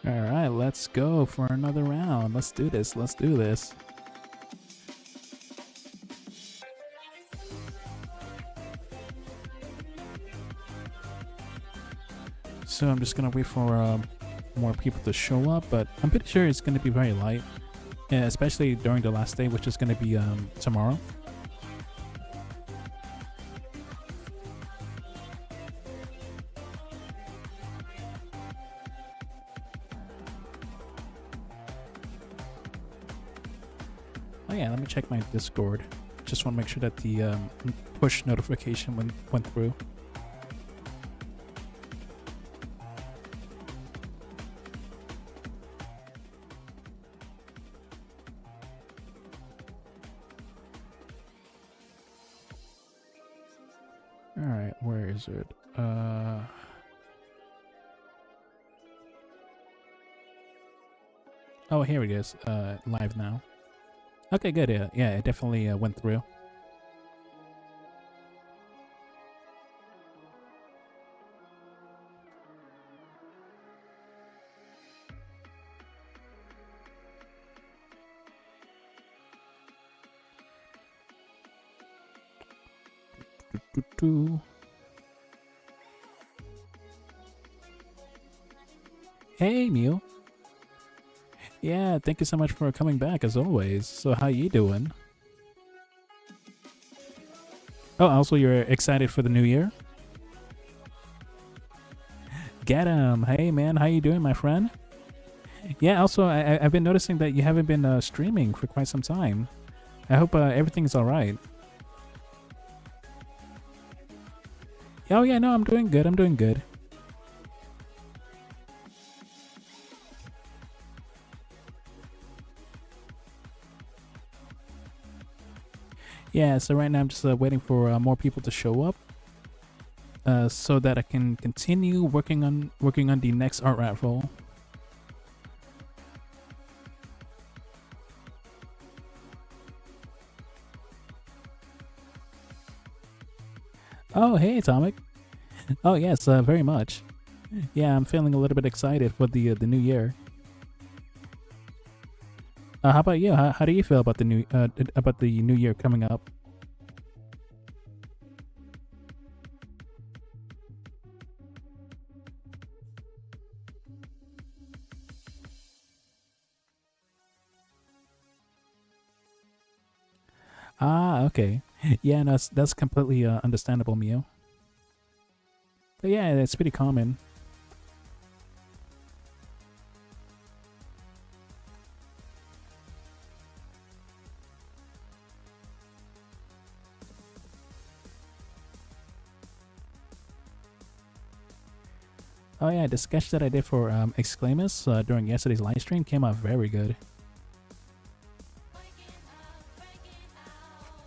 Alright, let's go for another round. Let's do this. Let's do this. So I'm just gonna wait for more people to show up, but I'm pretty sure it's gonna be very light, especially during the last day, which is gonna be tomorrow. Oh yeah, let me check my Discord. Just want to make sure that the push notification went through. Alright, where is it? Oh, here it is. Live now. Okay, good. Yeah, it definitely went through. Hey, Mew. Yeah, thank you so much for coming back as always. So how you doing? Oh, also you're excited for the new year? Get him. Hey man, how you doing, my friend? Yeah, also I've been noticing that you haven't been streaming for quite some time. I hope everything's alright. Oh yeah, no, I'm doing good. I'm doing good. Yeah, so right now I'm just waiting for more people to show up, so that I can continue working on the next art raffle. Oh, hey, Atomic. Oh yes, very much. Yeah, I'm feeling a little bit excited for the new year. How about you? How do you feel about the new year coming up? Ah, okay. Yeah, no, that's completely understandable, Mio. But yeah, it's pretty common. Oh yeah, the sketch that I did for Exclamus during yesterday's live stream came out very good.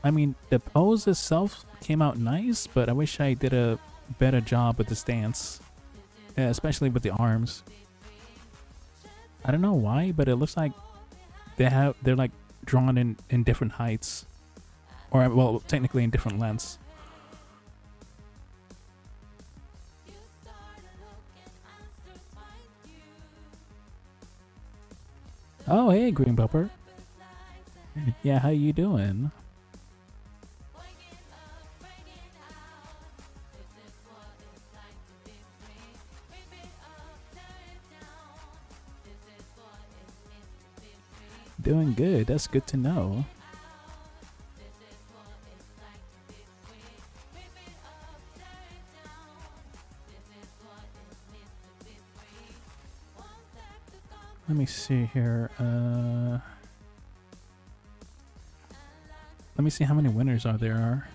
I mean, the pose itself came out nice, but I wish I did a better job with the stance, especially with the arms. I don't know why, but it looks like they're like drawn in different heights, or well, technically in different lengths. Oh, hey, Green Bumper. Yeah, how you doing? Doing good. That's good to know. Let me see here. Let me see how many winners there are.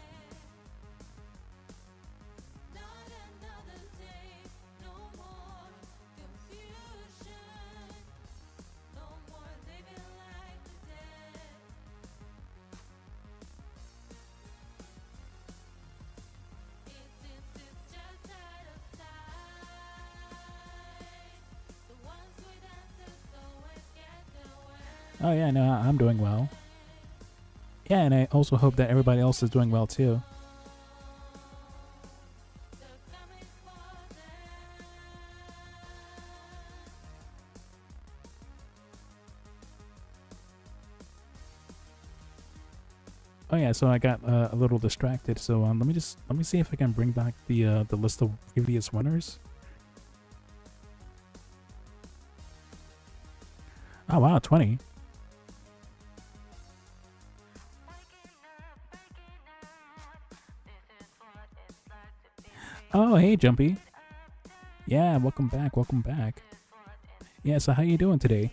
Oh yeah, no, I'm doing well. Yeah, and I also hope that everybody else is doing well too. Oh yeah, so I got a little distracted. So let me see if I can bring back the list of previous winners. Oh wow, 20. Oh hey, Jumpy. Yeah, welcome back. Welcome back. Yeah, so how you doing today?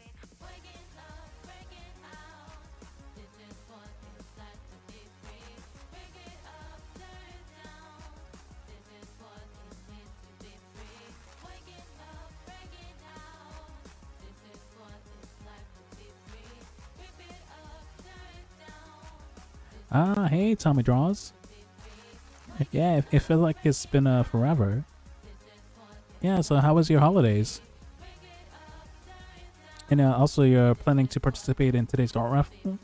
Ah, hey, Tommy Draws. Yeah, it feels like it's been forever. Yeah, so how was your holidays? And also, you're planning to participate in today's art raffle?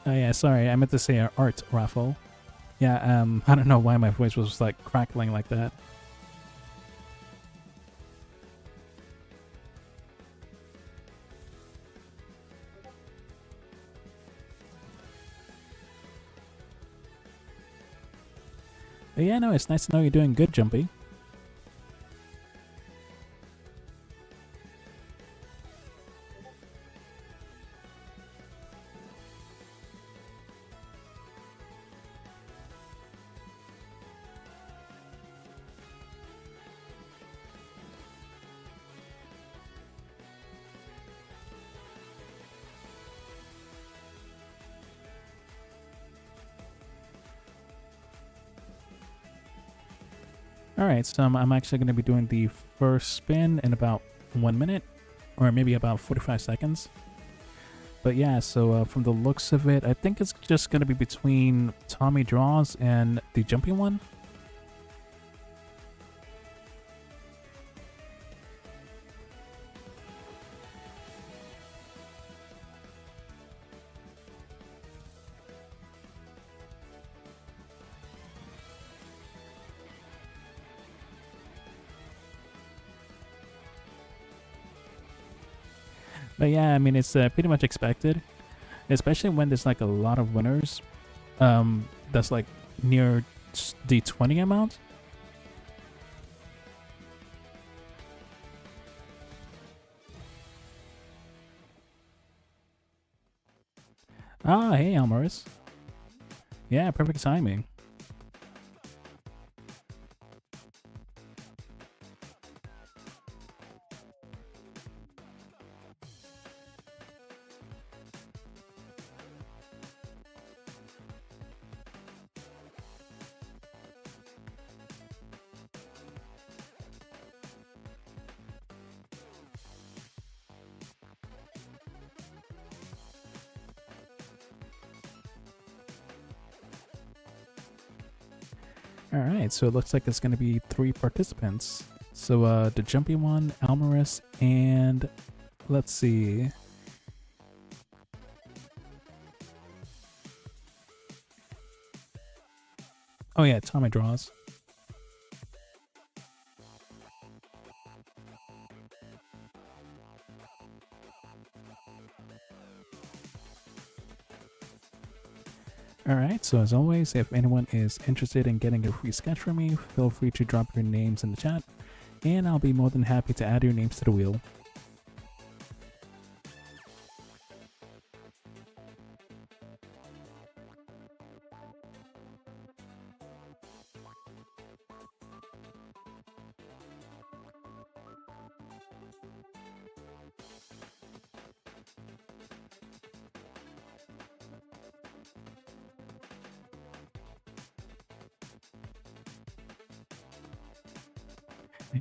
Oh yeah, sorry, I meant to say art raffle. Yeah, I don't know why my voice was like crackling like that. But yeah, no, it's nice to know you're doing good, Jumpy. Alright, so I'm actually going to be doing the first spin in about 1 minute, or maybe about 45 seconds. But yeah, so from the looks of it, I think it's just going to be between Tommy Draws and the Jumpy one. But yeah, I mean, it's pretty much expected, especially when there's like a lot of winners. That's like near the 20 amount. Ah, hey, Alamarus. Yeah, perfect timing. Alright, so it looks like it's going to be 3 participants. So the Jumpy one, Alamarus, and let's see. Oh yeah, Tommy Draws. Alright, so as always, if anyone is interested in getting a free sketch from me, feel free to drop your names in the chat, and I'll be more than happy to add your names to the wheel.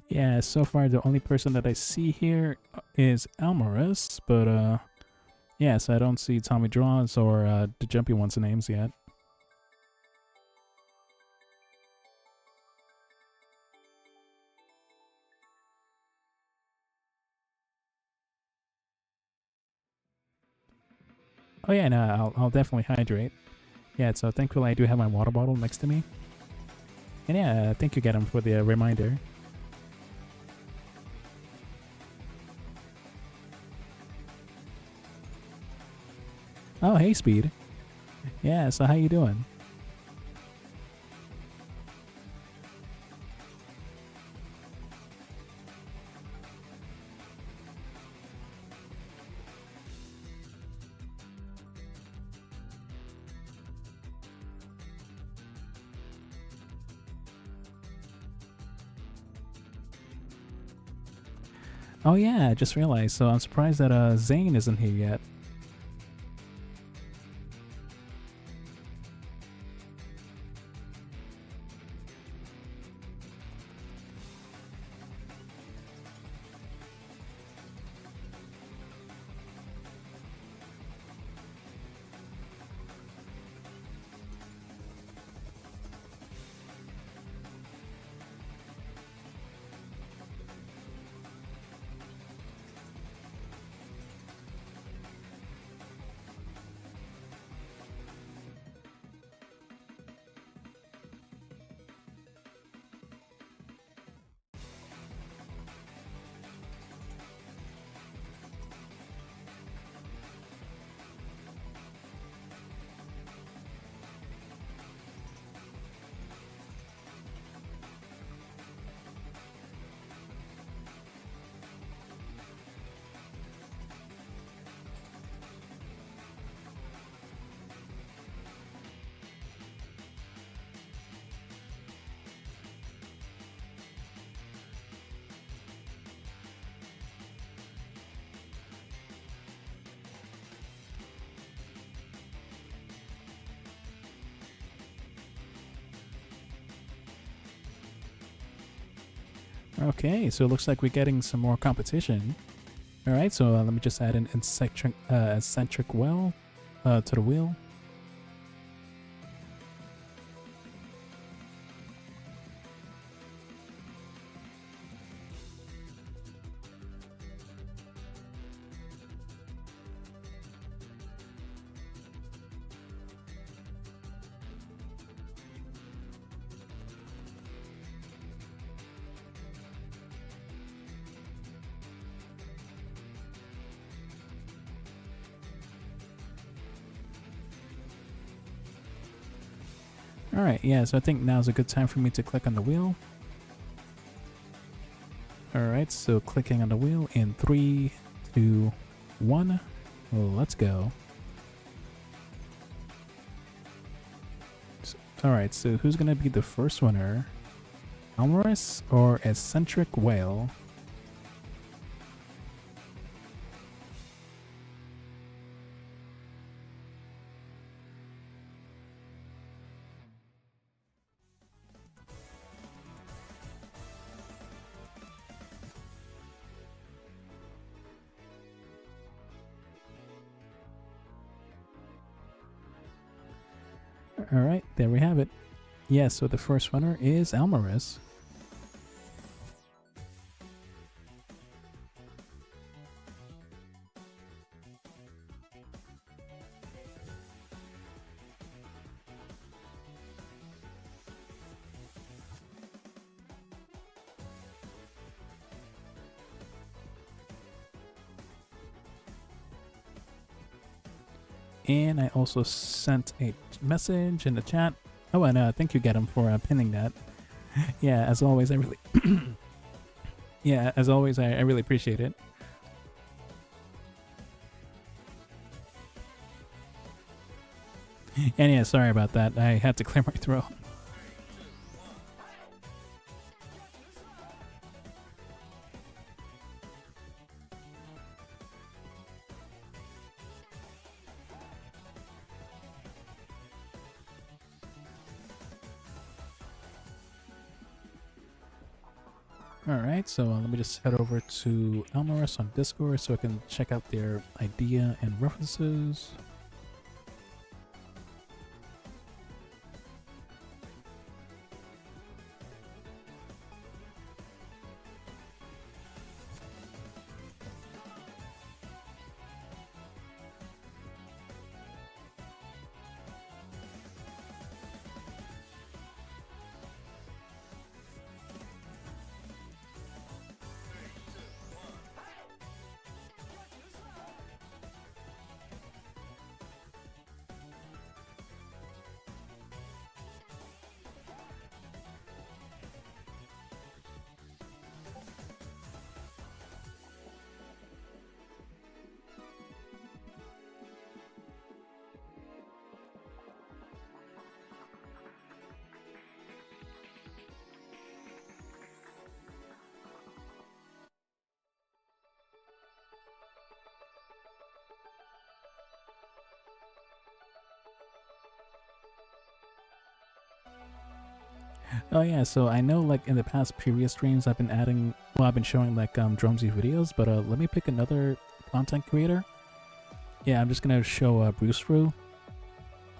Yeah, so far the only person that I see here is Alamarus, but yeah, so I don't see Tommy Draws or the Jumpy one's names yet. Oh yeah, no, I'll definitely hydrate. Yeah, so thankfully I do have my water bottle next to me. And yeah, thank you, Gadam, for the reminder. Oh, hey, Speed. Yeah, so how you doing? Oh yeah, I just realized. So I'm surprised that Zane isn't here yet. Okay, so it looks like we're getting some more competition. All right, so let me just add an eccentric well to the wheel. Alright, yeah, so I think now's a good time for me to click on the wheel. Alright, so clicking on the wheel in 3, 2, 1. Well, let's go. Alright, so who's gonna be the first winner? Alamarus or Eccentric Whale? Alright, there we have it. Yeah, so the first winner is Alamarus. And I also sent a message in the chat. Oh, and thank you, Gedem, for pinning that. Yeah, as always, I really, yeah, as always, I really appreciate it. And yeah, sorry about that. I had to clear my throat. Alright, so let me just head over to Alamarus on Discord so I can check out their idea and references. Oh yeah, so I know like in the past previous streams I've been adding, well I've been showing like Drumsy videos, but let me pick another content creator. Yeah, I'm just gonna show Bruce Roo.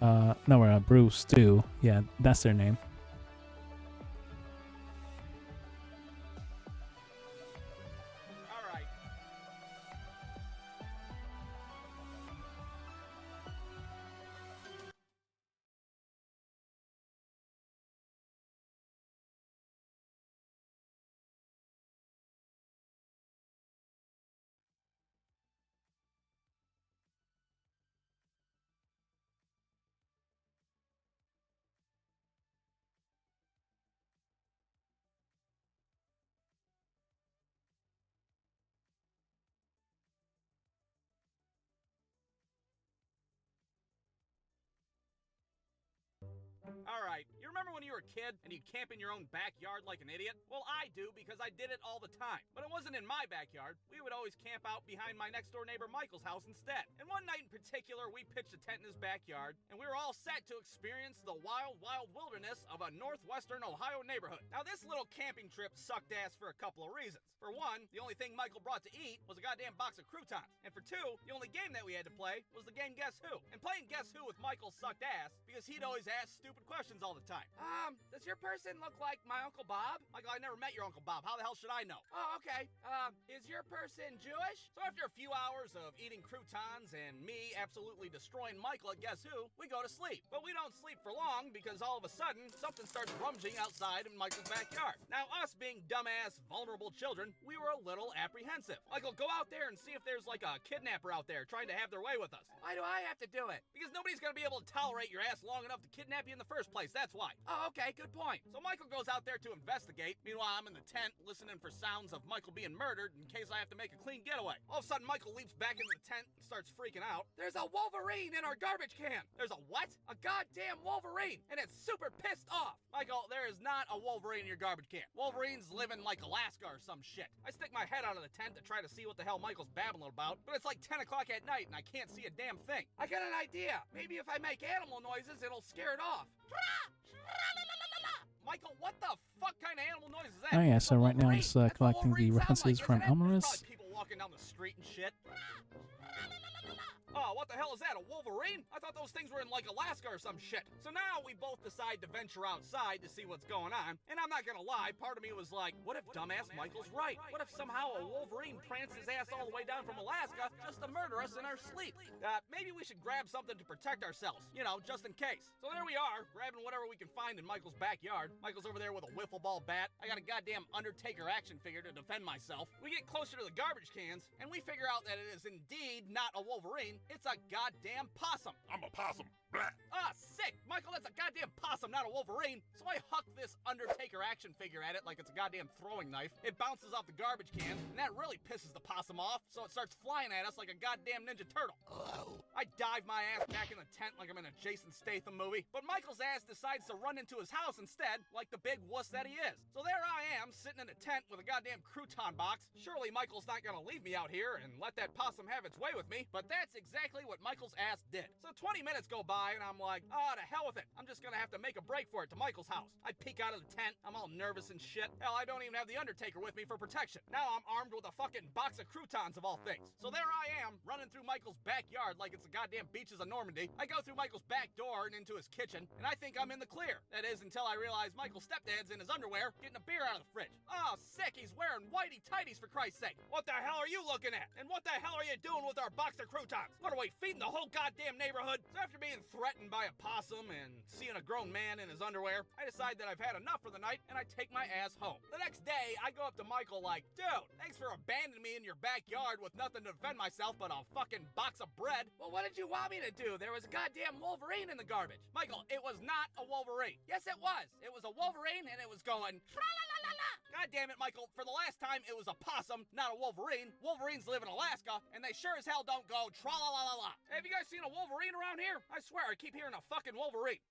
No, Bruce Stew. Yeah, that's their name. Alright, you remember when you were a kid and you'd camp in your own backyard like an idiot? Well, I do because I did it all the time. But it wasn't in my backyard. We would always camp out behind my next door neighbor Michael's house instead. And one night in particular, we pitched a tent in his backyard, and we were all set to experience the wild, wild wilderness of a northwestern Ohio neighborhood. Now, this little camping trip sucked ass for a couple of reasons. For one, the only thing Michael brought to eat was a goddamn box of croutons. And for two, the only game that we had to play was the game Guess Who. And playing Guess Who with Michael sucked ass because he'd always ask stupid questions all the time. Does your person look like my Uncle Bob? Michael, I never met your Uncle Bob. How the hell should I know? Oh, okay. Is your person Jewish? So after a few hours of eating croutons and me absolutely destroying Michael at Guess Who, we go to sleep. But we don't sleep for long because all of a sudden, something starts rummaging outside in Michael's backyard. Now, us being dumbass, vulnerable children, we were a little apprehensive. Michael, go out there and see if there's like a kidnapper out there trying to have their way with us. Why do I have to do it? Because nobody's gonna be able to tolerate your ass long enough to kidnap you in the first place, that's why. Oh, okay, good point. So Michael goes out there to investigate. Meanwhile, I'm in the tent listening for sounds of Michael being murdered in case I have to make a clean getaway. All of a sudden, Michael leaps back into the tent and starts freaking out. There's a Wolverine in our garbage can. There's a what? A goddamn Wolverine, and it's super pissed off. Michael, there is not a Wolverine in your garbage can. Wolverines live in like Alaska or some shit. I stick my head out of the tent to try to see what the hell Michael's babbling about, but it's like 10 o'clock at night and I can't see a damn thing. I got an idea. Maybe if I make animal noises, it'll scare it off. Michael, what the fuck kind of animal noise is that? Oh yeah, so right now I'm just collecting the references from Alamarus. People walking down the street and shit. Oh, what the hell is that, a Wolverine? I thought those things were in like Alaska or some shit. So now we both decide to venture outside to see what's going on. And I'm not gonna lie, part of me was like, what if dumbass Michael's right? What if somehow a Wolverine prance his ass all the way down from Alaska just to murder us in our sleep? Maybe we should grab something to protect ourselves, you know, just in case. So there we are, grabbing whatever we can find in Michael's backyard. Michael's over there with a wiffle ball bat. I got a goddamn Undertaker action figure to defend myself. We get closer to the garbage cans, and we figure out that it is indeed not a Wolverine. It's a goddamn possum. I'm a possum. Blah. Ah, sick! Michael, that's a goddamn possum, not a Wolverine. So I huck this Undertaker action figure at it like it's a goddamn throwing knife. It bounces off the garbage can, and that really pisses the possum off, so it starts flying at us like a goddamn Ninja Turtle. I dive my ass back in the tent like I'm in a Jason Statham movie, but Michael's ass decides to run into his house instead, like the big wuss that he is. So there I am, sitting in a tent with a goddamn crouton box. Surely Michael's not gonna leave me out here and let that possum have its way with me, but that's exactly what Michael's ass did. So 20 minutes go by, and I'm like, oh, to hell with it. I'm just gonna have to make a break for it to Michael's house. I peek out of the tent. I'm all nervous and shit. Hell, I don't even have the Undertaker with me for protection. Now I'm armed with a fucking box of croutons of all things. So there I am, running through Michael's backyard like it's the goddamn beaches of Normandy. I go through Michael's back door and into his kitchen, and I think I'm in the clear. That is until I realize Michael's stepdad's in his underwear getting a beer out of the fridge. Oh, sick, he's wearing whitey tighties for Christ's sake. What the hell are you looking at? And what the hell are you doing with our box of croutons? What are we, feeding the whole goddamn neighborhood? So after being threatened by a possum and seeing a grown man in his underwear, I decide that I've had enough for the night and I take my ass home. The next day, I go up to Michael like, dude, thanks for abandoning me in your backyard with nothing to defend myself but a fucking box of bread. Well, what did you want me to do? There was a goddamn Wolverine in the garbage. Michael, it was not a Wolverine. Yes, it was. It was a Wolverine and it was going, tra-la-la-la-la. God damn it, Michael. For the last time, it was a possum, not a Wolverine. Wolverines live in Alaska, and they sure as hell don't go tra-la-la-la-la. Hey, have you guys seen a Wolverine around here? I swear, I keep hearing a fucking Wolverine.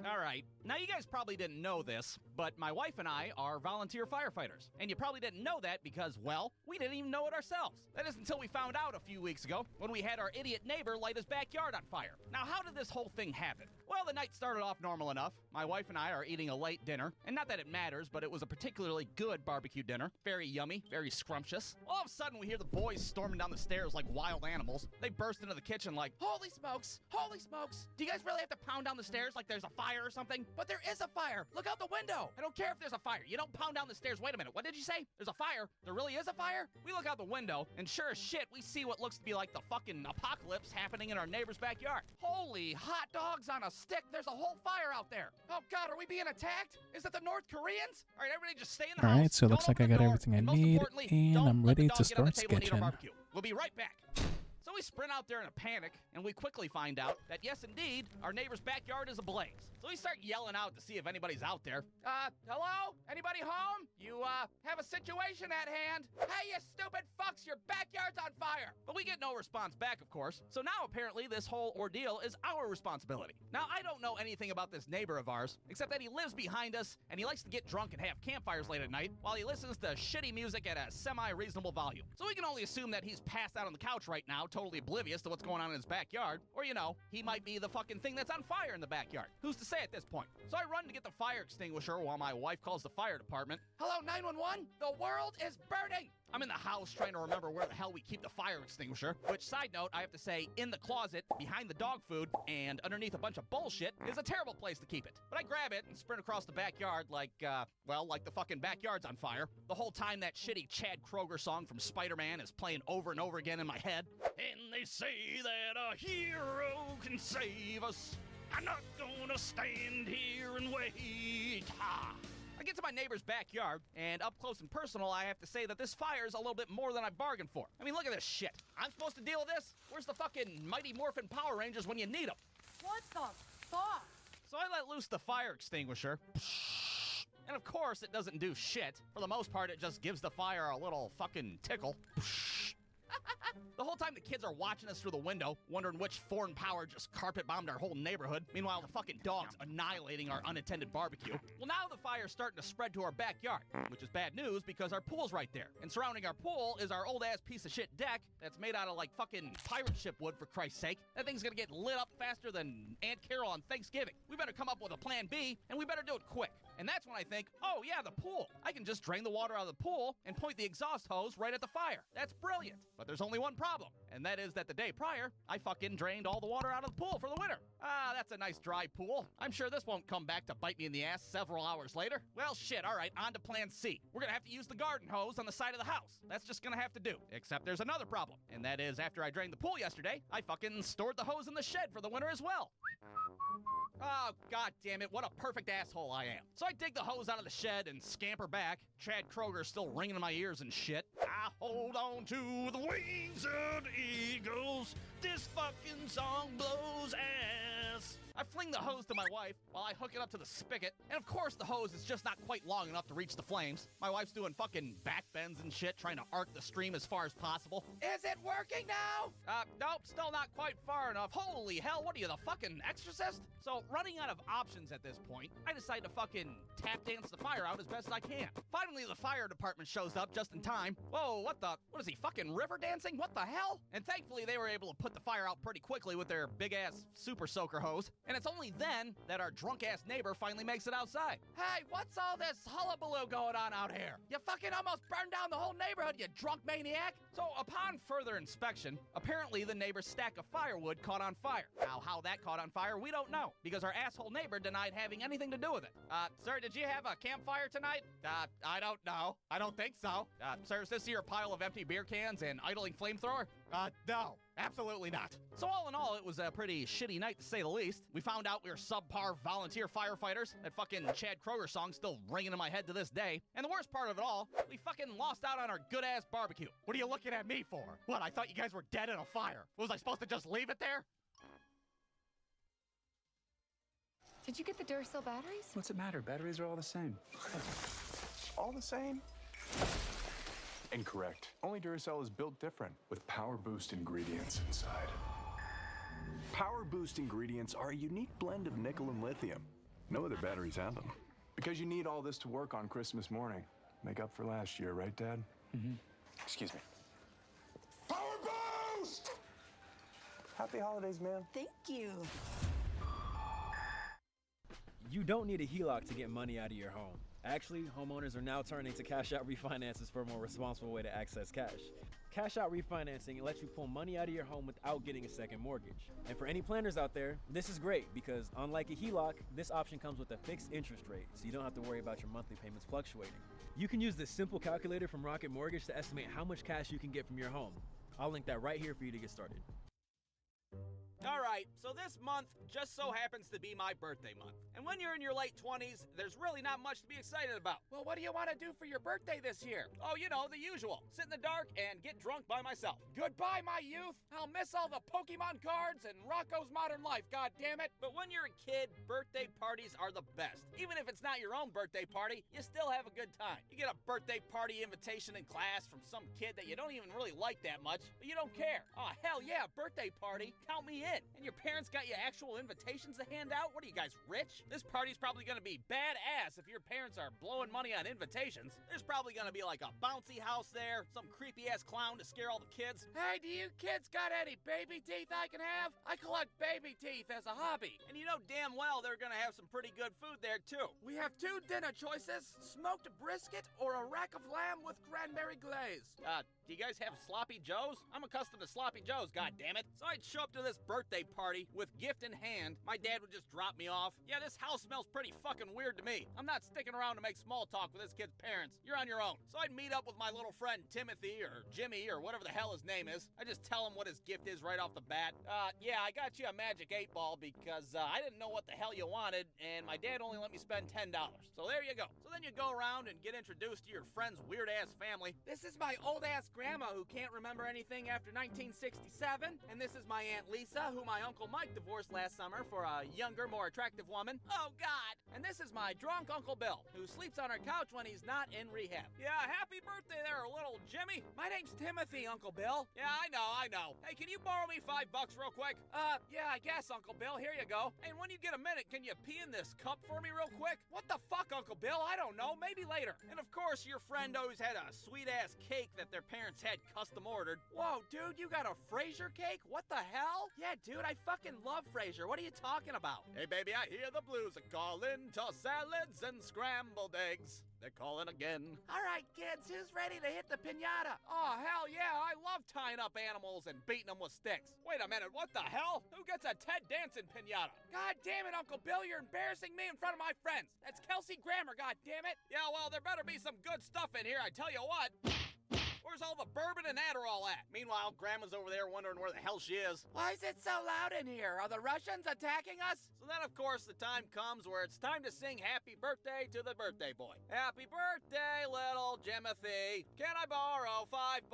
Alright, now you guys probably didn't know this, but my wife and I are volunteer firefighters. And you probably didn't know that because, well, we didn't even know it ourselves. That is until we found out a few weeks ago when we had our idiot neighbor light his backyard on fire. Now, how did this whole thing happen? Well, the night started off normal enough. My wife and I are eating a late dinner, and not that it matters, but it was a particularly good barbecue dinner. Very yummy, very scrumptious. All of a sudden, we hear the boys storming down the stairs like wild animals. They burst into the kitchen like, holy smokes, holy smokes. Do you guys really have to pound down the stairs like there's a fire or something? But there is a fire. Look out the window. I don't care if there's a fire. You don't pound down the stairs. Wait a minute. What did you say? There's a fire. There really is a fire? We look out the window, and sure as shit, we see what looks to be like the fucking apocalypse happening in our neighbor's backyard. Holy hot dogs on a stick. There's a whole fire out there. Oh God, are we being attacked? Is it the North Koreans? All right, everybody just stay in the house. All right, so it Don't looks like open I the got door, everything I most need, importantly, and don't I'm let the ready dog to get on the start table and eat our sketching. barbecue. We'll be right back. So we sprint out there in a panic, and we quickly find out that yes, indeed, our neighbor's backyard is ablaze. So we start yelling out to see if anybody's out there. Hello? Anybody home? You, have a situation at hand? Hey, you stupid fucks, your backyard's on fire! But we get no response back, of course. So now apparently this whole ordeal is our responsibility. Now, I don't know anything about this neighbor of ours, except that he lives behind us, and he likes to get drunk and have campfires late at night, while he listens to shitty music at a semi-reasonable volume. So we can only assume that he's passed out on the couch right now, totally oblivious to what's going on in his backyard. Or, you know, he might be the fucking thing that's on fire in the backyard. Who's to say at this point? So I run to get the fire extinguisher while my wife calls the fire department. Hello, 911? The world is burning! I'm in the house trying to remember where the hell we keep the fire extinguisher, which, side note, I have to say, in the closet, behind the dog food, and underneath a bunch of bullshit, is a terrible place to keep it. But I grab it and sprint across the backyard like, like the fucking backyard's on fire. The whole time that shitty Chad Kroger song from Spider-Man is playing over and over again in my head. And they say that a hero can save us. I'm not gonna stand here and wait. Ha! I get to my neighbor's backyard, and up close and personal, I have to say that this fire is a little bit more than I bargained for. I mean, look at this shit. I'm supposed to deal with this? Where's the fucking Mighty Morphin Power Rangers when you need them? What the fuck? So I let loose the fire extinguisher. And of course, it doesn't do shit. For the most part, it just gives the fire a little fucking tickle. The whole time the kids are watching us through the window, wondering which foreign power just carpet bombed our whole neighborhood. Meanwhile, the fucking dog's annihilating our unattended barbecue. Well, now the fire's starting to spread to our backyard, which is bad news because our pool's right there. And surrounding our pool is our old-ass piece of shit deck that's made out of, like, fucking pirate ship wood, for Christ's sake. That thing's gonna get lit up faster than Aunt Carol on Thanksgiving. We better come up with a plan B, and we better do it quick. And that's when I think, oh yeah, the pool. I can just drain the water out of the pool and point the exhaust hose right at the fire. That's brilliant. But there's only one problem, and that is that the day prior, I fucking drained all the water out of the pool for the winter. Ah, that's a nice dry pool. I'm sure this won't come back to bite me in the ass several hours later. Well, shit, all right, on to plan C. We're gonna have to use the garden hose on the side of the house. That's just gonna have to do. Except there's another problem, and that is after I drained the pool yesterday, I fucking stored the hose in the shed for the winter as well. Oh, god damn it, what a perfect asshole I am. So I dig the hose out of the shed and scamper back. Chad Kroger's still ringing in my ears and shit. I hold on to the wings of the eagles. This fucking song blows ass. I fling the hose to my wife while I hook it up to the spigot, and of course the hose is just not quite long enough to reach the flames. My wife's doing fucking back bends and shit, trying to arc the stream as far as possible. Is it working now? Nope, still not quite far enough. Holy hell, what are you, the fucking exorcist? So, running out of options at this point, I decide to fucking tap dance the fire out as best I can. Finally, the fire department shows up just in time. Whoa, what is he, fucking river dancing? What the hell? And thankfully, they were able to put the fire out pretty quickly with their big-ass super soaker hose. And it's only then that our drunk-ass neighbor finally makes it outside. Hey, what's all this hullabaloo going on out here? You fucking almost burned down the whole neighborhood, you drunk maniac! So, upon further inspection, apparently the neighbor's stack of firewood caught on fire. Now, how that caught on fire, we don't know, because our asshole neighbor denied having anything to do with it. Sir, did you have a campfire tonight? I don't know. I don't think so. Sir, is this your pile of empty beer cans and idling flamethrower? No. Absolutely not. So all in all, it was a pretty shitty night to say the least. We found out we were subpar volunteer firefighters. That fucking Chad Kroger song's still ringing in my head to this day. And the worst part of it all, we fucking lost out on our good-ass barbecue. What are you looking at me for? What, I thought you guys were dead in a fire. Was I supposed to just leave it there? Did you get the Duracell batteries? What's it matter? Batteries are all the same. All the same? Incorrect. Only Duracell is built different, with Power Boost ingredients inside. Power Boost ingredients are a unique blend of nickel and lithium. No other batteries have them. Because you need all this to work on Christmas morning. Make up for last year, right, Dad? Mm-hmm. Excuse me. Power Boost! Happy holidays, man. Thank you. You don't need a HELOC to get money out of your home. Actually, homeowners are now turning to cash-out refinances for a more responsible way to access cash. Cash-out refinancing lets you pull money out of your home without getting a second mortgage. And for any planners out there, this is great because unlike a HELOC, this option comes with a fixed interest rate, so you don't have to worry about your monthly payments fluctuating. You can use this simple calculator from Rocket Mortgage to estimate how much cash you can get from your home. I'll link that right here for you to get started. Alright, so this month just so happens to be my birthday month. And when you're in your late 20s, there's really not much to be excited about. Well, what do you want to do for your birthday this year? Oh, you know, the usual. Sit in the dark and get drunk by myself. Goodbye, my youth. I'll miss all the Pokemon cards and Rocco's Modern Life, goddammit. But when you're a kid, birthday parties are the best. Even if it's not your own birthday party, you still have a good time. You get a birthday party invitation in class from some kid that you don't even really like that much, but you don't care. Oh, hell yeah, birthday party. Count me in. And your parents got you actual invitations to hand out? What are you guys, rich? This party's probably gonna be badass if your parents are blowing money on invitations. There's probably gonna be like a bouncy house there, some creepy-ass clown to scare all the kids. Hey, do you kids got any baby teeth I can have? I collect baby teeth as a hobby. And you know damn well they're gonna have some pretty good food there, too. We have 2 dinner choices, smoked brisket or a rack of lamb with cranberry glaze. Do you guys have sloppy joes? I'm accustomed to sloppy joes, goddammit. So I'd show up to this birthday party with gift in hand. My dad would just drop me off. Yeah, this house smells pretty fucking weird to me. I'm not sticking around to make small talk with this kid's parents. You're on your own. So I'd meet up with my little friend Timothy or Jimmy or whatever the hell his name is. I just tell him what his gift is right off the bat. Yeah, I got you a magic 8-ball because I didn't know what the hell you wanted, and my dad only let me spend $10. So there you go. So then you go around and get introduced to your friend's weird-ass family. This is my old-ass grandma who can't remember anything after 1967, and this is my Aunt Lisa, who my Uncle Mike divorced last summer for a younger, more attractive woman. Oh, God! And this is my drunk Uncle Bill, who sleeps on our couch when he's not in rehab. Yeah, happy birthday there, little Jimmy. My name's Timothy, Uncle Bill. Yeah, I know. Hey, can you borrow me $5 real quick? Yeah, I guess, Uncle Bill. Here you go. And when you get a minute, can you pee in this cup for me real quick? What the fuck, Uncle Bill? I don't know. Maybe later. And of course, your friend always had a sweet-ass cake that their parents had custom ordered. Whoa, dude, you got a Frasier cake? What the hell? Yeah, dude, I fucking love Frasier. What are you talking about? Hey, baby, I hear the blues are calling. Toss salads and scrambled eggs. They're calling again. All right, kids, who's ready to hit the piñata? Oh, hell yeah, I love tying up animals and beating them with sticks. Wait a minute, what the hell? Who gets a Ted Danson piñata? God damn it, Uncle Bill, you're embarrassing me in front of my friends. That's Kelsey Grammer, god damn it. Yeah, well, there better be some good stuff in here, I tell you what. Where's all the bourbon and Adderall at? Meanwhile, Grandma's over there wondering where the hell she is. Why is it so loud in here? Are the Russians attacking us? So then, of course, the time comes where it's time to sing happy birthday to the birthday boy. Happy birthday, little Jimothy. Can I borrow $5?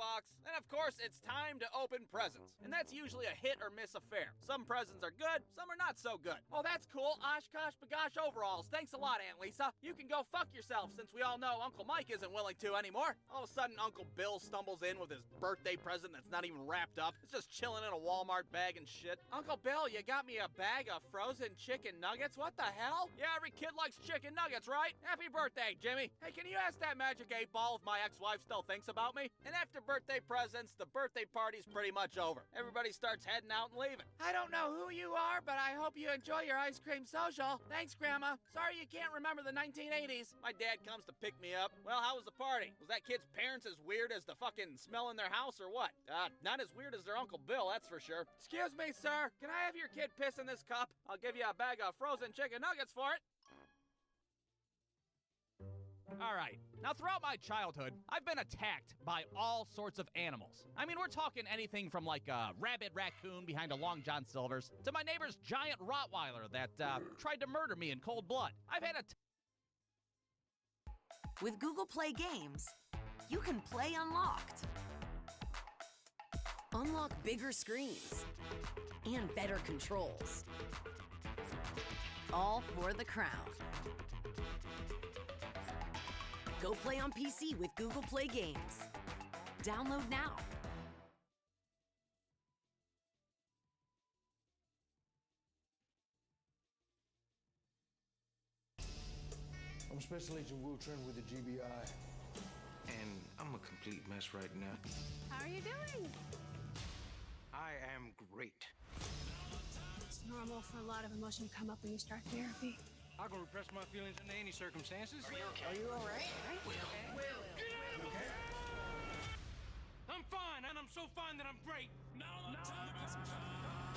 And of course, it's time to open presents. And that's usually a hit or miss affair. Some presents are good, some are not so good. Oh, that's cool. Oshkosh bagosh overalls. Thanks a lot, Aunt Lisa. You can go fuck yourself since we all know Uncle Mike isn't willing to anymore. All of a sudden, Uncle Bill stumbles in with his birthday present that's not even wrapped up. It's just chilling in a Walmart bag and shit. Uncle Bill, you got me a bag of frozen chicken nuggets? What the hell? Yeah, every kid likes chicken nuggets, right? Happy birthday, Jimmy. Hey, can you ask that magic 8-ball if my ex-wife still thinks about me? And after birthday presents, the birthday party's pretty much over. Everybody starts heading out and leaving. I don't know who you are, but I hope you enjoy your ice cream social. Thanks, Grandma. Sorry you can't remember the 1980s. My dad comes to pick me up. Well, how was the party? Was that kid's parents as weird as the fucking smell in their house or what? Not as weird as their Uncle Bill, that's for sure. Excuse me, sir. Can I have your kid piss in this cup? I'll give you a bag of frozen chicken nuggets for it. Alright, now throughout my childhood, I've been attacked by all sorts of animals. I mean, we're talking anything from like a rabid raccoon behind a Long John Silver's to my neighbor's giant Rottweiler that tried to murder me in cold blood. I've had With Google Play Games, you can play unlocked. Unlock bigger screens and better controls. All for the crown. Go play on PC with Google Play Games. Download now. I'm Special Agent Will Trent with the GBI. And I'm a complete mess right now. How are you doing? I am great. It's normal for a lot of emotion to come up when you start therapy. I'm gonna repress my feelings under any circumstances. Are you all right? I'm fine, and I'm so fine that I'm great. Now the time has come.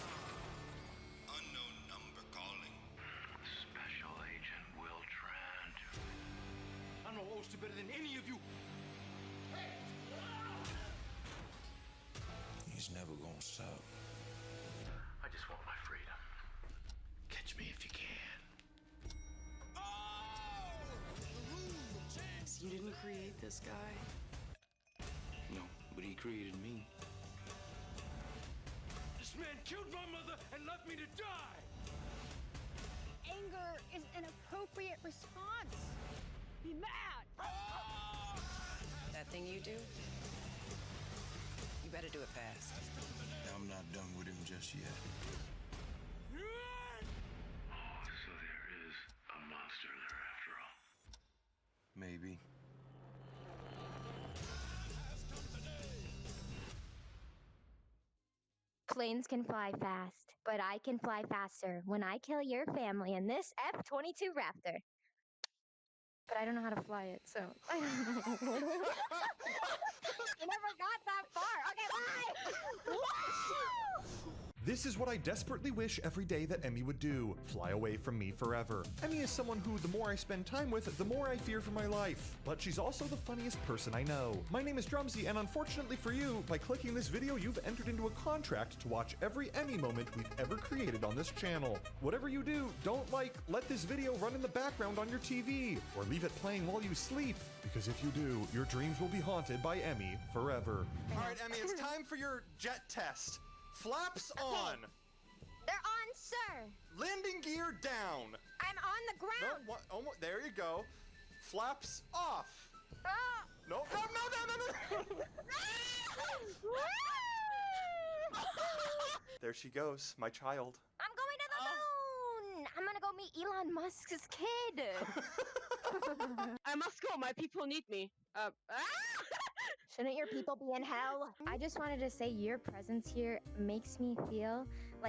Unknown number calling. Special Agent Will Trent. I know Ulster better than any of you. He's never gonna stop. I just want my freedom. Catch me if you can. So you didn't create this guy? No, but he created me. This man killed my mother and left me to die. Anger is an appropriate response. Be mad. That thing you do? You better do it fast. I'm not done with him just yet. So there is a monster there after all. Maybe. Planes can fly fast, but I can fly faster when I kill your family in this F-22 Raptor. But I don't know how to fly it, so I don't know. I never got that far. Okay, bye! Woo! This is what I desperately wish every day that Emmy would do, fly away from me forever. Emmy is someone who, the more I spend time with, the more I fear for my life. But she's also the funniest person I know. My name is Drumsy, and unfortunately for you, by clicking this video, you've entered into a contract to watch every Emmy moment we've ever created on this channel. Whatever you do, don't let this video run in the background on your TV, or leave it playing while you sleep, because if you do, your dreams will be haunted by Emmy forever. Alright, Emmy, it's time for your jet test. Flaps on! They're on, sir! Landing gear down! I'm on the ground! No, what, almost, there you go. Flaps off! Ah! No. There she goes, my child. I'm going to the moon! I'm gonna go meet Elon Musk's kid! I must go, my people need me. Shouldn't your people be in hell? I just wanted to say your presence here makes me feel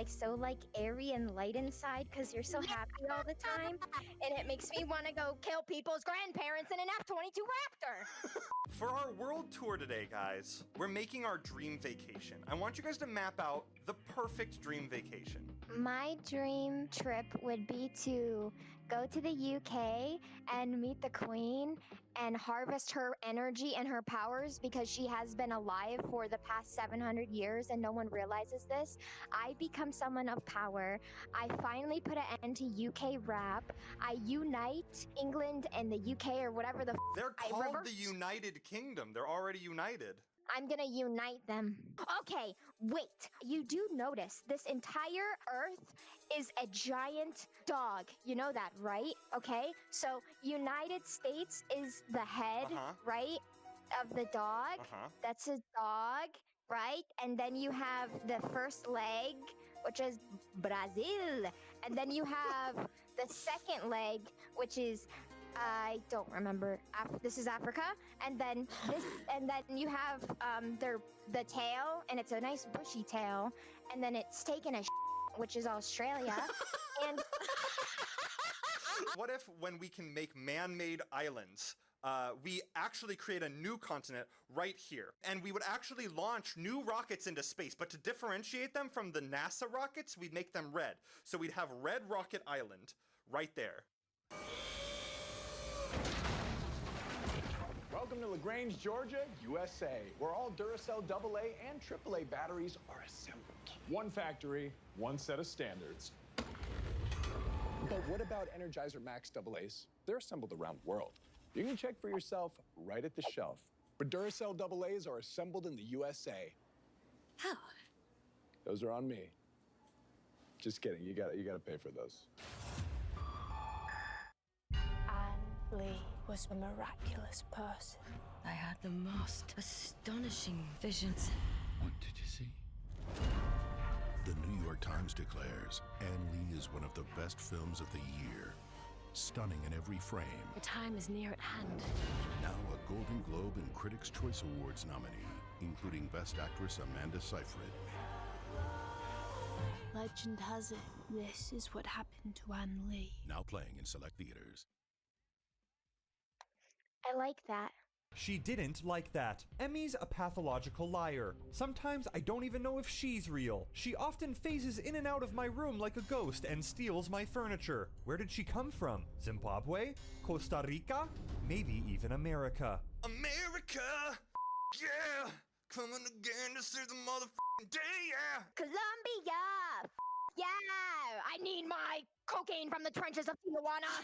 so airy and light inside because you're so happy all the time. And it makes me want to go kill people's grandparents in an F-22 Raptor. For our world tour today, guys, we're making our dream vacation. I want you guys to map out the perfect dream vacation. My dream trip would be to go to the UK and meet the Queen and harvest her energy and her powers because she has been alive for the past 700 years and no one realizes this. I become someone of power. I finally put an end to UK rap. I unite England and the UK or whatever the They're called the United Kingdom. They're already united. I'm gonna unite them. Okay, wait. You do notice this entire Earth is a giant dog. You know that, right? Okay, so United States is the head, right, of the dog. That's a dog, right? And then you have the first leg, which is Brazil. And then you have the second leg, which is I don't remember. This is Africa, and then you have the tail, and it's a nice bushy tail, and then it's taken a which is Australia, and what if when we can make man-made islands, we actually create a new continent right here, and we would actually launch new rockets into space, but to differentiate them from the NASA rockets, we'd make them red. So we'd have Red Rocket Island right there. Welcome to LaGrange, Georgia, USA, where all Duracell AA and AAA batteries are assembled. One factory, one set of standards. But what about Energizer Max AAs? They're assembled around the world. You can check for yourself right at the shelf. But Duracell AAs are assembled in the USA. How? Those are on me. Just kidding, you gotta pay for those. Lee was a miraculous person. I had the most astonishing visions. What did you see? The New York Times declares Ann Lee is one of the best films of the year. Stunning in every frame. The time is near at hand. Now a Golden Globe and Critics' Choice Awards nominee, including Best Actress Amanda Seyfried. Legend has it, this is what happened to Anne Lee. Now playing in select theaters. I like that. She didn't like that. Emmy's a pathological liar. Sometimes I don't even know if she's real. She often phases in and out of my room like a ghost and steals my furniture. Where did she come from? Zimbabwe? Costa Rica? Maybe even America. America! Yeah! Coming again to see the motherfucking day, yeah! Colombia! Yeah! I need my cocaine from the trenches of Tijuana!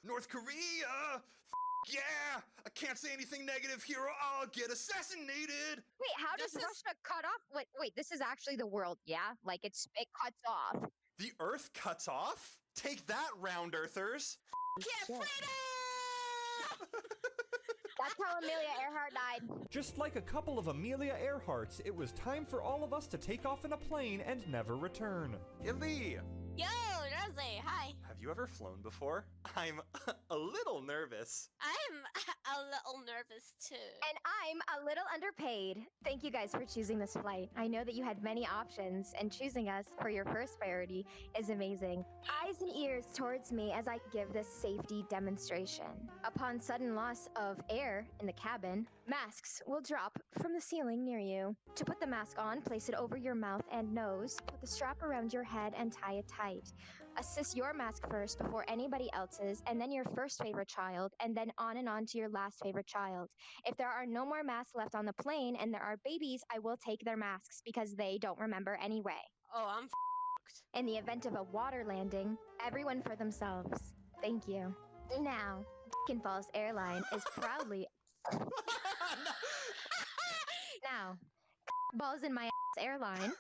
North Korea! Yeah! I can't say anything negative here or I'll get assassinated! Wait, how does Russia cut off? Wait, this is actually the world, yeah? Like it cuts off. The Earth cuts off? Take that, round earthers! Get freedom! That's how Amelia Earhart died. Just like a couple of Amelia Earharts, it was time for all of us to take off in a plane and never return. Illy! Yo, Rosie, hi. Have you ever flown before? I'm a little nervous. I'm a little nervous too. And I'm a little underpaid. Thank you guys for choosing this flight. I know that you had many options, and choosing us for your first priority is amazing. Eyes and ears towards me as I give this safety demonstration. Upon sudden loss of air in the cabin, masks will drop from the ceiling near you. To put the mask on, place it over your mouth and nose, put the strap around your head and tie it tight. Assist your mask first before anybody else's, and then your first favorite child, and then on to your last favorite child. If there are no more masks left on the plane and there are babies, I will take their masks because they don't remember anyway. Oh, I'm f***ed. In the event of a water landing, everyone for themselves. Thank you. Now, Falls Airline is proudly... Now, balls in my ass airline.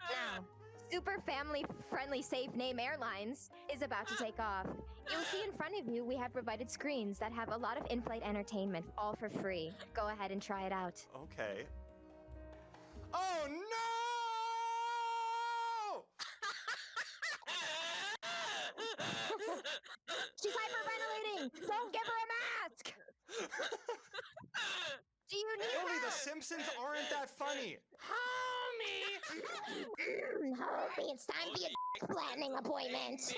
Now, super family-friendly safe name airlines is about to take off. You'll see in front of you we have provided screens that have a lot of in-flight entertainment, all for free. Go ahead and try it out. Okay. Oh no! She's hyperventilating! Don't give her a mask! Do you need Only help? the Simpsons aren't that funny. Homie, it's time for your flattening appointment.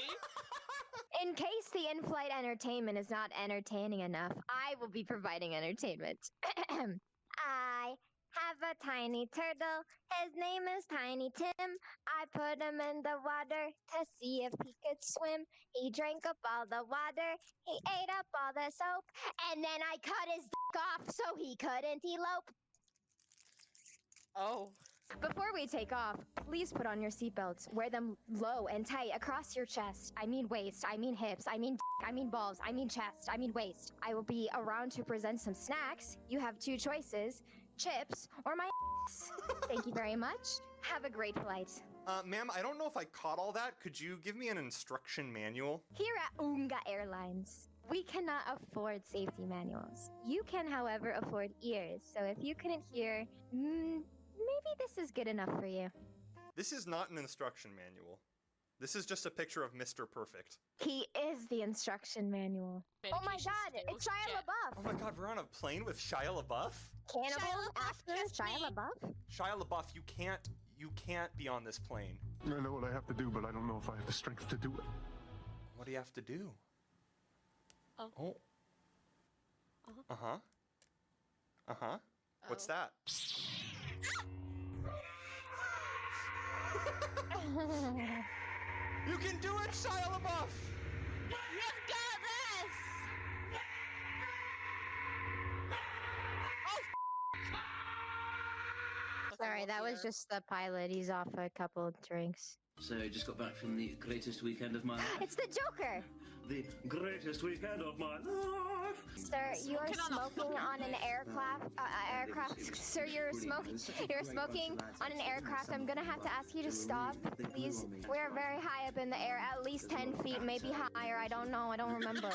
In case the in-flight entertainment is not entertaining enough, I will be providing entertainment. I have a tiny turtle. His name is Tiny Tim. I put him in the water to see if he could swim. He drank up all the water. He ate up all the soap. And then I cut his dick off so he couldn't elope. Oh. Before we take off, please put on your seatbelts. Wear them low and tight across your chest. I mean waist, I mean hips, I mean I mean balls, I mean chest, I mean waist. I will be around to present some snacks. You have two choices, chips or my ass. Thank you very much. Have a great flight. Ma'am, I don't know if I caught all that. Could you give me an instruction manual? Here at Unga Airlines, we cannot afford safety manuals. You can, however, afford ears. So if you couldn't hear, maybe this is good enough for you. This is not an instruction manual. This is just a picture of Mr. Perfect. He is the instruction manual. Oh my god, it's Shia LaBeouf! Oh my god, we're on a plane with Shia LaBeouf? Cannibal actor Shia LaBeouf? Shia LaBeouf, you can't be on this plane. I know what I have to do, but I don't know if I have the strength to do it. What do you have to do? Oh. Oh. Uh-huh. Uh-huh. What's that? You can do it, Shia LaBeouf! You've got this! Sorry, that was just the pilot. He's off a couple drinks. So I just got back from the greatest weekend of my life. It's the Joker! The greatest weekend of my life! Sir, you are smoking on an aircraft. Sir, you're smoking on an aircraft. I'm gonna have to ask you to stop, please. We're very high up in the air, at least 10 feet, maybe higher. I don't know. I don't remember.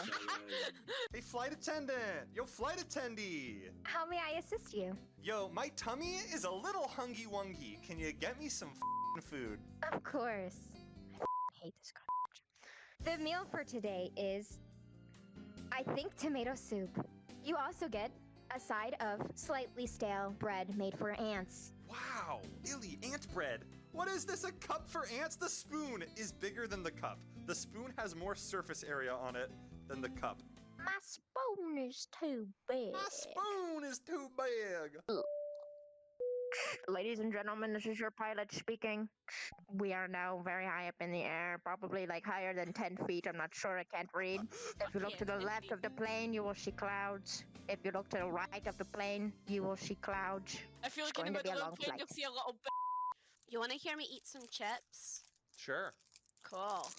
Hey, flight attendant! Yo, flight attendee! How may I assist you? Yo, my tummy is a little hungy-wungy. Can you get me some food? Of course. I hate this garbage. The meal for today is, I think, tomato soup. You also get a side of slightly stale bread made for ants. Wow, Illy, ant bread. What is this, a cup for ants? The spoon is bigger than the cup. The spoon has more surface area on it than the cup. My spoon is too big. My spoon is too big. Ladies and gentlemen, this is your pilot speaking. We are now very high up in the air, probably like higher than 10 feet. I'm not sure, I can't read. If you look to the left of the plane, you will see clouds. If you look to the right of the plane, you will see clouds. I feel It's like in the going to be a middle long of the plane, flight. you'll see a little bit. You want to hear me eat some chips? Sure. Cool.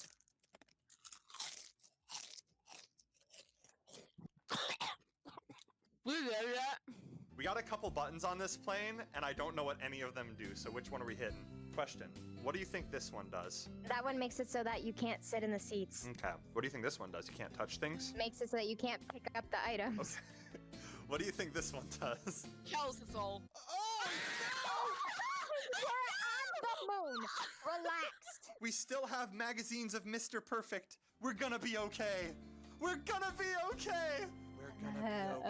We got a couple buttons on this plane, and I don't know what any of them do, so which one are we hitting? Question, what do you think this one does? That one makes it so that you can't sit in the seats. Okay, what do you think this one does? You can't touch things? Makes it so that you can't pick up the items. Okay. What do you think this one does? Kills us all. Oh, We're on the moon. Relaxed. we still have magazines of Mr. Perfect. We're gonna be okay. We're gonna be okay. We're gonna be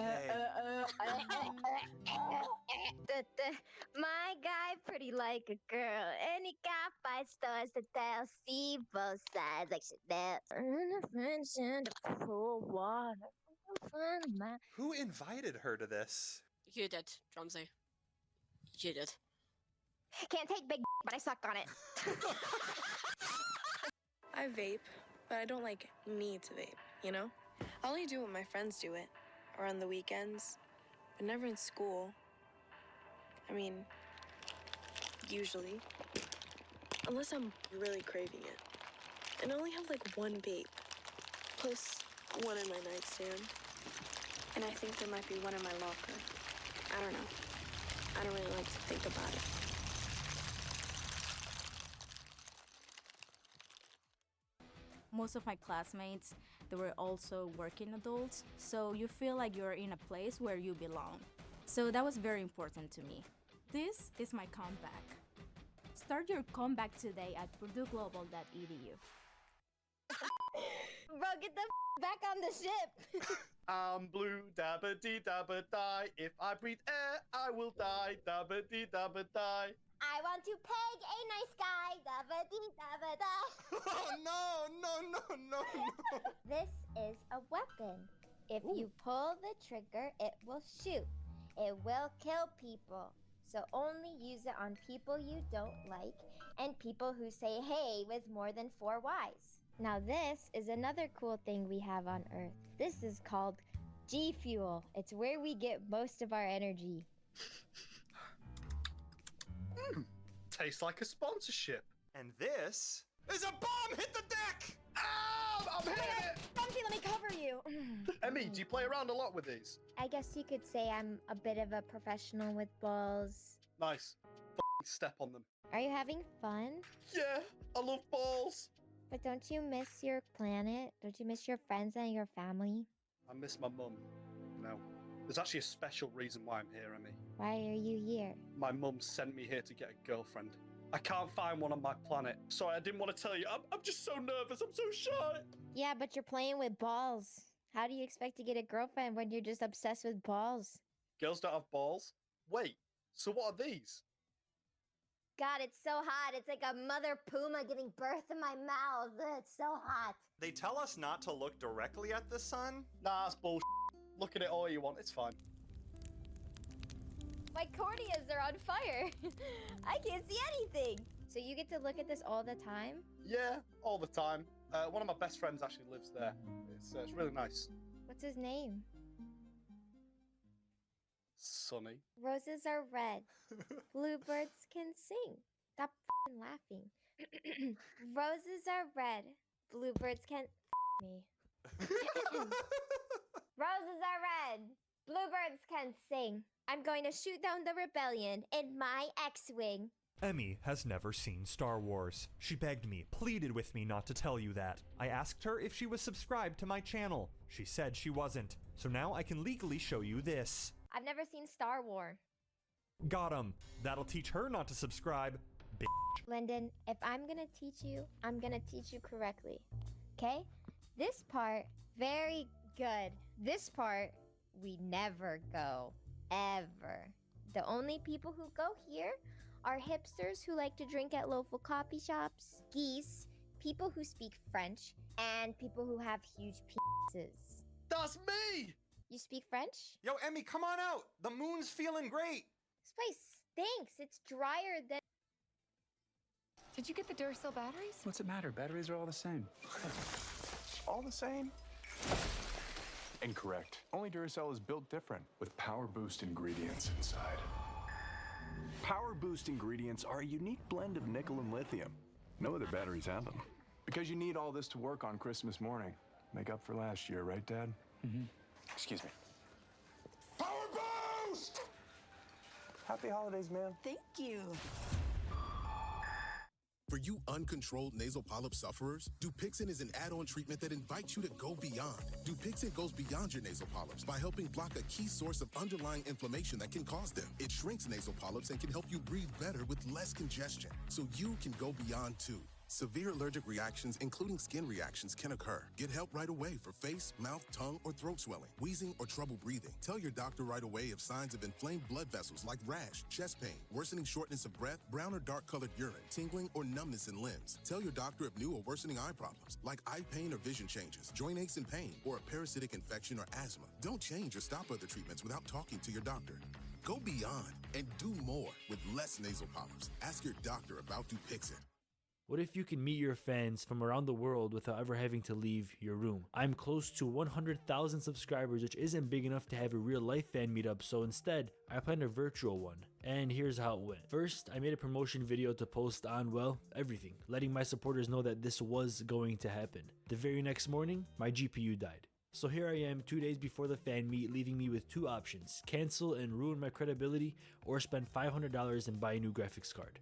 okay. My guy pretty like a girl, and he got 5 stars to tell. See both sides like Chanel. And a friend's in the cool water. Who invited her to this? You did, Drumsy. You did. Can't take big, but I sucked on it. I vape, but I don't like need to vape, you know? I only do it when my friends do it, or on the weekends, but never in school. I mean, usually. Unless I'm really craving it. And I only have like one vape, plus one in my nightstand. And I think there might be one in my locker. I don't know. I don't really like to think about it. Most of my classmates, they were also working adults, so you feel like you're in a place where you belong. So that was very important to me. This is my comeback. Start your comeback today at purdueglobal.edu. Bro, get the back on the ship. I'm blue, dabba dee dabba die. If I breathe air, I will die. Dabba dee dabba die. I want to peg a nice guy. Dabba dee dabba da. Oh no. This is a weapon. If you pull the trigger, it will shoot. It will kill people. So only use it on people you don't like and people who say hey with more than 4 Ys. Now this is another cool thing we have on Earth. This is called G Fuel. It's where we get most of our energy. Tastes like a sponsorship. And this is a bomb hit the deck! Ah, I'm hitting it! Bumpy, let me cover you. Emmy, do you play around a lot with these? I guess you could say I'm a bit of a professional with balls. Nice. F***ing step on them. Are you having fun? Yeah, I love balls. But don't you miss your planet? Don't you miss your friends and your family? I miss my mum. No. There's actually a special reason why I'm here, Emmy. Why are you here? My mum sent me here to get a girlfriend. I can't find one on my planet. Sorry, I didn't want to tell you. I'm just so nervous. I'm so shy. Yeah, but you're playing with balls. How do you expect to get a girlfriend when you're just obsessed with balls? Girls don't have balls? Wait, so what are these? God, it's so hot. It's like a mother puma giving birth in my mouth. It's so hot. They tell us not to look directly at the sun. Nah, that's bullshit. Look at it all you want. It's fine. My corneas are on fire. I can't see anything. So you get to look at this all the time? Yeah, all the time. One of my best friends actually lives there. It's really nice. What's his name? Sunny. Roses are red. Bluebirds can sing. Stop f***ing laughing. Roses are red. Bluebirds can me. Roses are red. Bluebirds can sing. I'm going to shoot down the rebellion in my X-Wing. Emmy has never seen Star Wars. She begged me, pleaded with me not to tell you that. I asked her if she was subscribed to my channel. She said she wasn't. So now I can legally show you this. I've never seen Star Wars. Got 'em. That'll teach her not to subscribe, bitch. Lyndon, if I'm gonna teach you, I'm gonna teach you correctly. Okay? This part, very good. This part, We never go. Ever. The only people who go here are hipsters who like to drink at local coffee shops, geese, people who speak French, and people who have huge penises. That's me! You speak French? Yo, Emmy, come on out! The moon's feeling great! This place stinks. It's drier than... Did you get the Duracell batteries? What's it matter? Batteries are all the same. All the same? Incorrect. Only Duracell is built different, with power boost ingredients inside. Power boost ingredients are a unique blend of nickel and lithium. No other batteries have them. Because you need all this to work on Christmas morning. Make up for last year, right, Dad? Mm-hmm. Excuse me. Power boost! Happy holidays, man. Thank you. For you uncontrolled nasal polyp sufferers, Dupixent is an add-on treatment that invites you to go beyond. Dupixent goes beyond your nasal polyps by helping block a key source of underlying inflammation that can cause them. It shrinks nasal polyps and can help you breathe better with less congestion, so you can go beyond too. Severe allergic reactions, including skin reactions, can occur. Get help right away for face, mouth, tongue, or throat swelling, wheezing, or trouble breathing. Tell your doctor right away if signs of inflamed blood vessels like rash, chest pain, worsening shortness of breath, brown or dark-colored urine, tingling, or numbness in limbs. Tell your doctor if new or worsening eye problems, like eye pain or vision changes, joint aches and pain, or a parasitic infection or asthma. Don't change or stop other treatments without talking to your doctor. Go beyond and do more with less nasal polyps. Ask your doctor about Dupixent. What if you can meet your fans from around the world without ever having to leave your room? I'm close to 100,000 subscribers, which isn't big enough to have a real life fan meetup, so instead, I planned a virtual one. And here's how it went. First, I made a promotion video to post on, well, everything, letting my supporters know that this was going to happen. The very next morning, my GPU died. So here I am 2 days before the fan meet, leaving me with two options: cancel and ruin my credibility, or spend $500 and buy a new graphics card.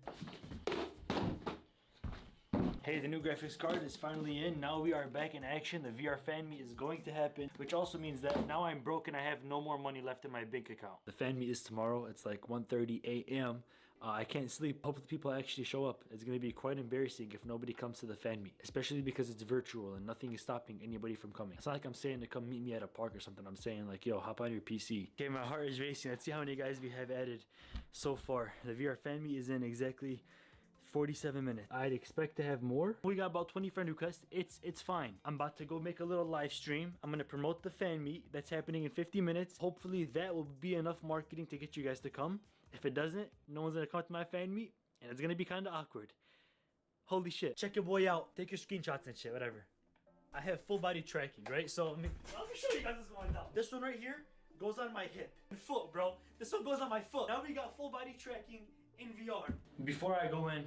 Hey, the new graphics card is finally in. Now we are back in action. The VR fan meet is going to happen, which also means that now I'm broke and I have no more money left in my bank account. The fan meet is tomorrow. It's like 1:30 a.m. I can't sleep. Hope the people actually show up. It's going to be quite embarrassing if nobody comes to the fan meet, especially because it's virtual and nothing is stopping anybody from coming. It's not like I'm saying to come meet me at a park or something. I'm saying like, yo, hop on your PC. Okay, my heart is racing. Let's see how many guys we have added so far. The VR fan meet is in exactly 47 minutes. I'd expect to have more. We got about 20 friend requests. It's fine. I'm about to go make a little live stream. I'm gonna promote the fan meet that's happening in 50 minutes. Hopefully that will be enough marketing to get you guys to come. If it doesn't, no one's gonna come to my fan meet, and it's gonna be kind of awkward. Holy shit. Check your boy out. Take your screenshots and shit, whatever. I have full body tracking, right? So let me show you guys what's going down. This one right here goes on my hip and foot, bro. This one goes on my foot. Now we got full body tracking in VR. Before I go in,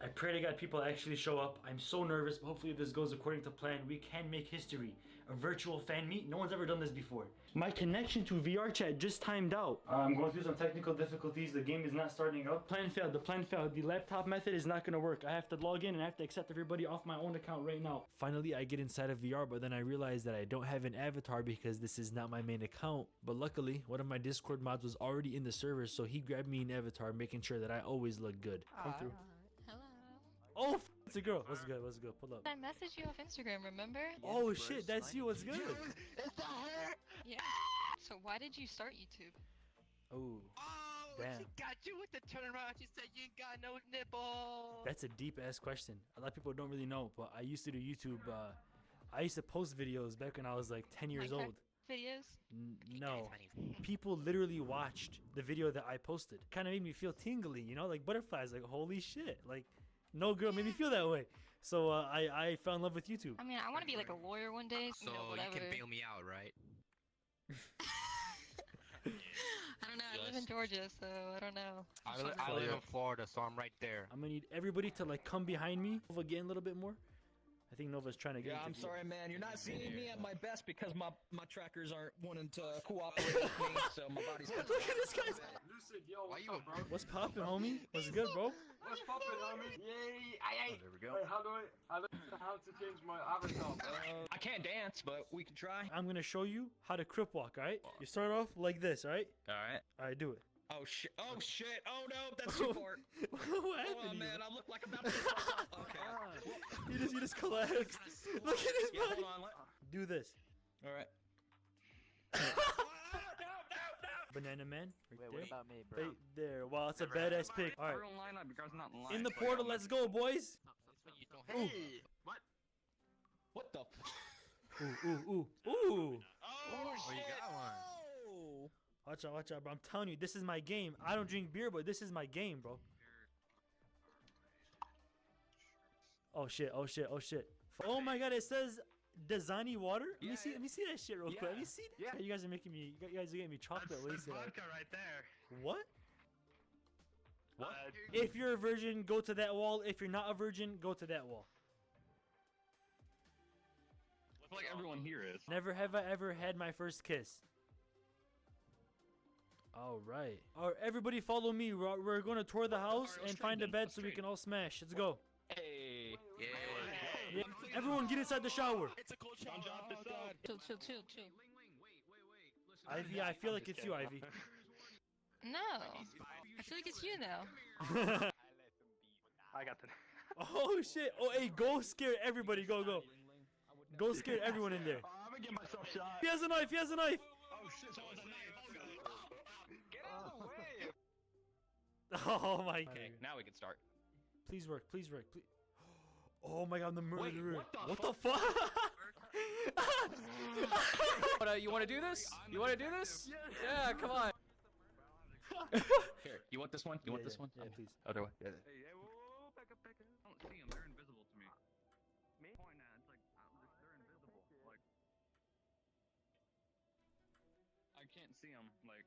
I pray to God people actually show up. I'm so nervous, but hopefully this goes according to plan. We can make history. A virtual fan meet. No one's ever done this before. My connection to VR chat just timed out. I'm going through some technical difficulties. The game is not starting up. Plan failed. The plan failed. The laptop method is not going to work. I have to log in and I have to accept everybody off my own account right now. Finally, I get inside of VR, but then I realize that I don't have an avatar because this is not my main account. But luckily, one of my Discord mods was already in the server, so he grabbed me an avatar, making sure that I always look good. Come through. Hello. Oh, it's a girl. What's good? What's good? Pull up. I messaged you off Instagram, remember? Oh shit, that's you. What's good? Is that her? Yeah. So why did you start YouTube? Oh, damn. She got you with the turnaround. She said you ain't got no nipple. That's a deep ass question. A lot of people don't really know, but I used to do YouTube. I used to post videos back when I was like 10 years old. Videos? No. People literally watched the video that I posted. Kind of made me feel tingly, you know, like butterflies. Like, holy shit. Like, no girl made me feel that way. So I fell in love with YouTube. I mean, I want to be like a lawyer one day. So whatever. you can bail me out, right? I don't know. I live in Georgia, so I don't know. I live in Florida, so I'm right there. I'm gonna need everybody to like come behind me again a little bit more. I think Nova's trying to get Yeah, I'm into sorry, man. You're not seeing me at my best because my trackers aren't wanting to cooperate with me, so my body's... Look at this guy's... Lucid, yo, what's up, bro? What's poppin', homie? What's good, bro? What's poppin', homie? Yay! There we go. Wait, how to change my avatar? I can't dance, but we can try. I'm gonna show you how to crip walk, alright? You start off like this, alright? Alright. Alright, do it. Oh shit! Oh shit! Oh no! That's too far. What happened? Oh man, I look like I'm about to get fucked up. Okay. You just collapsed. Look at his body. Hold on. Do this. All right. Banana Man. Right Wait, there. what about me, bro? Right there. Wow, it's a badass pick. All right. Everyone line up. You guys not in line. In the portal, let's go, boys. Ooh. What? What the? Ooh. Oh, you got one. Watch out, bro. I'm telling you, this is my game. I don't drink beer, but this is my game, bro. Oh shit. Oh my god, it says Dasani water. Let me see that shit real quick. Let me see that. Yeah. You guys are getting me chocolate wasted. That's vodka right there. What? What? If you're a virgin, go to that wall. If you're not a virgin, go to that wall. I feel like everyone here is. Never have I ever had my first kiss. All right, everybody follow me. We're going to tour the house and find a bed so we can all smash. Let's go. Hey. Yeah. Everyone get inside the shower. It's a cold shower. Chill. Ivy, I feel like it's you, Ivy. No. I feel like it's you now. I got the. Oh shit. Oh hey, go scare everybody. Go. Go scare everyone in there. I'm gonna get myself shot. He has a knife. Oh shit, someone's a knife. Get out of the way. Oh my god. Okay, now we can start. Please work. Oh my god, the murderer. Wait, what the fuck? You want to do this? You want to do this? Yeah, come on. Here, you want this one? You want this one? Yeah, please. Other way. Yeah. Hey, whoa, back up. I don't see them. They're invisible to me. Me? Point at. It's like they're invisible. Like I can't see them. Like.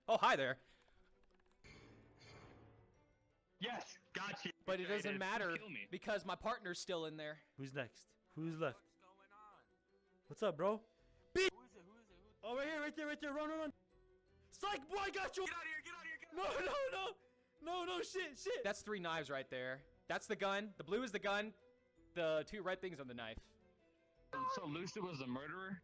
Oh, hi there. Yes, got you. But it doesn't matter Kill me. because my partner's still in there. Who's next? Who's left? What's up, bro? Who is it? Oh, right here. Run. Psych, boy, I got you. Get out of here. No, shit. That's 3 knives right there. That's the gun. The blue is the gun. The 2 red things are the knife. So Lucid was the murderer?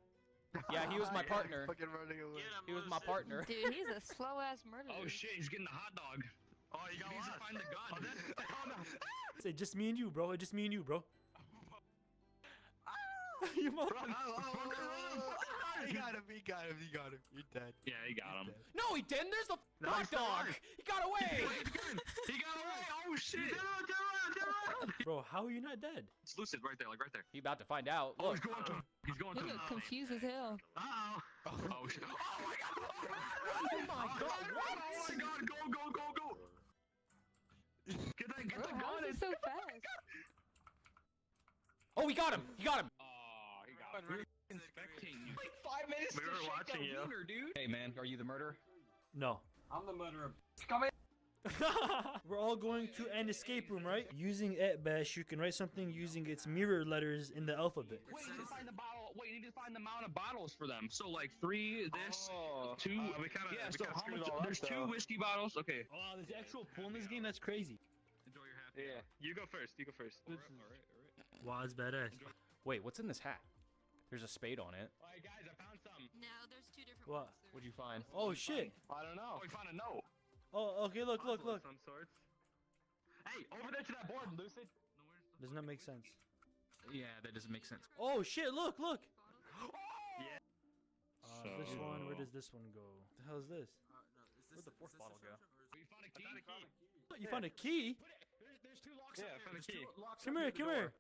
Yeah, he was my partner. Fucking running away. He was my partner. Dude, he's a slow ass murderer. Oh shit, he's getting the hot dog. Oh, you got to find the gun. Say just me and you, bro. You motherfucker. He got him. You're dead. Yeah, he got him. No, he didn't. There's the hot dog. He got away. He got away. Oh shit. Get around. Bro, how are you not dead? It's Lucid right there, like right there. He about to find out. Oh, Look. he's going to. You look confused as hell. Oh shit. Oh my god. Oh my god. What? Oh my god. Go. Get the Bro, gun. how is he so fast? Oh, he got him. Oh, he got him. We were inspecting you. Like 5 minutes We to were shake watching that you. wiener, dude. Hey man, are you the murderer? No. I'm the murderer. We're all going to an escape room, right? Using @bash, you can write something using its mirror letters in the alphabet. Wait, you need to find the bottle. Wait, you need to find the amount of bottles for them. So like 3, this, 2. we kinda, yeah. we So kinda how screwed much? all up, There's 2 though. whiskey bottles. Okay. Oh, there's actual pool in this game? That's crazy. Enjoy your happy. Yeah. You go first. All right. Wow, it's badass. Wait, what's in this hat? There's a spade on it. All right, guys, I found some. No, there's 2 different What? ones. What'd you find? Oh, shit. I don't know. Oh, we found a note. Oh, okay, look. Some sorts. Hey, over there to that board, Lucid. Does not make sense. Yeah, that doesn't make sense. Oh, shit, look. Yeah. This one, where does this one go? What the hell is this? Where'd the 4th bottle go? We found a key. You found a key? There's 2 locks. Yeah, I found a key. Come here.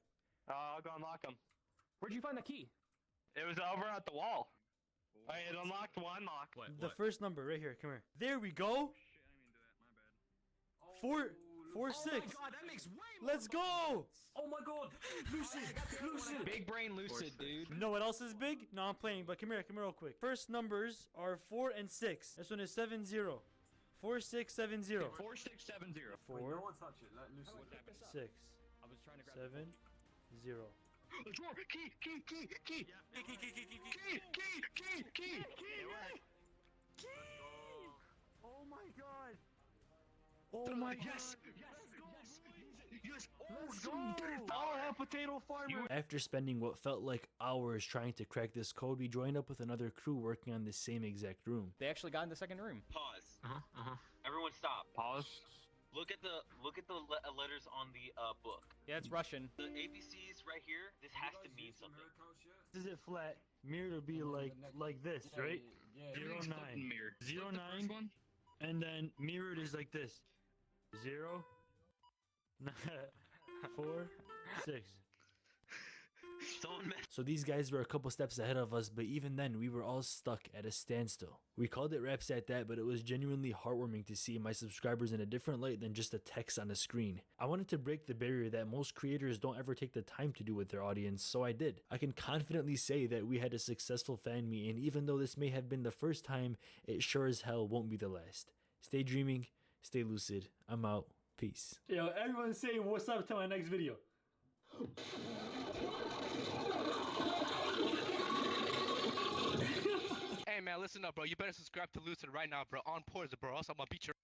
I'll go unlock them. Where'd you find the key? It was over at the wall. It unlocked one lock. The first number right here. Come here. There we go. 4, 6. Oh my god, that makes way more. Let's go. Oh my god, Lucid. Big brain Lucid, dude. You know what else is big? No, I'm playing, but come here real quick. First numbers are 4 and 6. This one is 70. 4670. 4670. 4, Wait, no one touch it. Let Lucid. 6, I was trying to grab 7, 0. the drawer. Key. Oh my god. Oh my god. Yes. Oh, potato farmer. After spending what felt like hours trying to crack this code, we joined up with another crew working on the same exact room. They actually got in the second room. Pause. Everyone stop. Pause. look at the letters on the book. Yeah, it's Russian. The ABCs right here. This has to mean something. Is it flat? Mirror will be like this, right? Yeah, 09. mirror. 09. And then mirrored is like this. 0, 4, 6. So these guys were a couple steps ahead of us, but even then we were all stuck at a standstill. We called it Raps at that, but it was genuinely heartwarming to see my subscribers in a different light than just a text on a screen. I wanted to break the barrier that most creators don't ever take the time to do with their audience, so I did. I can confidently say that we had a successful fan meet, and even though this may have been the first time, it sure as hell won't be the last. Stay dreaming, stay lucid. I'm out. Peace. Yo, everyone say what's up to my next video. Hey man, listen up, bro. You better subscribe to Lucid right now, bro. On pause, bro. Else I'm gonna beat your.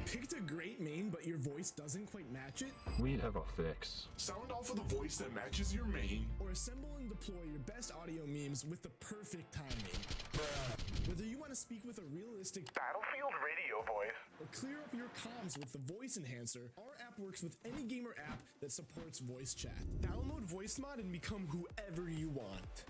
Picked a great main, but your voice doesn't quite match it? We have a fix. Sound off with a voice that matches your main. Or assemble and deploy your best audio memes with the perfect timing. Whether you want to speak with a realistic Battlefield radio voice or clear up your comms with the voice enhancer, our app works with any gamer app that supports voice chat. Download VoiceMod and become whoever you want.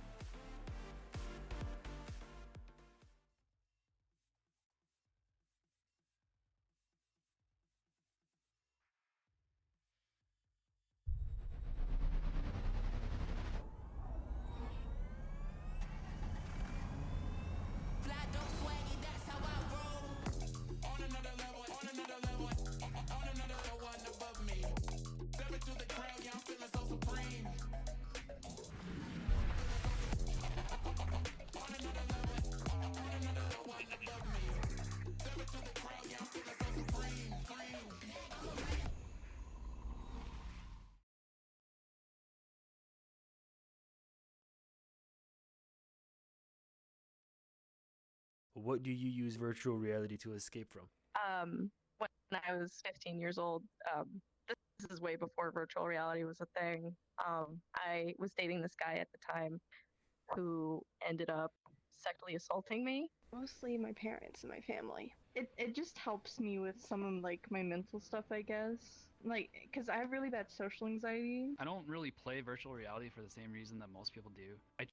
What do you use virtual reality to escape from? When I was 15 years old, this is way before virtual reality was a thing. I was dating this guy at the time who ended up sexually assaulting me. Mostly my parents and my family. It just helps me with some of like my mental stuff, I guess. Like, because I have really bad social anxiety. I don't really play virtual reality for the same reason that most people do.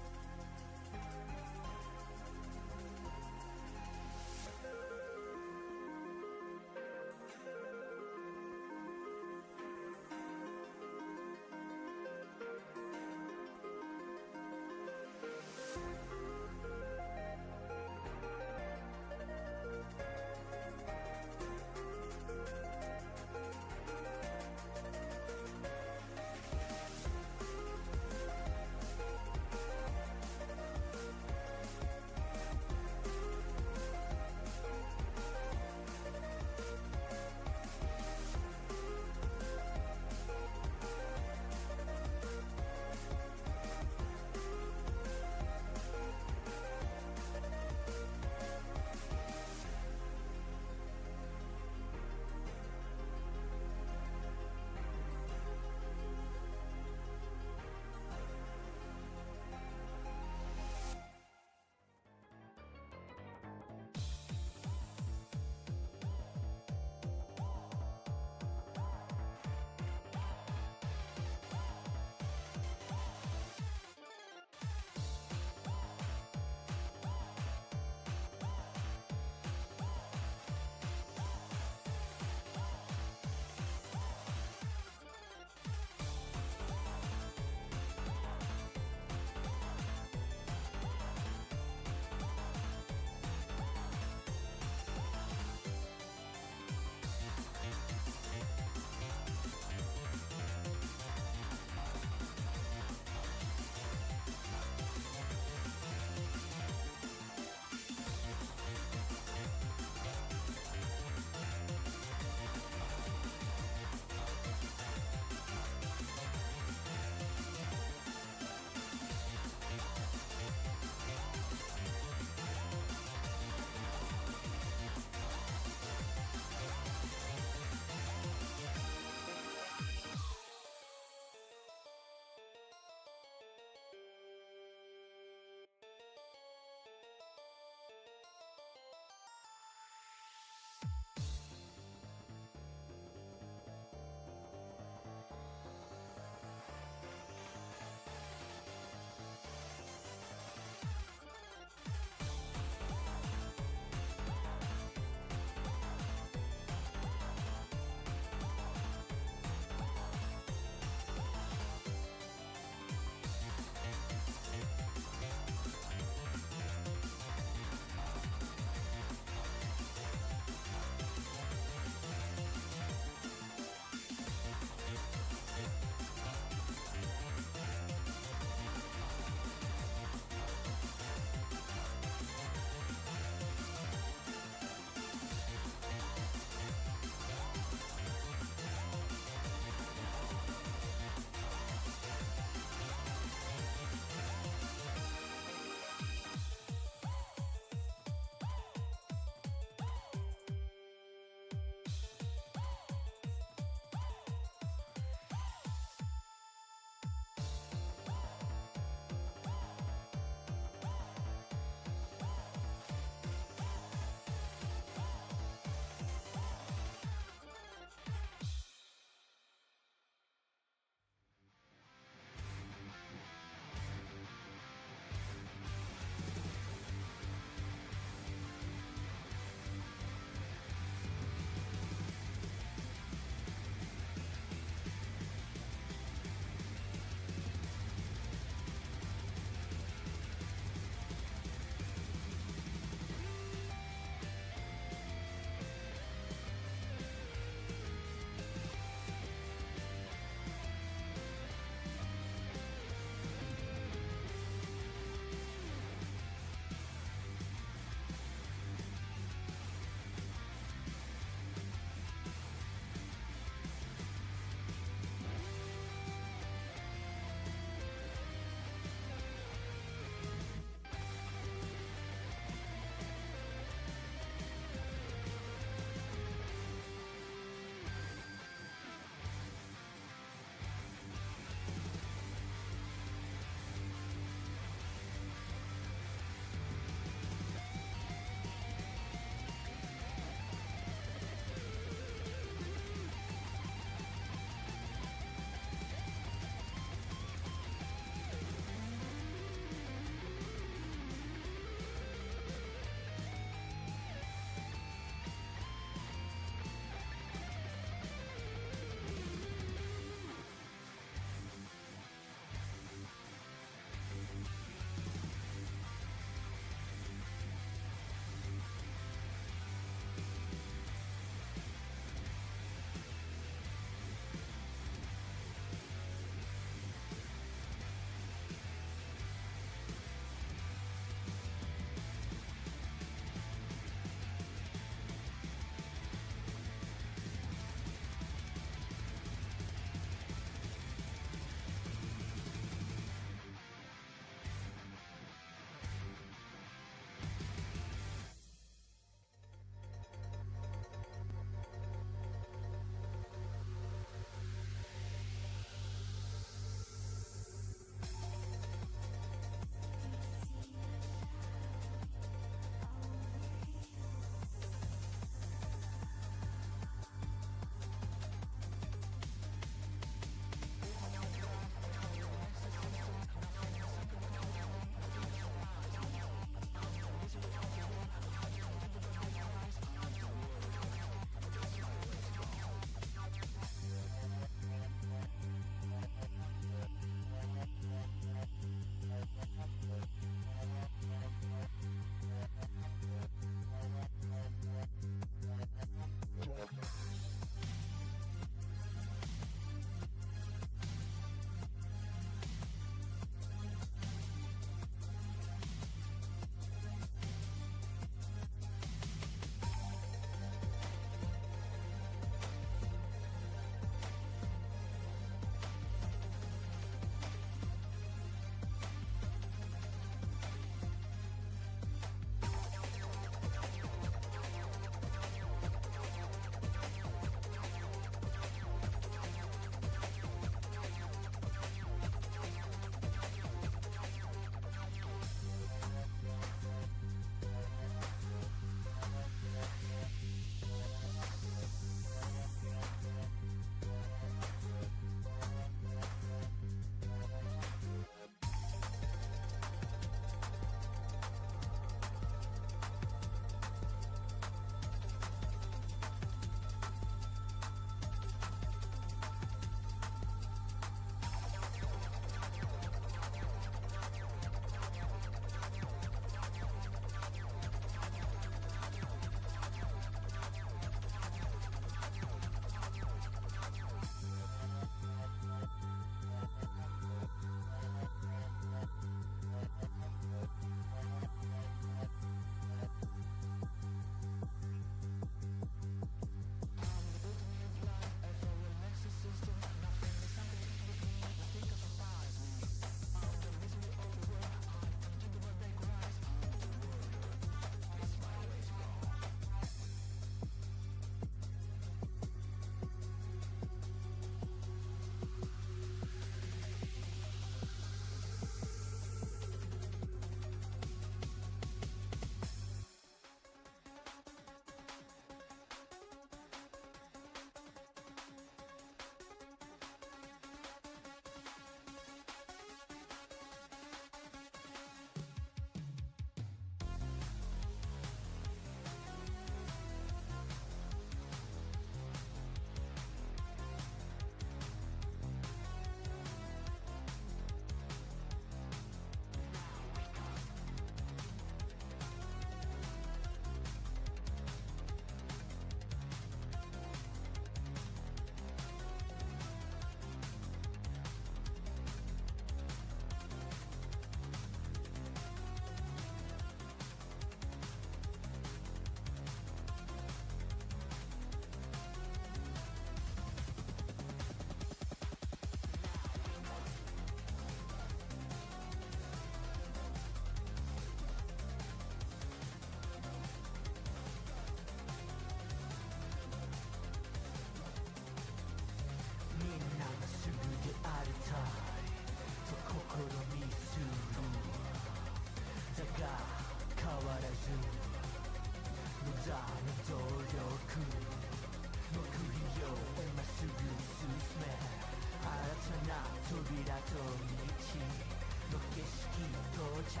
の景色到着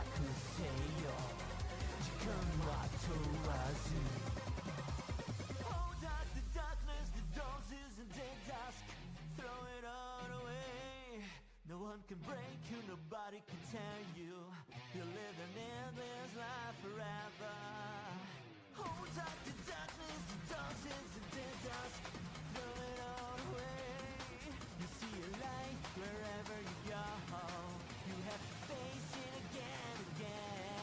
せよ時間は問わず Hold up the darkness, the doses and the dusk Throw it all away No one can break you, nobody can tell you You live an endless life forever Hold up the darkness, the doses and the dusk Throw it all away You see a light wherever you go You have to face it again, again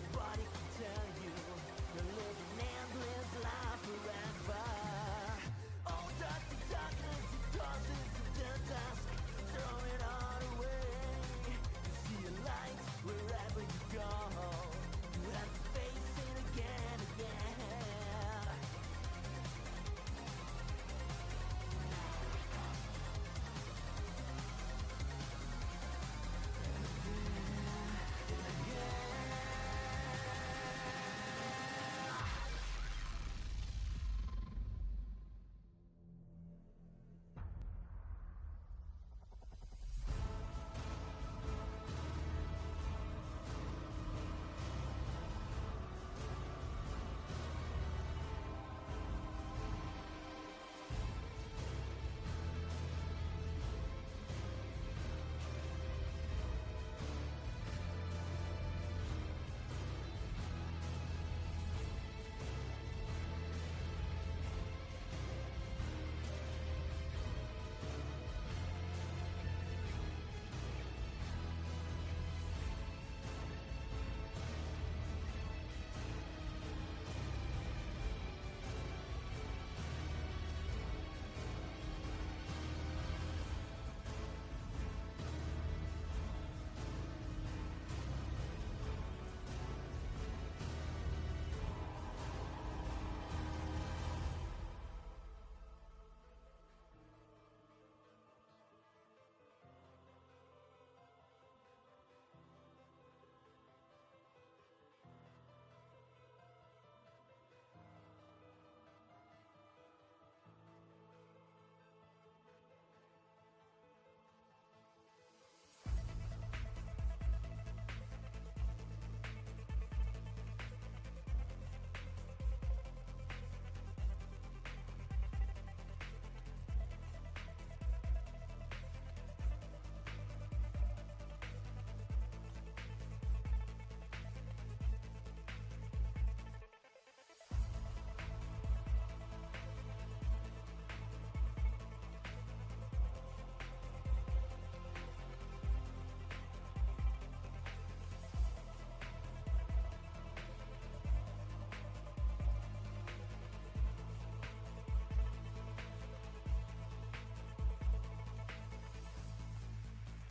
Nobody can tell you you're living endless life forever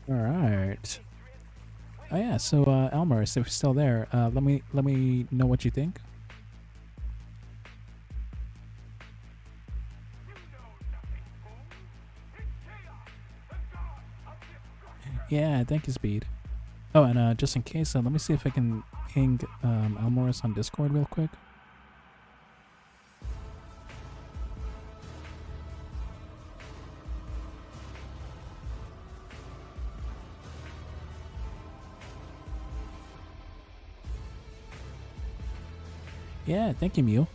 All right. Oh yeah. So Alamarus, if you're still there, let me know what you think. Yeah, thank you, Speed. Oh, and just in case, let me see if I can ping Alamarus on Discord real quick. Yeah, thank you, Mew.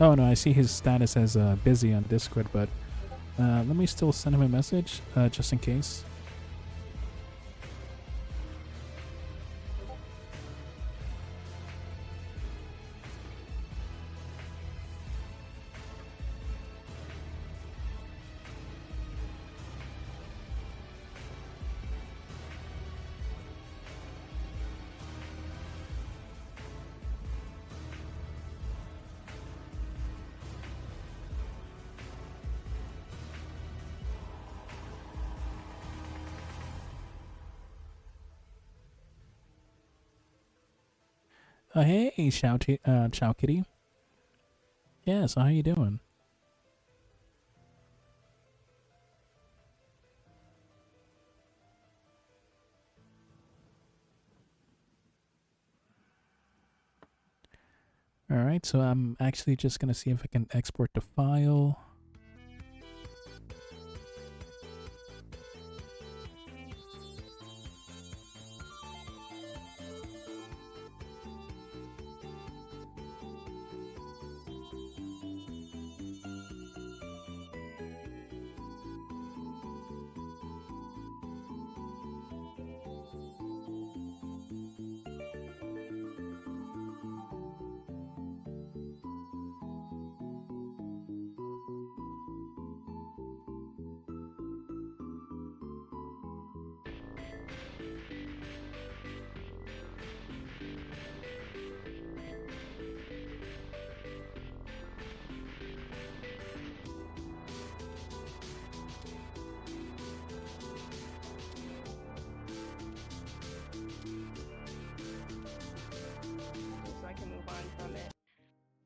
Oh no, I see his status as busy on Discord, but let me still send him a message just in case. Hey, Chow Kitty. Yeah, so how you doing? Alright, so I'm actually just gonna see if I can export the file. So I can move on from it.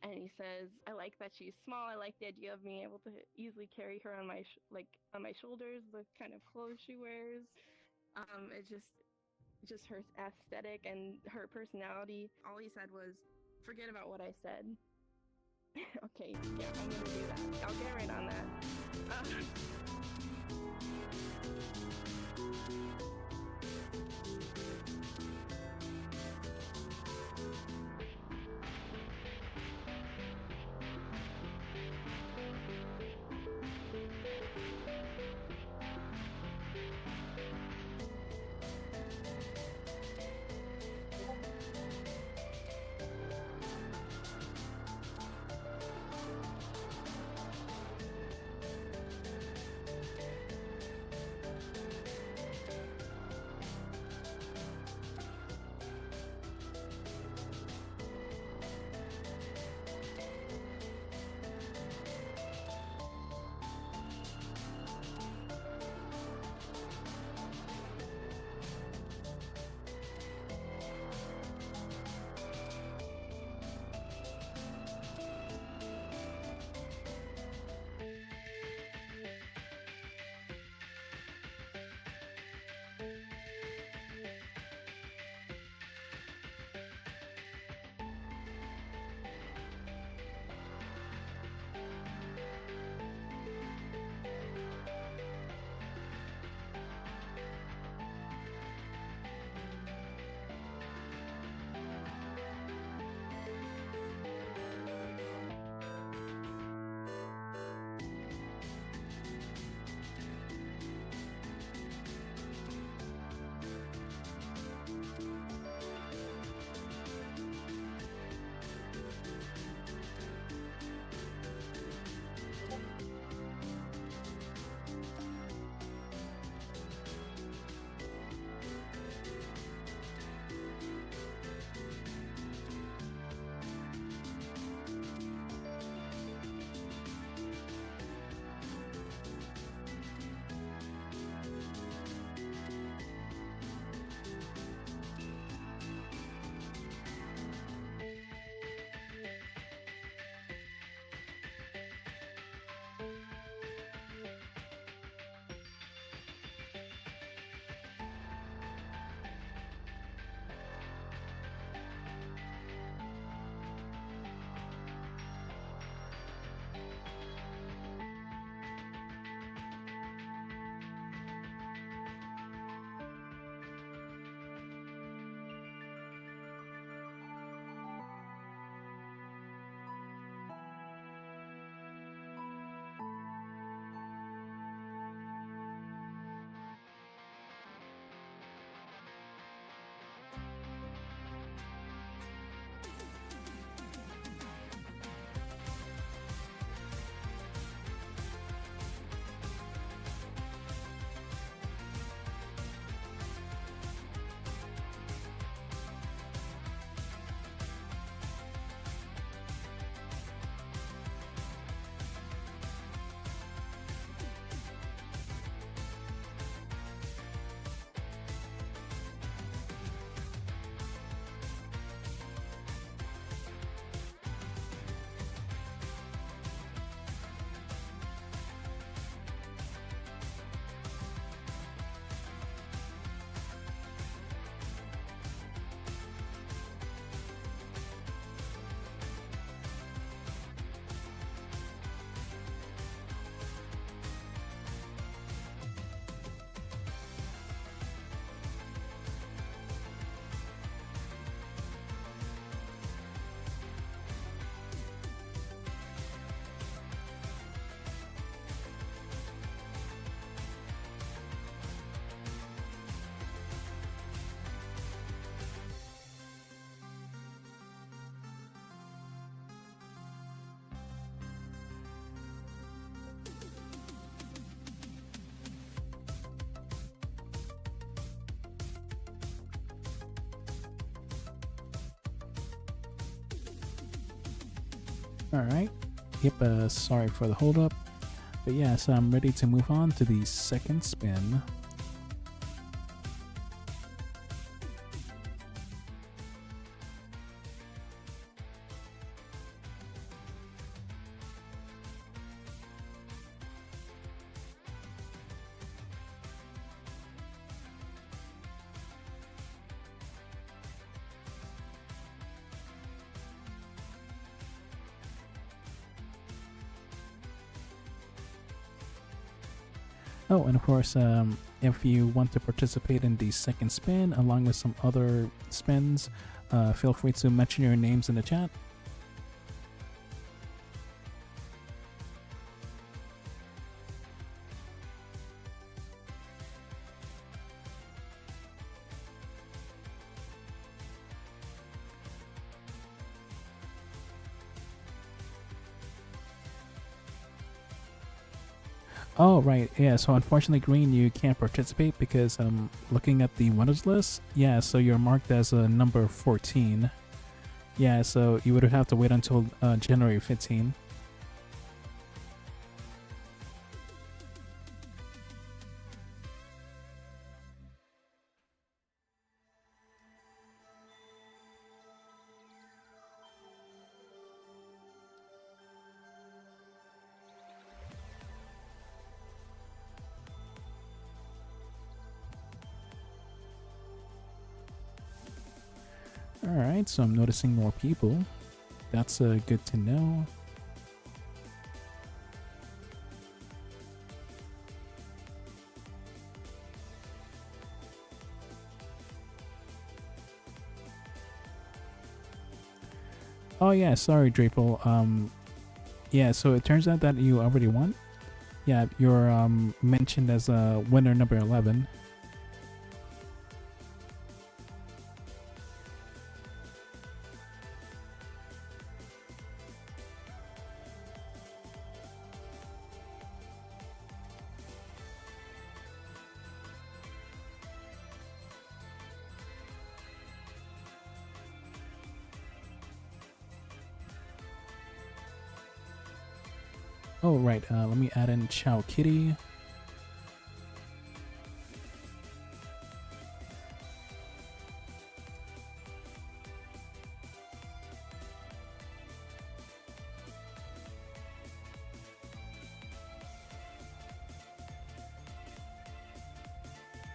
And he says, "I like that she's small. I like the idea of being able to easily carry her on my on my shoulders. The kind of clothes she wears. It's just her aesthetic and her personality." All he said was, "Forget about what I said." Okay, yeah, I'm gonna do that. I'll get right on that. Alright. Yep, sorry for the hold up. But yeah, so I'm ready to move on to the second spin. Oh, and of course, if you want to participate in the second spin along with some other spins, feel free to mention your names in the chat. Oh, right. Yeah, so unfortunately, Green, you can't participate because looking at the winners list, yeah, so you're marked as a number 14. Yeah, so you would have to wait until January 15. Alright, so I'm noticing more people. That's good to know. Oh yeah, sorry Draple. Yeah, so it turns out that you already won. Yeah, you're mentioned as winner number 11. Oh, right. Let me add in Chow Kitty.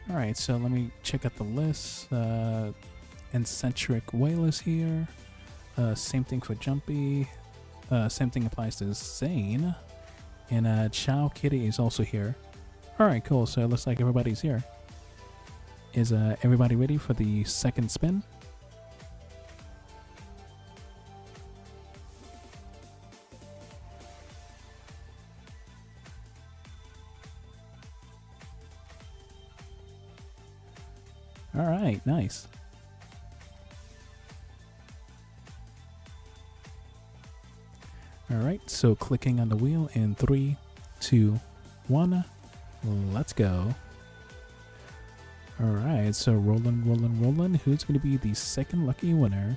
Alright, so let me check out the list. Eccentric Whale is here. Same thing for Jumpy. Same thing applies to Zane. And Chow Kitty is also here. Alright, cool. So it looks like everybody's here. Is everybody ready for the second spin? Alright, nice. Alright, so clicking on the wheel in 3, 2, 1, let's go. Alright, so rolling. Who's going to be the second lucky winner?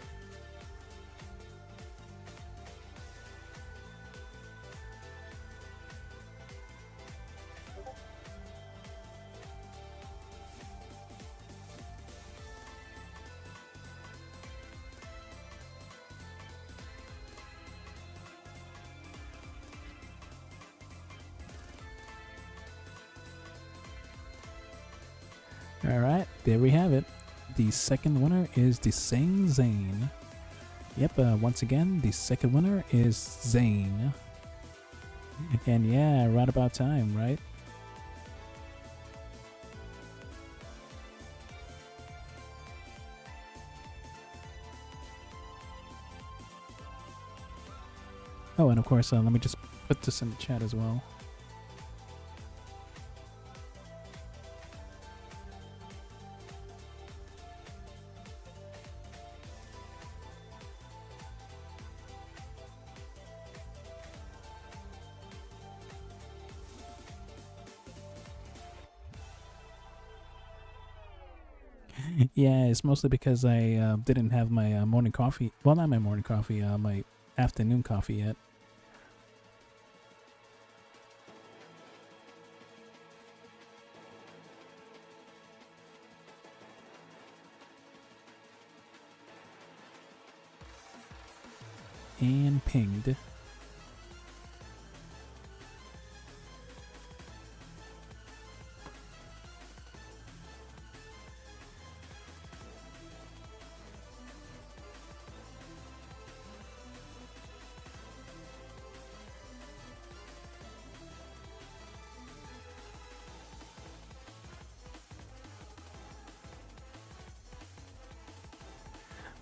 Alright, there we have it. The second winner is the thesamezane. Yep, once again, the second winner is Zane. And yeah, right about time, right? Oh, and of course, let me just put this in the chat as well. Yeah, it's mostly because I didn't have my morning coffee. Well, not my morning coffee. My afternoon coffee yet. And pinged.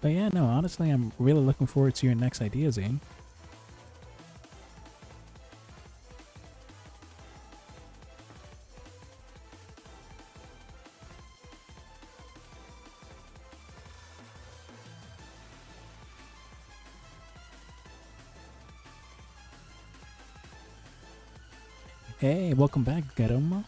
But yeah, no, honestly, I'm really looking forward to your next idea, Zane. Hey, welcome back, Garoma.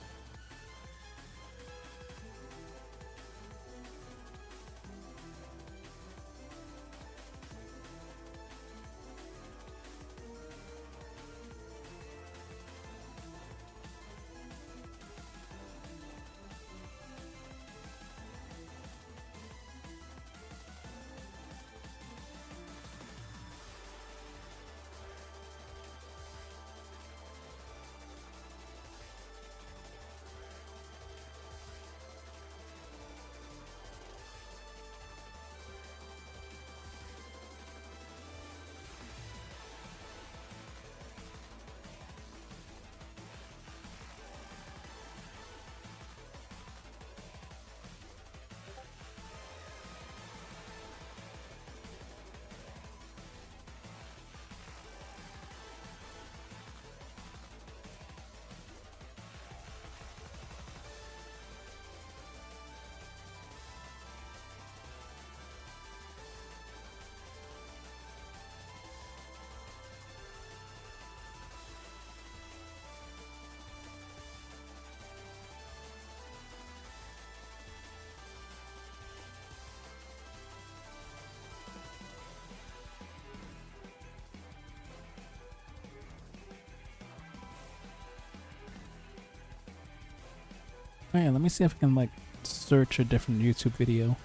Alright, let me see if I can like search a different YouTube video.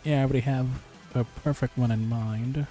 Yeah, I already have a perfect one in mind.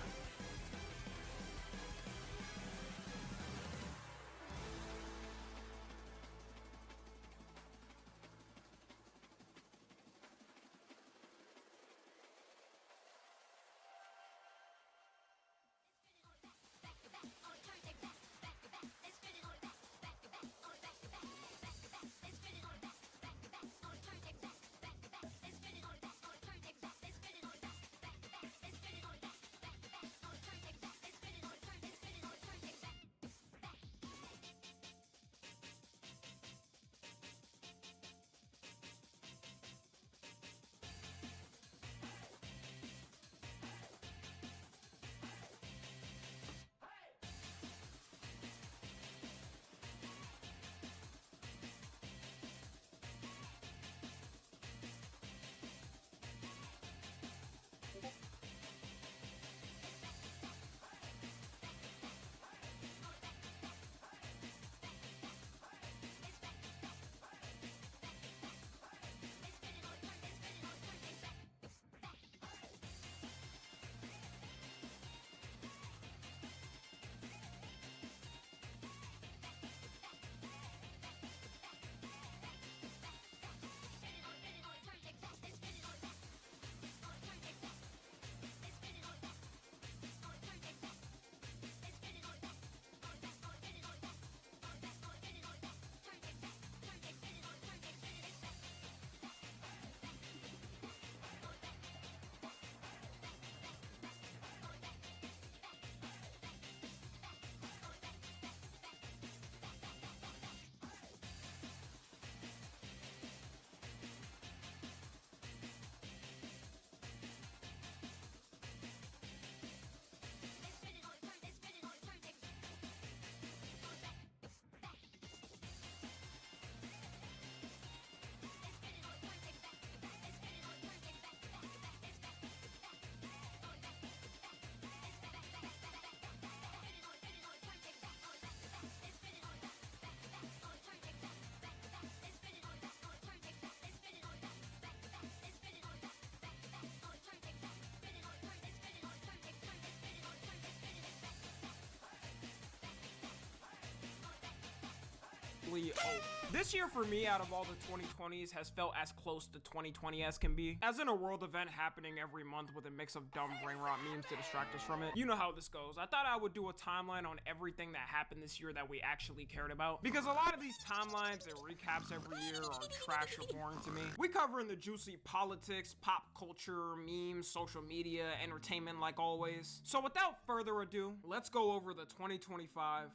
officially over. This year for me, out of all the 2020s, has felt as close to 2020 as can be. As in a world event happening every month with a mix of dumb brain rot memes to distract us from it. You know how this goes. I thought I would do a timeline on everything that happened this year that we actually cared about. Because a lot of these timelines and recaps every year are trash or boring to me. We cover in the juicy politics, pop culture, memes, social media, entertainment like always. So without further ado, let's go over the 2025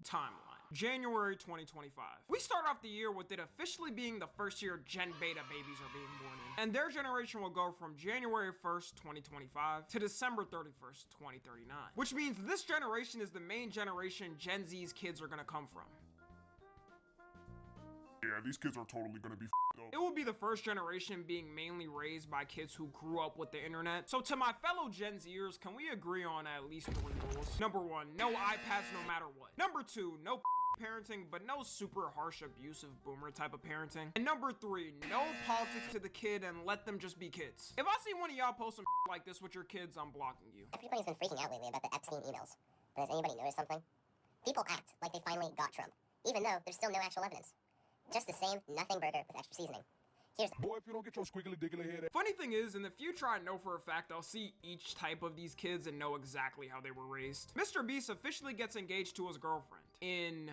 timeline. January 2025. We start off the year with it officially being the first year Gen Beta babies are being born in. And their generation will go from January 1st, 2025 to December 31st, 2039. Which means this generation is the main generation Gen Z's kids are gonna come from. Yeah, these kids are totally gonna be f***ed up. It will be the first generation being mainly raised by kids who grew up with the internet. So to my fellow Gen Zers, can we agree on at least 3 rules? Number 1, no iPads no matter what. Number 2, no parenting, but no super harsh, abusive boomer type of parenting. And number 3, no politics to the kid and let them just be kids. If I see one of y'all post some like this with your kids, I'm blocking you. Everybody's been freaking out lately about the Epstein emails. But has anybody noticed something? People act like they finally got Trump, even though there's still no actual evidence. Just the same nothing burger with extra seasoning. Here's boy, if you don't get your squiggly diggly head. Funny thing is, in the future, I know for a fact I'll see each type of these kids and know exactly how they were raised. Mr. Beast officially gets engaged to his girlfriend in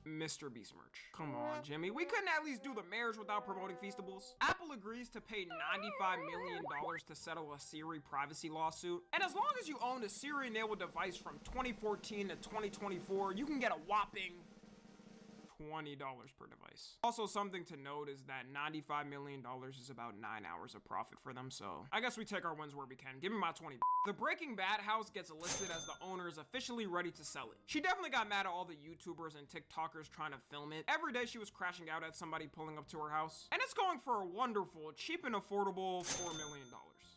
Mr. Beast merch. Come on, Jimmy. We couldn't at least do the marriage without promoting Feastables. Apple agrees to pay $95 million to settle a Siri privacy lawsuit. And as long as you own a Siri-enabled device from 2014 to 2024, you can get a whopping $20 per device. Also, something to note is that $95 million is about 9 hours of profit for them, so I guess we take our wins where we can. Give me my 20. The Breaking Bad house gets listed as the owner is officially ready to sell it. She definitely got mad at all the YouTubers and TikTokers trying to film it. Every day she was crashing out at somebody pulling up to her house. And it's going for a wonderful, cheap and affordable $4 million.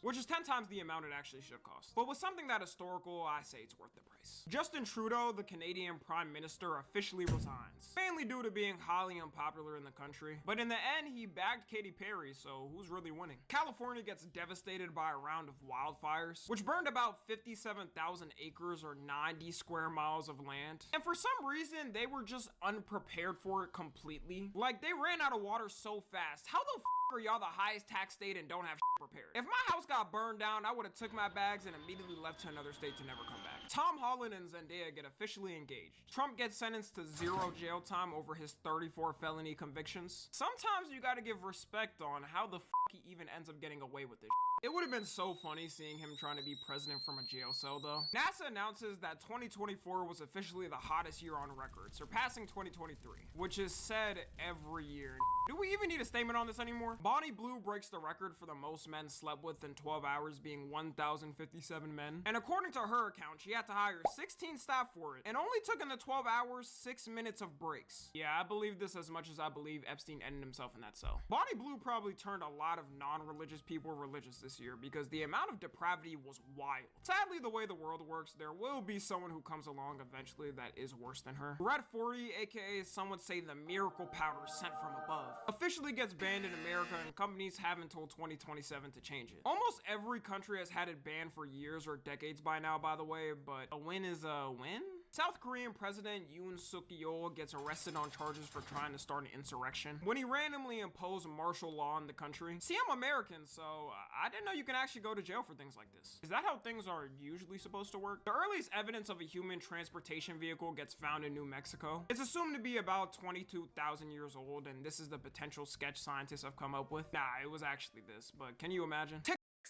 Which is 10 times the amount it actually should cost. But with something that historical, I say it's worth the price. Justin Trudeau, the Canadian Prime Minister, officially resigns. Mainly due to being highly unpopular in the country. But in the end, he bagged Katy Perry, so who's really winning? California gets devastated by a round of wildfires, which burned about 57,000 acres or 90 square miles of land. And for some reason, they were just unprepared for it completely. Like, they ran out of water so fast. How the f are y'all the highest tax state and don't have prepared? If my house got burned down, I would have took my bags and immediately left to another state to never come back. Tom Holland and Zendaya get officially engaged. Trump gets sentenced to 0 jail time over his 34 felony convictions. Sometimes you gotta give respect on how the f he even ends up getting away with this. It would have been so funny seeing him trying to be president from a jail cell though. NASA announces that 2024 was officially the hottest year on record, surpassing 2023, which is said every year. Do we even need a statement on this anymore? Bonnie Blue breaks the record for the most men slept with in 12 hours, being 1,057 men. And according to her account, she had to hire 16 staff for it and only took in the 12 hours 6 minutes of breaks. Yeah, I believe this as much as I believe Epstein ended himself in that cell. Bonnie Blue probably turned a lot of non-religious people religious this year because the amount of depravity was wild. Sadly, the way the world works, there will be someone who comes along eventually that is worse than her. Red 40, aka some would say the miracle powder sent from above, officially gets banned in America, and companies have until 2027 to change it. Almost every country has had it banned for years or decades by now, by the way, but a win is a win? South Korean President Yoon Suk Yeol gets arrested on charges for trying to start an insurrection when he randomly imposed martial law in the country. See, I'm American, so I didn't know you can actually go to jail for things like this. Is that how things are usually supposed to work? The earliest evidence of a human transportation vehicle gets found in New Mexico. It's assumed to be about 22,000 years old, and this is the potential sketch scientists have come up with. Nah, it was actually this, but can you imagine?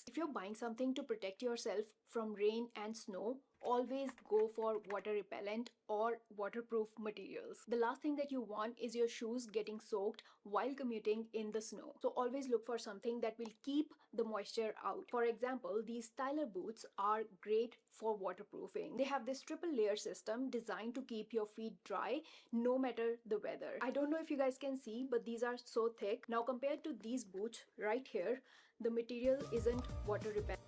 If you're buying something to protect yourself from rain and snow, always go for water repellent or waterproof materials. The last thing that you want is your shoes getting soaked while commuting in the snow. So always look for something that will keep the moisture out. For example, these Tyler boots are great for waterproofing. They have this triple layer system designed to keep your feet dry no matter the weather. I don't know if you guys can see, but these are so thick. Now compared to these boots right here, the material isn't water repellent.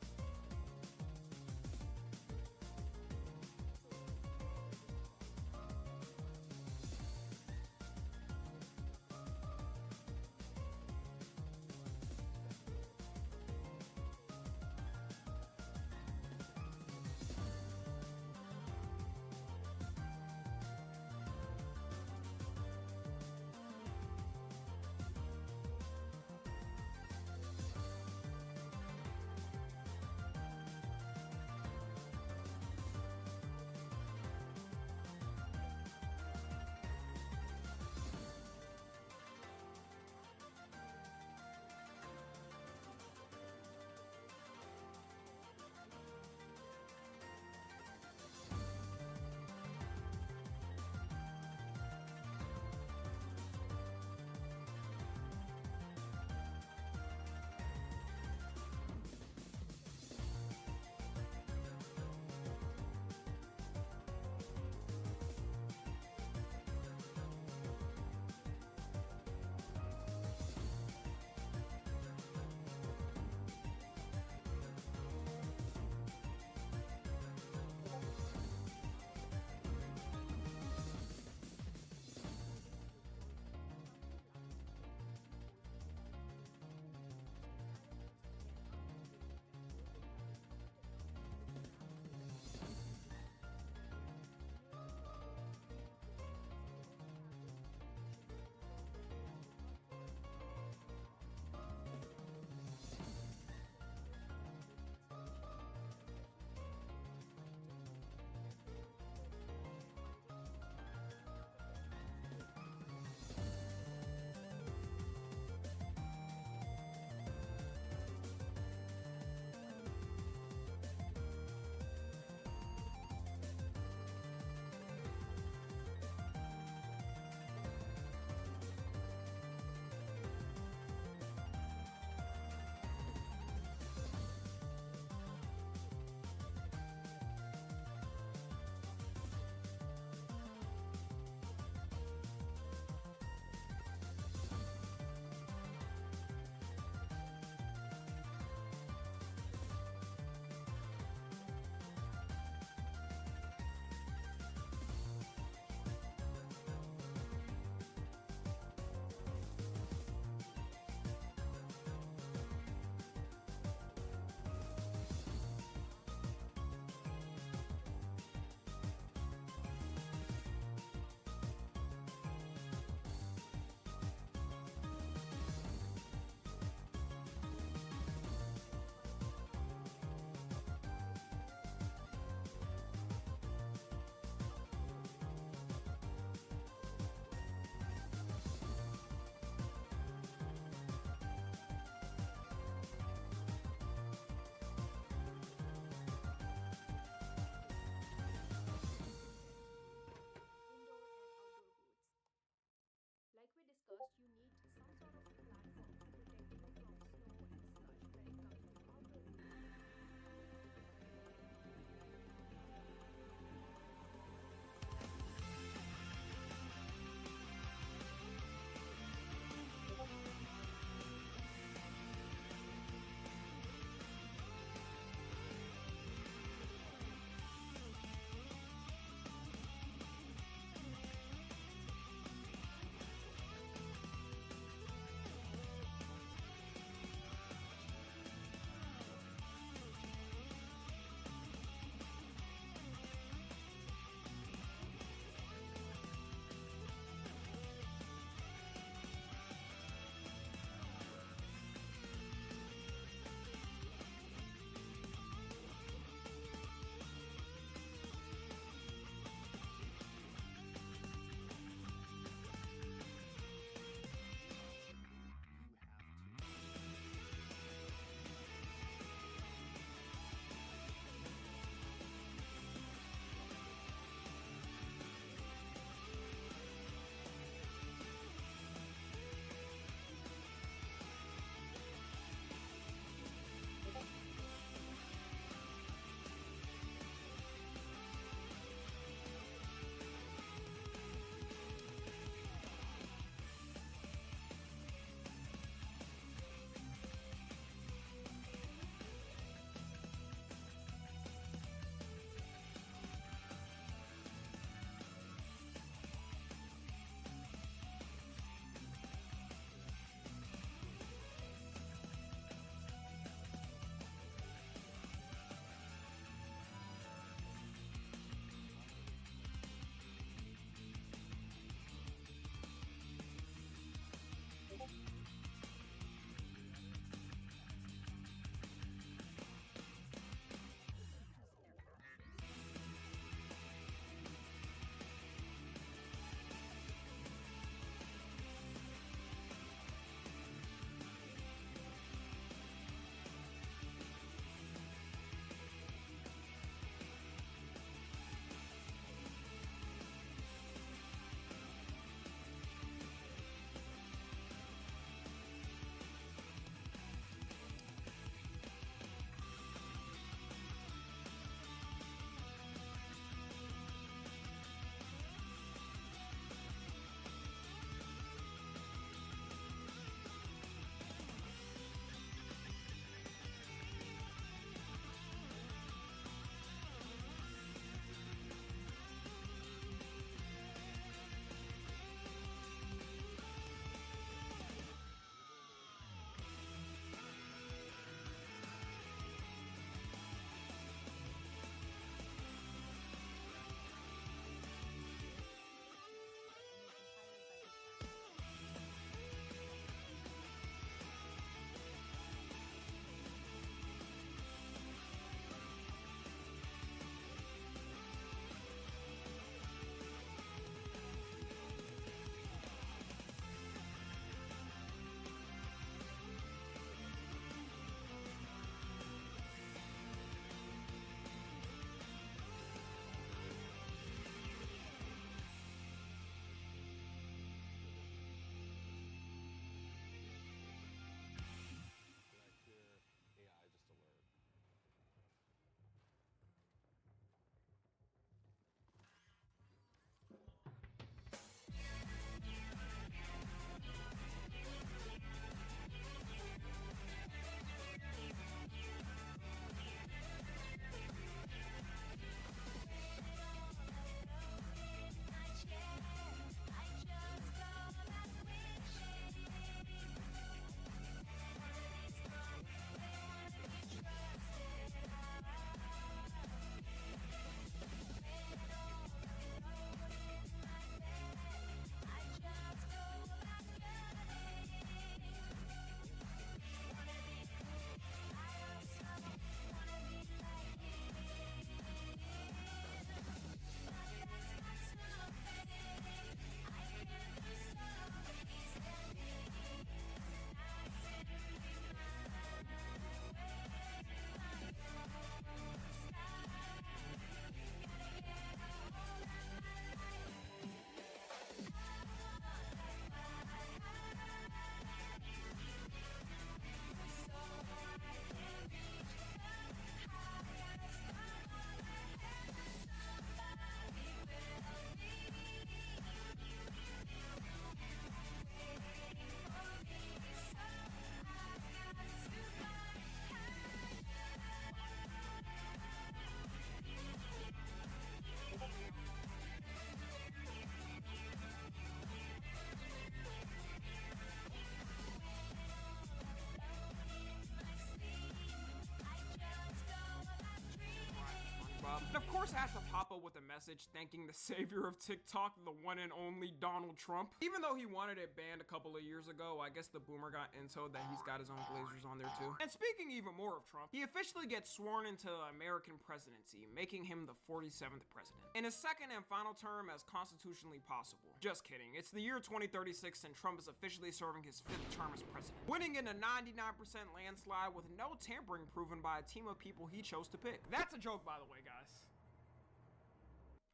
course had to pop up with a message thanking the savior of TikTok, the one and only Donald Trump. Even though he wanted it banned a couple of years ago, I guess the boomer got intel that he's got his own Blazers on there too. And speaking even more of Trump, he officially gets sworn into the American presidency, making him the 47th president, in his second and final term as constitutionally possible. Just kidding, it's the year 2036 and Trump is officially serving his 5th term as president, winning in a 99% landslide with no tampering proven by a team of people he chose to pick. That's a joke, by the way, guys.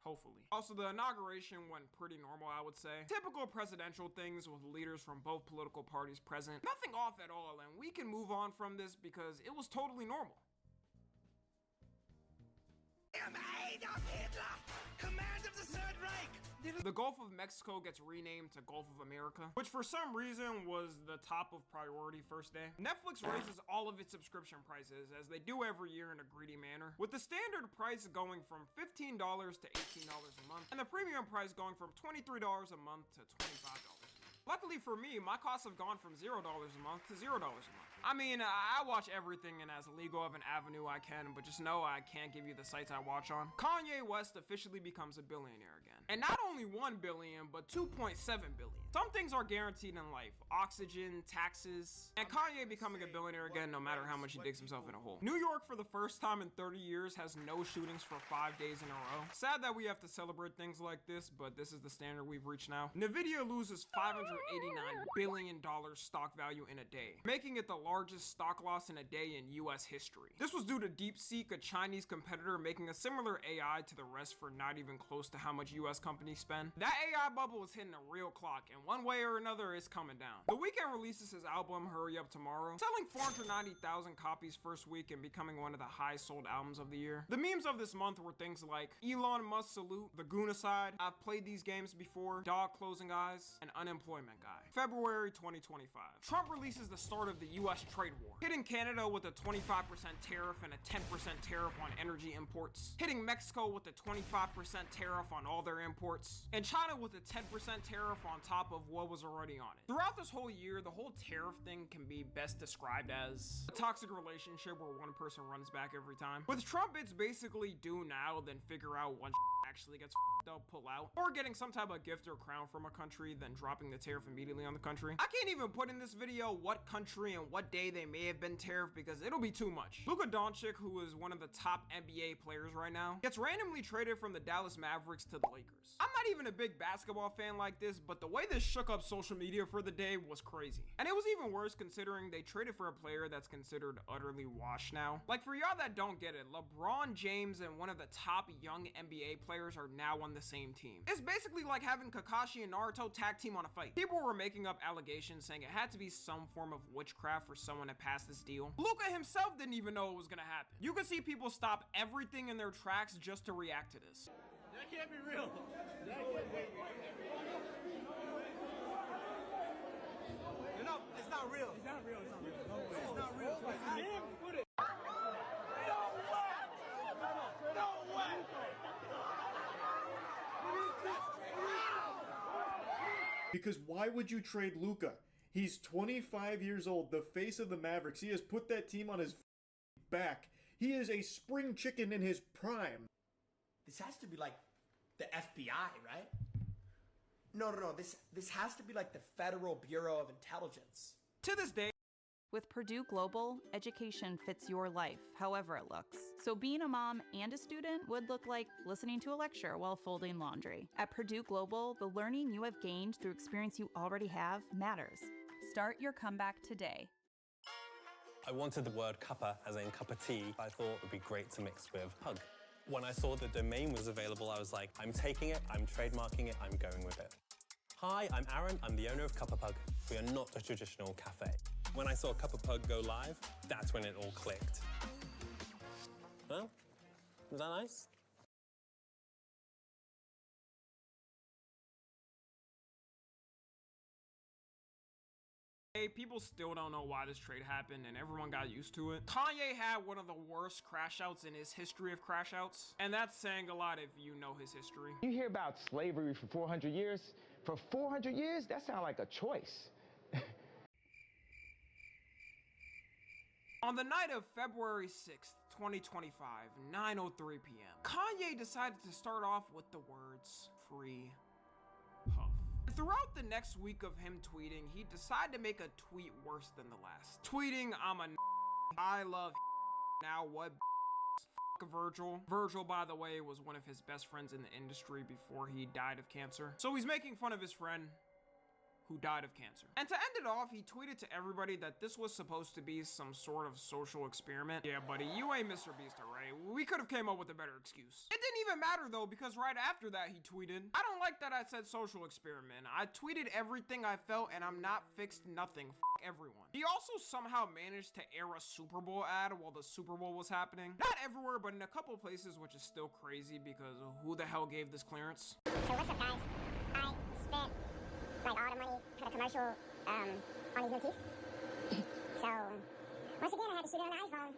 Hopefully. Also, the inauguration went pretty normal, I would say. Typical presidential things with leaders from both political parties present. Nothing off at all, and we can move on from this because it was totally normal. Adolf Hitler, command of the Third Reich. The Gulf of Mexico gets renamed to Gulf of America, which for some reason was the top of priority first day. Netflix raises all of its subscription prices, as they do every year in a greedy manner, with the standard price going from $15 to $18 a month, and the premium price going from $23 a month to $25 a month. Luckily for me, my costs have gone from $0 a month to $0 a month. I mean, I watch everything in as legal of an avenue I can, but just know I can't give you the sites I watch on. Kanye West officially becomes a billionaire again. And not only 1 billion, but 2.7 billion. Some things are guaranteed in life. Oxygen, taxes, and Kanye becoming a billionaire again no matter how much he digs himself in a hole. New York for the first time in 30 years has no shootings for 5 days in a row. Sad that we have to celebrate things like this, but this is the standard we've reached now. Nvidia loses $589 billion stock value in a day, making it the largest stock loss in a day in US history. This was due to DeepSeek, a Chinese competitor, making a similar AI to the rest for not even close to how much US companies spend. That AI bubble is hitting a real clock, and one way or another it's coming down. The Weeknd releases his album Hurry Up Tomorrow, selling 490,000 copies first week and becoming one of the highest sold albums of the year. The memes of this month were things like Elon Musk salute, the Goonacide, I've played these games before, dog closing eyes, and unemployment guy. February 2025. Trump releases the start of the US trade war, hitting Canada with a 25% tariff and a 10% tariff on energy imports, hitting Mexico with a 25% tariff on all their imports, and China with a 10% tariff on top of what was already on it. Throughout this whole year, the whole tariff thing can be best described as a toxic relationship where one person runs back every time. With Trump, it's basically do now, then figure out what actually gets up, pull out, or getting some type of gift or crown from a country, then dropping the tariff immediately on the country. I can't even put in this video what country and what day they may have been tariffed because it'll be too much. Luka Doncic, who is one of the top NBA players right now, gets randomly traded from the Dallas Mavericks to the Lakers. I'm not even a big basketball fan like this, but the way this shook up social media for the day was crazy. And it was even worse considering they traded for a player that's considered utterly washed now. Like, for y'all that don't get it, LeBron James and one of the top young NBA players are now on the same team. It's basically like having Kakashi and Naruto tag team on a fight. People were making up allegations saying it had to be some form of witchcraft for someone to pass this deal. Luka himself didn't even know it was gonna happen. You could see people stop everything in their tracks just to react to this. That can't be real. That can't be real. No, it's not real. It's not real. It's not real. No way. It's not real. I am put it. No way. No way. Because why would you trade Luka? He's 25 years old, the face of the Mavericks. He has put that team on his back. He is a spring chicken in his prime. This has to be like the FBI, right? No. This has to be like the Federal Bureau of Intelligence. To this day, with Purdue Global, education fits your life, however it looks. So being a mom and a student would look like listening to a lecture while folding laundry. At Purdue Global, the learning you have gained through experience you already have matters. Start your comeback today. I wanted the word cuppa, as in cup of tea, I thought would be great to mix with hug. When I saw the domain was available, I was like, I'm taking it, I'm trademarking it, I'm going with it. Hi, I'm Aaron, I'm the owner of Cup of Pug. We are not a traditional cafe. When I saw Cup of Pug go live, that's when it all clicked. Well, was that nice? Hey, people still don't know why this trade happened and everyone got used to it. Kanye had one of the worst crash outs in his history of crash outs, and that's saying a lot if you know his history. You hear about slavery for 400 years? For 400 years? That sounds like a choice. On the night of February 6th, 2025, 9:03 p.m. Kanye decided to start off with the words free puff. Throughout the next week of him tweeting, he decided to make a tweet worse than the last. Tweeting, I'm a I love now what Virgil. Virgil, by the way, was one of his best friends in the industry before he died of cancer. So he's making fun of his friend who died of cancer. And to end it off, he tweeted to everybody that this was supposed to be some sort of social experiment. Yeah, buddy, you ain't Mr. Beast, alright? We could have came up with a better excuse. It didn't even matter though, because right after that he tweeted, I don't like that I said social experiment. I tweeted everything I felt and I'm not fixed nothing. F everyone. He also somehow managed to air a Super Bowl ad while the Super Bowl was happening. Not everywhere, but in a couple places, which is still crazy because who the hell gave this clearance? So what's up, guys? I spent like all the money for the commercial on these new teeth. So once again, I had to shoot it on the iPhone.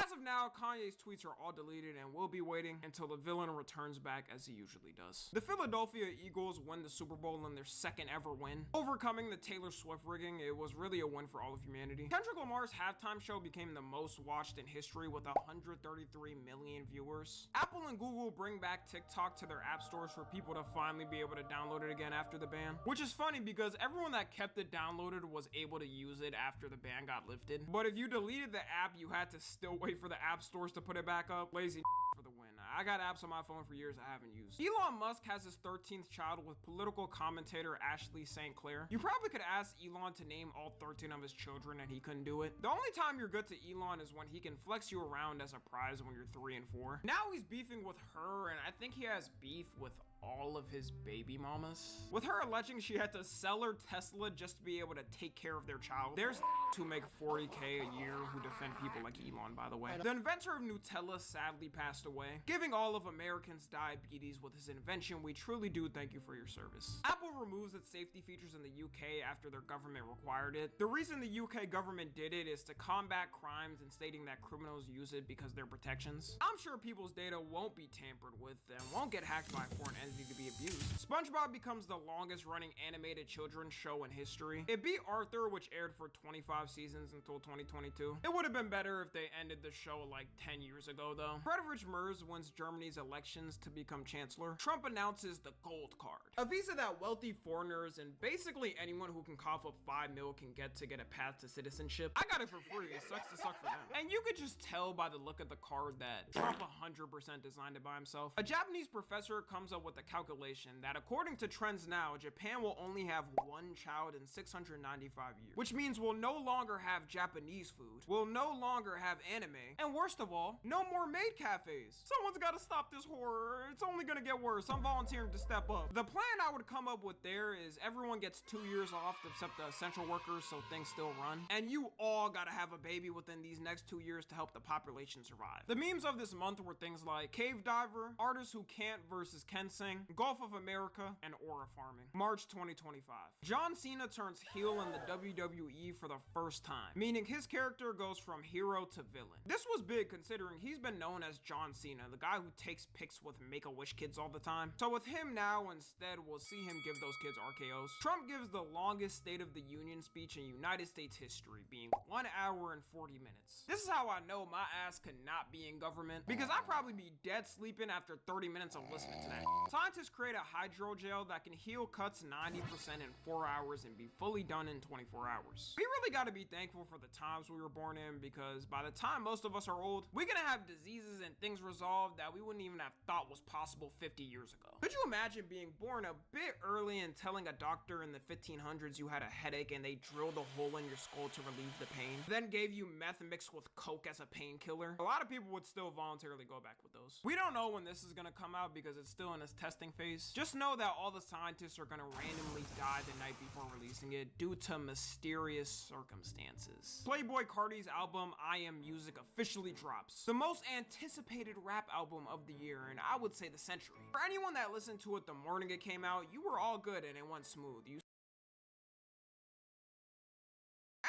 As of now, Kanye's tweets are all deleted and we'll be waiting until the villain returns back as he usually does. The Philadelphia Eagles win the Super Bowl in their second ever win. Overcoming the Taylor Swift rigging, it was really a win for all of humanity. Kendrick Lamar's halftime show became the most watched in history with 133 million viewers. Apple and Google bring back TikTok to their app stores for people to finally be able to download it again after the ban. Which is funny because everyone that kept it downloaded was able to use it after the ban got lifted. But if you deleted the app, you had to still wait for the app stores to put it back up. Lazy for the win. I got apps on my phone for years I haven't used. Elon Musk has his 13th child with political commentator Ashley St. Clair. You probably could ask Elon to name all 13 of his children and he couldn't do it. The only time you're good to Elon is when he can flex you around as a prize when you're 3 and 4. Now he's beefing with her and I think he has beef with all of his baby mamas. With her alleging she had to sell her Tesla just to be able to take care of their child. There's who make 40K a year who defend people like Elon, by the way. The inventor of Nutella sadly passed away, giving all of Americans diabetes with his invention. We truly do thank you for your service. Apple removes its safety features in the UK after their government required it. The reason the UK government did it is to combat crimes and stating that criminals use it because they're protections. I'm sure people's data won't be tampered with and won't get hacked by a foreign entity to be abused. SpongeBob becomes the longest running animated children's show in history. It beat Arthur, which aired for 25 seasons until 2022. It would have been better if they ended the show like 10 years ago though. Friedrich Merz wins Germany's elections to become chancellor. Trump announces the gold card, a visa that wealthy foreigners and basically anyone who can cough up 5 mil can get to get a path to citizenship. I got it for free. It sucks to suck for them. And you could just tell by the look of the card that Trump 100% designed it by himself. A Japanese professor comes up with a calculation that according to trends now, Japan will only have 1 child in 695 years, which means we'll no longer have Japanese food, we'll no longer have anime, and worst of all, no more maid cafes. Someone's gotta stop this horror. It's only gonna get worse. I'm volunteering to step up. The plan I would come up with there is everyone gets 2 years off except the essential workers so things still run, and you all gotta have a baby within these next 2 years to help the population survive. The memes of this month were things like cave diver, artists who can't versus can sing, Gulf of America, and aura farming. March 2025. John Cena turns heel in the WWE for the first time, meaning his character goes from hero to villain. This was big considering he's been known as John Cena, the guy who takes pics with Make-A-Wish kids all the time. So with him now, instead, we'll see him give those kids RKOs. Trump gives the longest State of the Union speech in United States history, being 1 hour and 40 minutes. This is how I know my ass could not be in government, because I'd probably be dead sleeping after 30 minutes of listening to that. Scientists create a hydrogel that can heal cuts 90% in 4 hours and be fully done in 24 hours. We really gotta be thankful for the times we were born in, because by the time most of us are old, we're gonna have diseases and things resolved that we wouldn't even have thought was possible 50 years ago. Could you imagine being born a bit early and telling a doctor in the 1500s you had a headache and they drilled a hole in your skull to relieve the pain, then gave you meth mixed with coke as a painkiller? A lot of people would still voluntarily go back with those. We don't know when this is gonna come out because it's still in its testing phase. Just know that all the scientists are gonna randomly die the night before releasing it due to mysterious circumstances. Playboi Carti's album I Am Music officially drops. The most anticipated rap album of the year, and I would say the century. For anyone that listened to it the morning it came out, you were all good and it went smooth.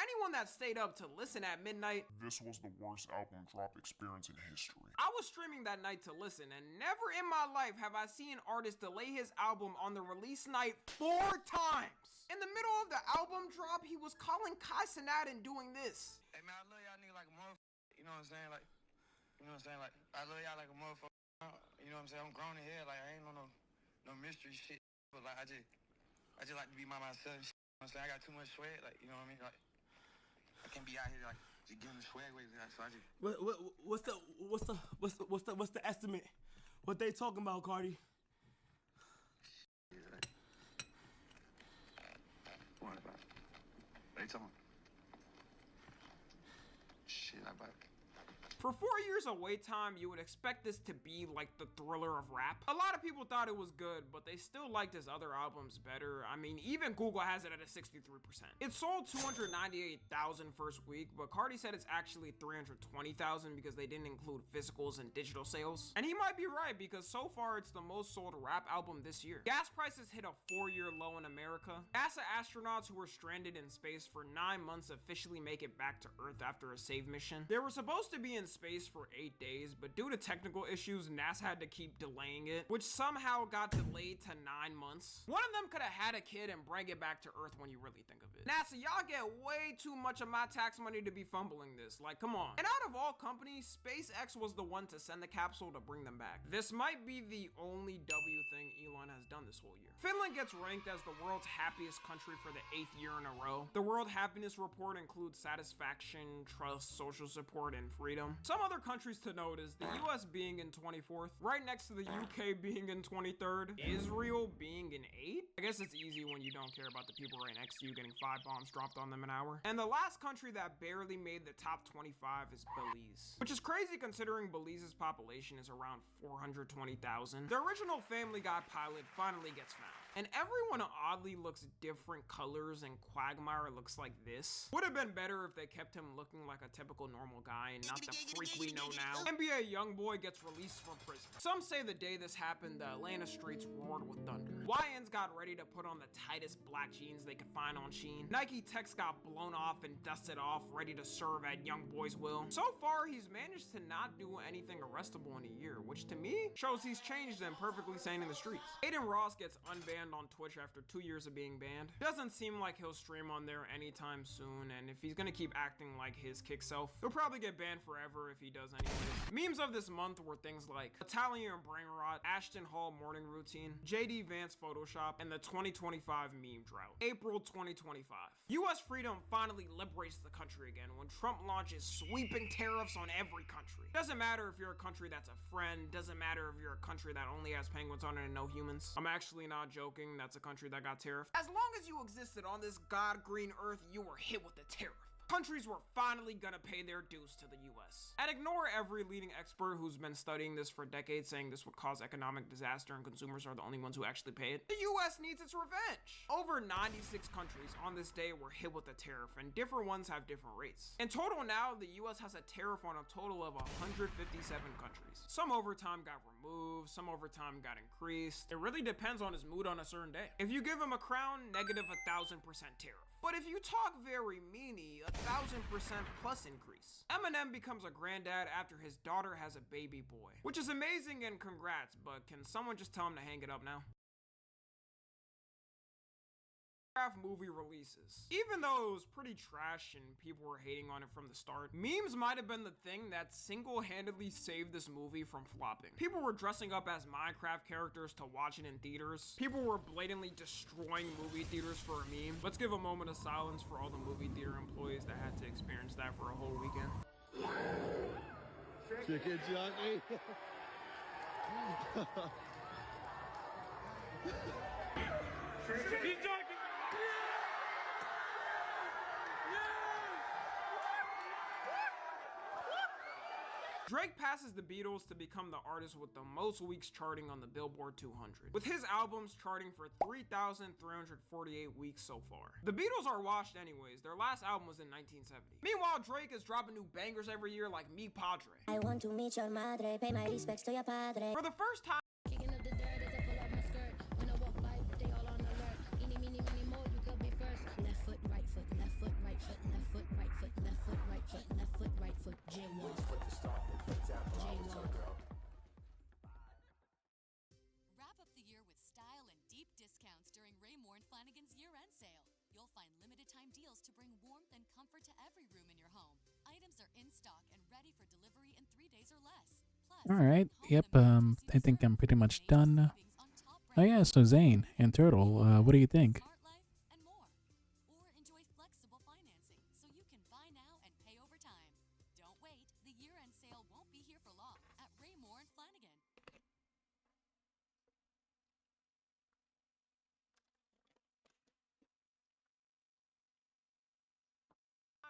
Anyone that stayed up to listen at midnight, this was the worst album drop experience in history. I was streaming that night to listen, and never in my life have I seen an artist delay his album on the release night 4 times. In the middle of the album drop, he was calling Kai Cenat and doing this. Hey man, I love y'all niggas. you know what I'm saying? Like, you know what I'm saying? Like, I love y'all like a motherfucker. You know what I'm saying? I'm grown in here. Like, I ain't on no mystery shit. But like, I just like to be by myself. You know what I'm saying? I got too much swag. Like, you know what I mean? Like, I can't be out here like just giving the swag away. So I just. What's the estimate? What they talking about, Cardi? What about? What are you talking about? Shit, I about. For 4 years of wait time, you would expect this to be like the Thriller of rap. A lot of people thought it was good, but they still liked his other albums better. I mean, even Google has it at a 63%. It sold 298,000 first week, but Cardi said it's actually 320,000 because they didn't include physicals and digital sales. And he might be right, because so far it's the most sold rap album this year. Gas prices hit a 4-year low in America. NASA astronauts who were stranded in space for 9 months officially make it back to Earth after a save mission. They were supposed to be in space for 8 days, but due to technical issues, NASA had to keep delaying it, which somehow got delayed to 9 months. One of them could have had a kid and bring it back to Earth when you really think of it. NASA, y'all get way too much of my tax money to be fumbling this. Like, come on. And out of all companies, SpaceX was the one to send the capsule to bring them back. This might be the only W thing Elon has done this whole year. Finland gets ranked as the world's happiest country for the 8th year in a row. The World Happiness Report includes satisfaction, trust, social support, and freedom. Some other countries to note is the US being in 24th, right next to the UK being in 23rd, Israel being in 8th. I guess it's easy when you don't care about the people right next to you getting 5 bombs dropped on them an hour. And the last country that barely made the top 25 is Belize, which is crazy considering Belize's population is around 420,000. The original Family Guy pilot finally gets found, and everyone oddly looks different colors, and Quagmire looks like this. Would have been better if they kept him looking like a typical normal guy and not the freak we know now. NBA YoungBoy gets released from prison. Some say the day this happened, the Atlanta streets roared with thunder. YNs got ready to put on the tightest black jeans they could find on Shein. Nike Techs got blown off and dusted off, ready to serve at YoungBoy's will. So far, he's managed to not do anything arrestable in a year, which to me shows he's changed and perfectly sane in the streets. Aiden Ross gets unbanned on Twitch after 2 years of being banned. Doesn't seem like he'll stream on there anytime soon, and if he's gonna keep acting like his kick self, he'll probably get banned forever if he does anyways. Memes of this month were things like Italian brain rot, Ashton Hall morning routine, JD Vance Photoshop, and the 2025 meme drought. April 2025. US freedom finally liberates the country again when Trump launches sweeping tariffs on every country. Doesn't matter if you're a country that's a friend, doesn't matter if you're a country that only has penguins on it and no humans. I'm actually not joking, that's a country that got tariffed. As long as you existed on this god green earth, you were hit with a tariff. Countries were finally gonna pay their dues to the US. And ignore every leading expert who's been studying this for decades saying this would cause economic disaster and consumers are the only ones who actually pay it. The US needs its revenge. Over 96 countries on this day were hit with a tariff, and different ones have different rates. In total now, the US has a tariff on a total of 157 countries. Some overtime got removed, some overtime got increased. It really depends on his mood on a certain day. If you give him a crown, negative 1,000% tariff. But if you talk very meany, 1,000% plus increase. Eminem becomes a granddad after his daughter has a baby boy, which is amazing and congrats, but can someone just tell him to hang it up now? Movie releases. Even though it was pretty trash and people were hating on it from the start, memes might have been the thing that single-handedly saved this movie from flopping. People were dressing up as Minecraft characters to watch it in theaters. People were blatantly destroying movie theaters for a meme. Let's give a moment of silence for all the movie theater employees that had to experience that for a whole weekend. Chicken jockey. Chicken jockey. Drake passes the Beatles to become the artist with the most weeks charting on the Billboard 200, with his albums charting for 3,348 weeks so far. The Beatles are washed anyways, their last album was in 1970. Meanwhile, Drake is dropping new bangers every year like Mi Padre. I want to meet your madre, pay my respects to your padre. For the first time, Kicking up the dirt as I pull up my skirt. When I walk by, they all on alert. Eeny, meeny, miny, mo, you could be first. Left foot, right foot, left foot, right foot, left foot, right foot, left foot, right foot, left foot, right foot, J1. Wrap up the year with style and deep discounts during Raymour & Flanigan's year-end sale. You'll find limited time deals to bring warmth and comfort to every room in your home. Items are in stock and ready for delivery in 3 days or less. Plus, Alright, yep, I think I'm pretty much done. Oh yeah, so Zane and Turtle, what do you think? or enjoy flexible financing so you can buy now and pay over time. Don't wait, the year-end sale won't be here for long at Raymore and Flanagan.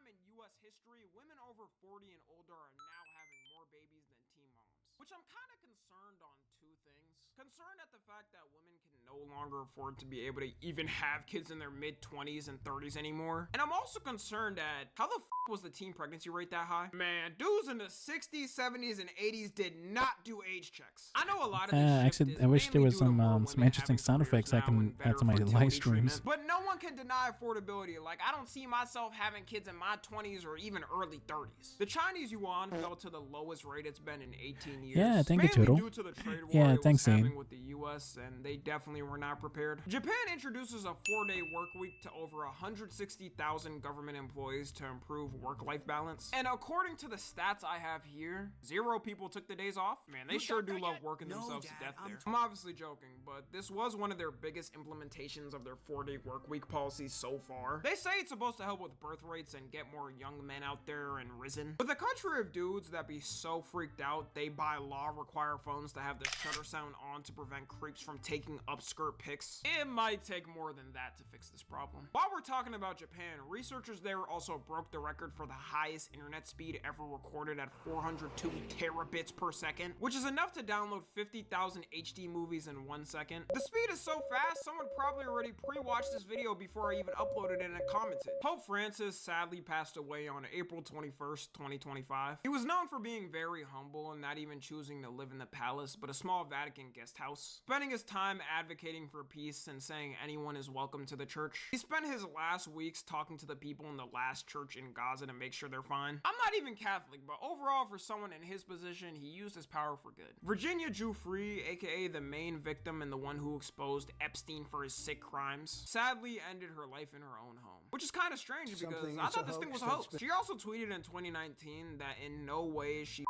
In U.S. history, women over 40 and older are now having more babies than teen moms. Which I'm kind of concerned on two things. Concerned at the fact that women can no longer afford to be able to even have kids in their mid-20s and 30s anymore. And I'm also concerned at how the was the teen pregnancy rate that high? Man, dudes in the 60s, 70s, and 80s did not do age checks. I know a lot of this Actually, I wish there was some interesting sound effects I can add to my live streams. But no one can deny affordability. Like, I don't see myself having kids in my 20s or even early 30s. The Chinese yuan fell to the lowest rate it's been in 18 years. Yeah, thank you, Turtle. Due to the trade war Yeah, it thanks, was having Zane. with the US, and they definitely were not prepared. Japan introduces a 4-day work week to over 160,000 government employees to improve work-life balance. And according to the stats I have here, 0 people took the days off. Man, they sure do love working themselves to death there. I'm obviously joking, but this was one of their biggest implementations of their 4-day work week policy so far. They say it's supposed to help with birth rates and get more young men out there and risen. With a country of dudes that be so freaked out, they by law require phones to have the shutter sound on to prevent creeps from taking upskirt pics. It might take more than that to fix this problem. While we're talking about Japan, researchers there also broke the record for the highest internet speed ever recorded at 402 terabits per second, which is enough to download 50,000 HD movies in 1 second. The speed is so fast, someone probably already pre-watched this video before I even uploaded it and commented. Pope Francis sadly passed away on April 21st, 2025. He was known for being very humble and not even choosing to live in the palace, but a small Vatican guest house, spending his time advocating for peace and saying anyone is welcome to the church. He spent his last weeks talking to the people in the last church in Gaza to make sure they're fine. I'm not even Catholic, but overall for someone in his position, he used his power for good. Virginia Giuffre, aka the main victim and the one who exposed Epstein for his sick crimes, sadly ended her life in her own home. Which is kind of strange because I thought this thing was a hoax. She also tweeted in 2019 that in no way is she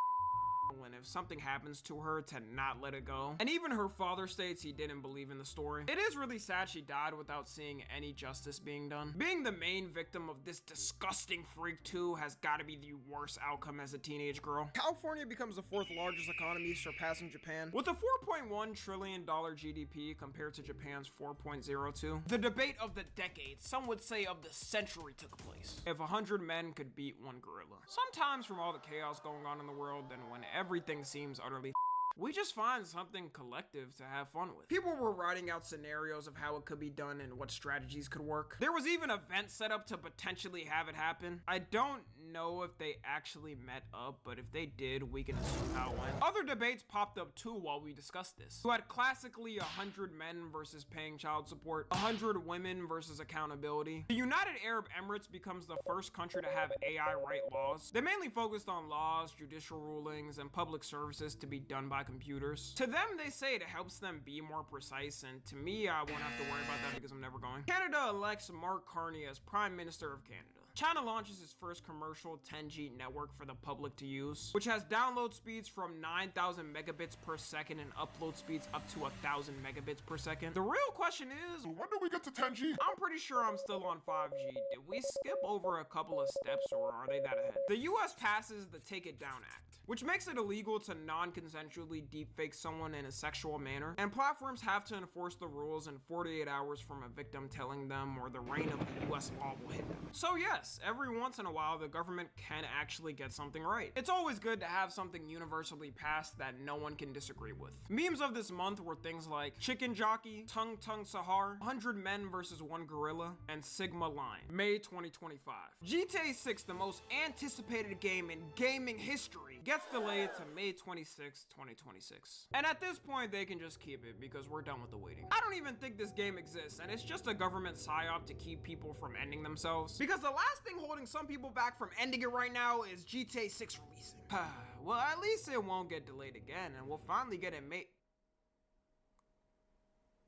and if something happens to her to not let it go. And even her father states he didn't believe in the story. It is really sad she died without seeing any justice being done. Being the main victim of this disgusting freak too has got to be the worst outcome as a teenage girl. California becomes the 4th largest economy, surpassing Japan with a $4.1 trillion GDP compared to Japan's 4.02. The debate of the decade, some would say of the century, took place. If 100 men could beat 1 gorilla. Sometimes from all the chaos going on in the world and when everything seems utterly we just find something collective to have fun with. People were writing out scenarios of how it could be done and what strategies could work. There was even events set up to potentially have it happen. I don't know if they actually met up, but if they did, we can assume how it went. Other debates popped up too while we discussed this. You had classically 100 men versus paying child support, 100 women versus accountability. The United Arab Emirates becomes the first country to have AI write laws. They mainly focused on laws, judicial rulings, and public services to be done by computers. To them, they say it helps them be more precise, and to me, I won't have to worry about that because I'm never going. Canada elects Mark Carney as Prime Minister of Canada. China launches its first commercial 10G network for the public to use, which has download speeds from 9,000 megabits per second and upload speeds up to 1,000 megabits per second. The real question is, when do we get to 10G? I'm pretty sure I'm still on 5G. Did we skip over a couple of steps or are they that ahead? The US passes the Take It Down Act, which makes it illegal to non-consensually deepfake someone in a sexual manner, and platforms have to enforce the rules in 48 hours from a victim telling them or the reign of the US law will hit them. So yes, every once in a while the government can actually get something right. It's always good to have something universally passed that no one can disagree with. Memes of this month were things like Chicken Jockey, Tung Tung Sahar, 100 Men versus 1 Gorilla, and Sigma Line, May 2025. GTA 6, the most anticipated game in gaming history, gets delayed to May 26, 2026. And at this point, they can just keep it because we're done with the waiting. I don't even think this game exists, and it's just a government psyop to keep people from ending themselves. Because the last thing holding some people back from ending it right now is GTA 6 releasing. Well, at least it won't get delayed again, and we'll finally get it made.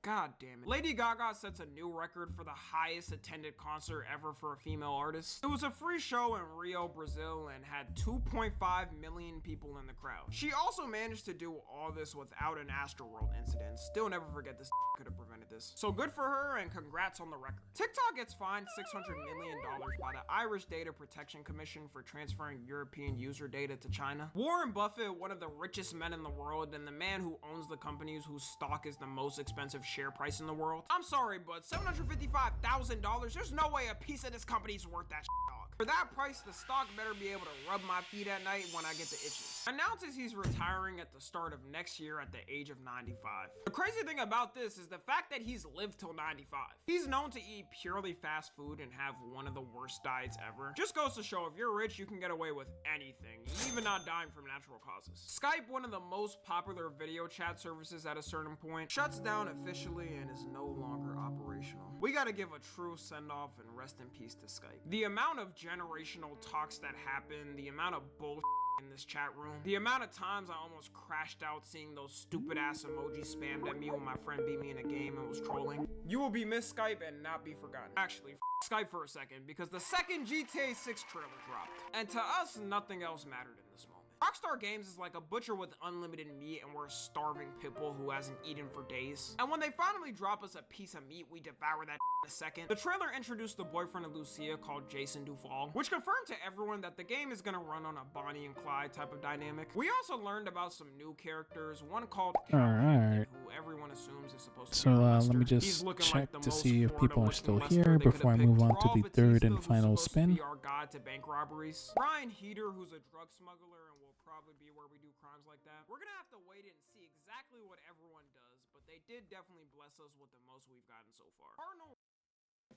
God damn it. Lady Gaga sets a new record for the highest attended concert ever for a female artist. It was a free show in Rio, Brazil, and had 2.5 million people in the crowd. She also managed to do all this without an Astroworld incident. Still never forget this could have prevented this. So good for her and congrats on the record. TikTok gets fined $600 million by the Irish Data Protection Commission for transferring European user data to China. Warren Buffett, one of the richest men in the world and the man who owns the companies whose stock is the most expensive share price in the world. I'm sorry, but $755,000, there's no way a piece of this company's worth that dog. For that price, the stock better be able to rub my feet at night when I get the itches. Announces he's retiring at the start of next year at the age of 95. The crazy thing about this is the fact that he's lived till 95. He's known to eat purely fast food and have one of the worst diets ever. Just goes to show if you're rich, you can get away with anything, even not dying from natural causes. Skype, one of the most popular video chat services at a certain point, shuts down officially and is no longer operational. We gotta give a true send-off and rest in peace to Skype. The amount of generational talks that happen, the amount of bullshit in this chat room, the amount of times I almost crashed out seeing those stupid ass emojis spammed at me when my friend beat me in a game and was trolling. You will be missed, Skype, and not be forgotten. Actually, Skype for a second, because the second GTA 6 trailer dropped, and to us, nothing else mattered in this moment. Rockstar Games is like a butcher with unlimited meat and we're a starving pitbull who hasn't eaten for days. And when they finally drop us a piece of meat, we devour that in a second. The trailer introduced the boyfriend of Lucia called Jason Duval, which confirmed to everyone that the game is gonna run on a Bonnie and Clyde type of dynamic. We also learned about some new characters, one called Alright. who everyone assumes is supposed to So let me just check to see if people are still here before I move on to the third and final spin. Our guide to bank robberies. Brian Heater, who's a drug smuggler and will probably be where we do crimes like that. We're gonna have to wait and see exactly what everyone does, but they did definitely bless us with the most we've gotten so far.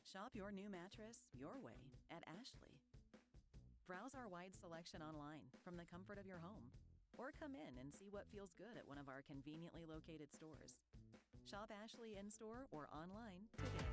Shop your new mattress your way at Ashley. Browse our wide selection online from the comfort of your home, or come in and see what feels good at one of our conveniently located stores. Shop Ashley in-store or online today.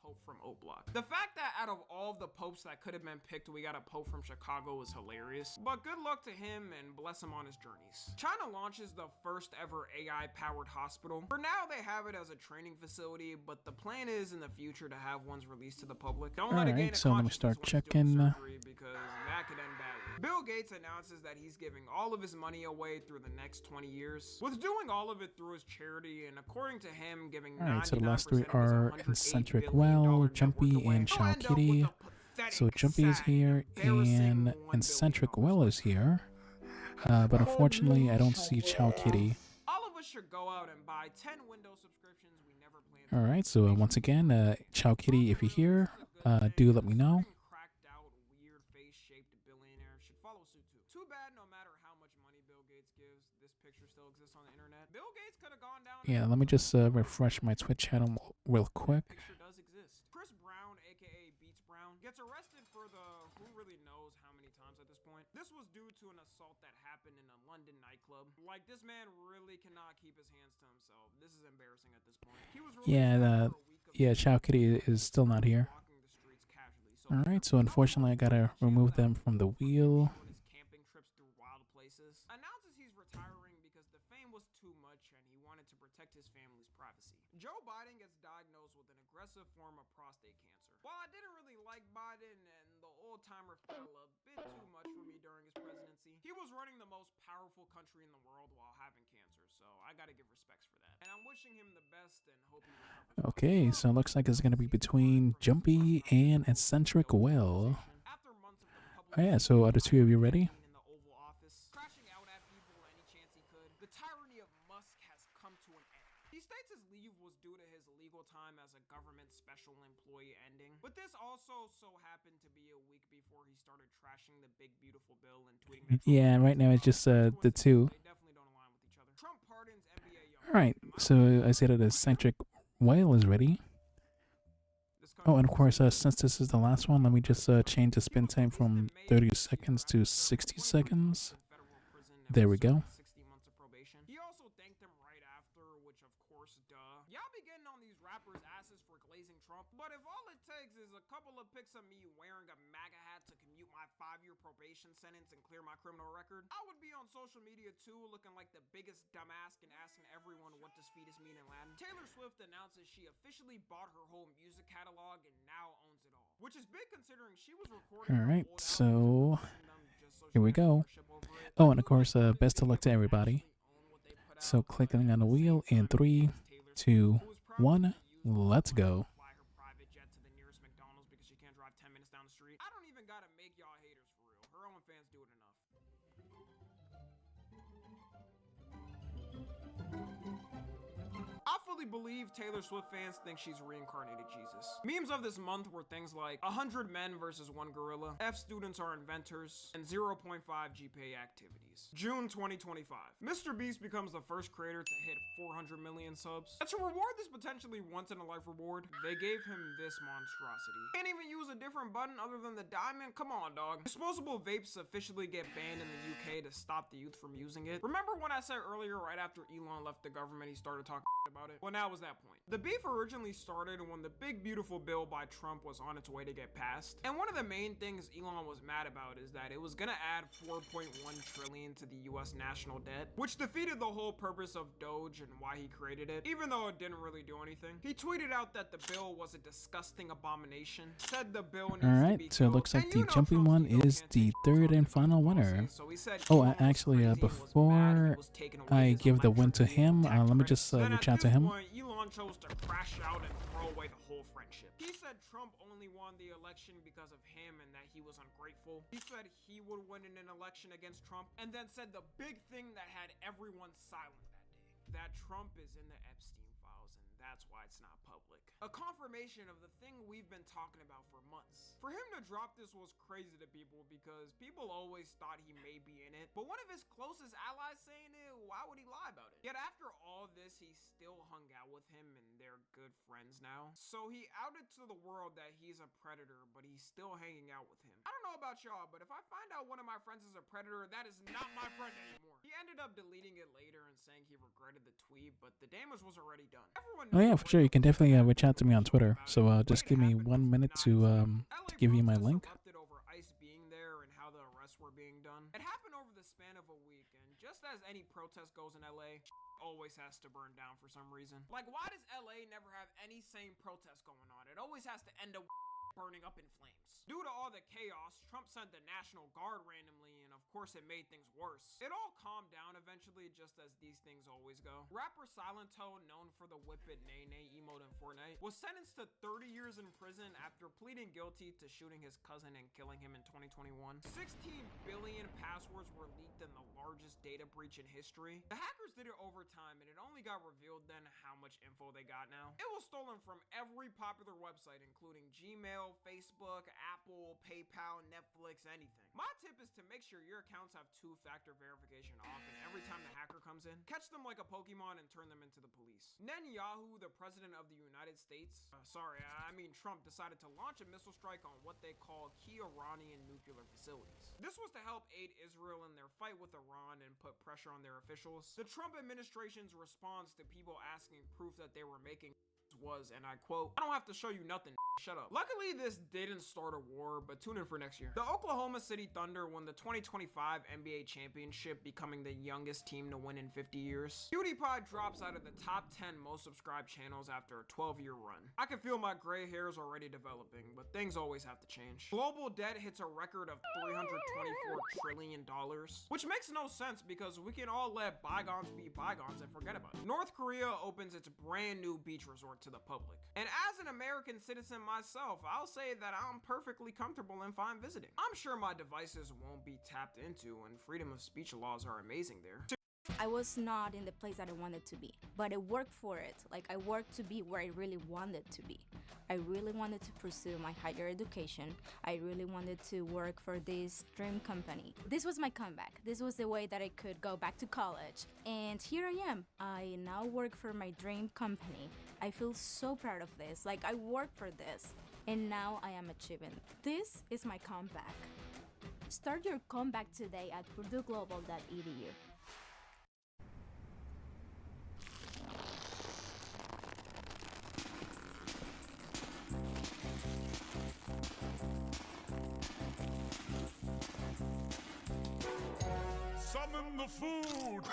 Pope from O-Block. The fact that out of all the popes that could have been picked, we got a pope from Chicago is hilarious. But good luck to him and bless him on his journeys. China launches the first ever AI-powered hospital. For now, they have it as a training facility, but the plan is in the future to have ones released to the public. Don't let it gain a so let me start checking. Because that could end badly. Bill Gates announces that he's giving all of his money away through the next 20 years, with doing all of it through his charity, and according to him, giving Alright, so the last three are Eccentric Well, Jumpy, and Chow Kitty. So Jumpy is here, and Eccentric Well is here. But unfortunately, I don't see Chow Kitty. All of us should go out and buy 10 Windows subscriptions we never planned. Alright, so once again, Chow Kitty, if you're here, do let me know. Too bad no matter how much money Bill Gates gives, this picture still exists on the internet. Bill Gates could have gone down. Yeah, let me just refresh my Twitch channel real quick. Picture does exist. Chris Brown, aka Beats Brown, gets arrested for the who really knows how many times at this point. This was due to an assault that happened in a London nightclub. Like, this man really cannot keep his hands to himself. This is embarrassing at this point. He was yeah, Chow Kitty is still not here. Alright, so unfortunately I gotta remove them from the wheel. Announces he's retiring because the fame was too much and he wanted to protect his family's privacy. Joe Biden gets diagnosed with an aggressive form of prostate cancer. While I didn't really like Biden and the old-timer fell a bit too much for me during his presidency, country in the world while having cancer, so I gotta give respects for that. And I'm wishing him the best and hope he recovers. Okay, so it looks like it's gonna be between Jumpy and Eccentric Will. Oh yeah, so are the two of you ready? Crashing out at people any chance he could. The tyranny of Musk has come to an end. He states his leave was due to his legal time as a government special employee ending, but this also so happened to be a week before he started trashing the big beautiful bill and tweeting that Yeah, right now it's just the two. they definitely don't align with each other. Trump pardons NBA young. Alright, so I said that Eccentric Whale is ready. Oh, and of course, since this is the last one, let me just change the spin time from 30 seconds to 60 seconds. There we go. 60 months of probation. He also thanked them right after, which of course, duh. Y'all be getting on these rappers' asses for glazing Trump, but if all it takes is a couple of pics of me wearing a MAGA hat to commute my 5-year probation sentence and clear my criminal record, I would be on social media too, looking like the biggest dumbass and asking everyone what does fetus mean in Latin. Taylor Swift announces she officially bought her whole music catalog and now owns it all, which is big considering she was recording. Alright, so here we go. Oh, and of course, best of luck to everybody. So clicking on the wheel in 3, 2, 1, let's go. Fly her private jet to the nearest McDonald's because she can't drive 10 minutes down the street. I don't even gotta make y'all haters for real. Her own fans do it enough. I fully believe Taylor Swift fans think she's reincarnated Jesus. Memes of this month were things like 100 men versus 1 gorilla, F students are inventors, and 0.5 GPA activities. June 2025. Mr. Beast becomes the first creator to hit 400 million subs. And to reward this potentially once-in-a-life reward, they gave him this monstrosity. Can't even use a different button other than the diamond? Come on, dog. Disposable vapes officially get banned in the UK to stop the youth from using it. Remember when I said earlier, right after Elon left the government, he started talking about it? Well, now was that point. The beef originally started when the big beautiful bill by Trump was on its way to get passed. And one of the main things Elon was mad about is that it was gonna add 4.1 trillion to the US national debt, which defeated the whole purpose of Doge and why he created it, even though it didn't really do anything. He tweeted out that the bill was a disgusting abomination, said the bill needs to be Alright, so it looks killed, like and the jumpy one is the third and final winner. Oh, actually, before I give the win to him, let me just reach out to him. Elon chose to crash out and throw away the whole friendship. He said Trump only won the election because of him and that he was ungrateful. He said he would win in an election against Trump, and then said the big thing that had everyone silent that day, that Trump is in the Epstein files, and that's why it's not public. A confirmation of the thing we've been talking about for months. For him to drop this was crazy to people because people always thought he may be in it, but one of his closest allies saying it, why would he lie about it? Yet after all this, he still hung out with him and they're good friends now. So he outed to the world that he's a predator, but he's still hanging out with him. I don't know about y'all, but if I find out one of my friends is a predator, that is not my friend anymore. He ended up deleting it later and saying he regretted the tweet, but the damage was already done. Oh yeah, for sure. You can definitely reach out to me on Twitter. So just give me 1 minute to give you my link. Over ICE being there and how the arrests were being done. It happened over the span of a week, and just as any protest goes in LA, always has to burn down for some reason. Like, why does LA never have any sane protest going on? It always has to end up burning up in flames. Due to all the chaos, Trump sent the National Guard randomly, and of course it made things worse. It all calmed down eventually, just as these things always go. Rapper Silent Toe, known for the Whip It Nay Nay emote in Fortnite, was sentenced to 30 years in prison after pleading guilty to shooting his cousin and killing him in 2021. 16 billion passwords were leaked in the largest data breach in history. The hackers did it over time, and it only got revealed then how much info they got now. It was stolen from every popular website, including Gmail, Facebook, Apple, PayPal, Netflix, anything. My tip is to make sure your accounts have 2-factor verification off, and every time the hacker comes in, catch them like a Pokemon and turn them into the police. Netanyahu, the president of the United States, Trump, decided to launch a missile strike on what they call key Iranian nuclear facilities. This was to help aid Israel in their fight with Iran and put pressure on their officials. The Trump administration's response to people asking proof that they were making was, and I quote, "I don't have to show you nothing, shut up." Luckily, this didn't start a war, but tune in for next year. The Oklahoma City Thunder won the 2025 NBA championship, becoming the youngest team to win in 50 years. PewDiePie drops out of the top 10 most subscribed channels after a 12-year run. I can feel my gray hairs already developing, but things always have to change. Global debt hits a record of $324 trillion, which makes no sense because we can all let bygones be bygones and forget about it. North Korea opens its brand new beach resort to the public. And as an American citizen myself, I'll say that I'm perfectly comfortable and fine visiting. I'm sure my devices won't be tapped into, and freedom of speech laws are amazing there. I was not in the place that I wanted to be, but I worked for it. Like, I worked to be where I really wanted to be. I really wanted to pursue my higher education. I really wanted to work for this dream company. This was my comeback. This was the way that I could go back to college. And here I am. I now work for my dream company. I feel so proud of this. Like, I worked for this, and now I am achieving. This is my comeback. Start your comeback today at purdueglobal.edu. Summon the food!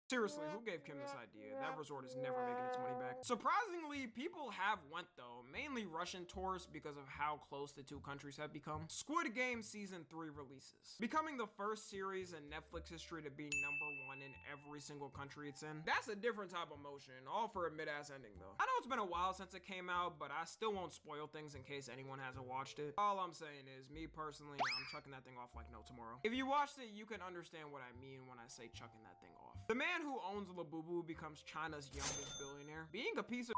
Seriously, who gave Kim this idea? That resort is never making its money back. Surprisingly, people have went though, mainly Russian tourists because of how close the two countries have become. Squid Game Season 3 releases, becoming the first series in Netflix history to be #1 in every single country it's in. That's a different type of motion, all for a mid-ass ending though. I know it's been a while since it came out, but I still won't spoil things in case anyone hasn't watched it. All I'm saying is, me personally, I'm chucking that thing off like no tomorrow. If you watched it, you can understand what I mean when I say chucking that thing off. The man who owns Labubu becomes China's youngest billionaire. Being a piece of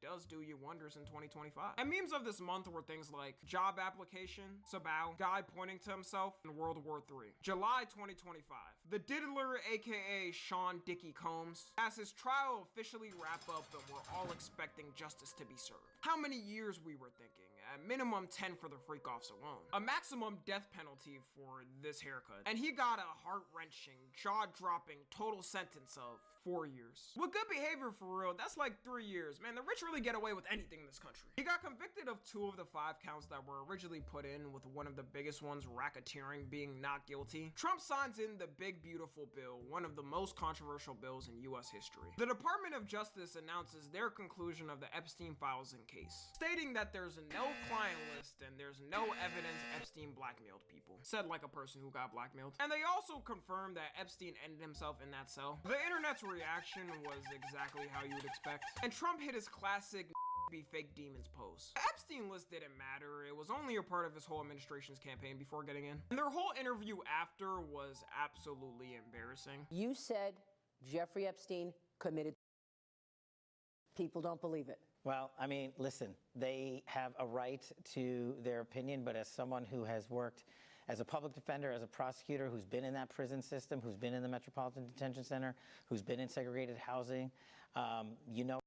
does do you wonders in 2025. And memes of this month were things like job application, Sabao, guy pointing to himself, and World War III. July 2025. The diddler, aka Sean Dickie Combs, has his trial officially wrap up, and we're all expecting justice to be served. How many years we were thinking? At minimum 10 for the freak-offs alone. A maximum death penalty for this haircut. And he got a heart-wrenching, jaw-dropping total sentence of 4 years. With good behavior for real, that's like 3 years. Man, the rich really get away with anything in this country. He got convicted of 2 of the 5 counts that were originally put in, with one of the biggest ones, racketeering, being not guilty. Trump signs in the Big Beautiful Bill, one of the most controversial bills in US history. The Department of Justice announces their conclusion of the Epstein files and case, stating that there's no client list and there's no evidence Epstein blackmailed people. Said like a person who got blackmailed. And they also confirmed that Epstein ended himself in that cell. The internet's reaction was exactly how you would expect. And Trump hit his classic be fake demons pose. The Epstein list didn't matter. It was only a part of his whole administration's campaign before getting in. And their whole interview after was absolutely embarrassing. You said Jeffrey Epstein committed. People don't believe it. Well, I mean, listen, they have a right to their opinion, but as someone who has worked as a public defender, as a prosecutor, who's been in that prison system, who's been in the Metropolitan Detention Center, who's been in segregated housing, you know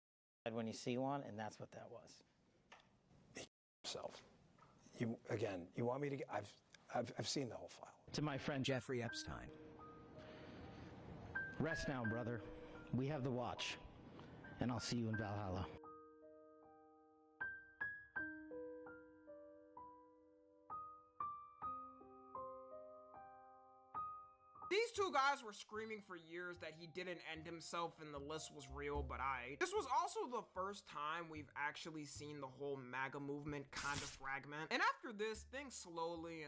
when you see one, and that's what that was. Self. You want me to get, I've seen the whole file. To my friend Jeffrey Epstein. Rest now, brother. We have the watch, and I'll see you in Valhalla. These two guys were screaming for years that he didn't end himself and the list was real, but this was also the first time we've actually seen the whole MAGA movement kind of fragment. And after this, things slowly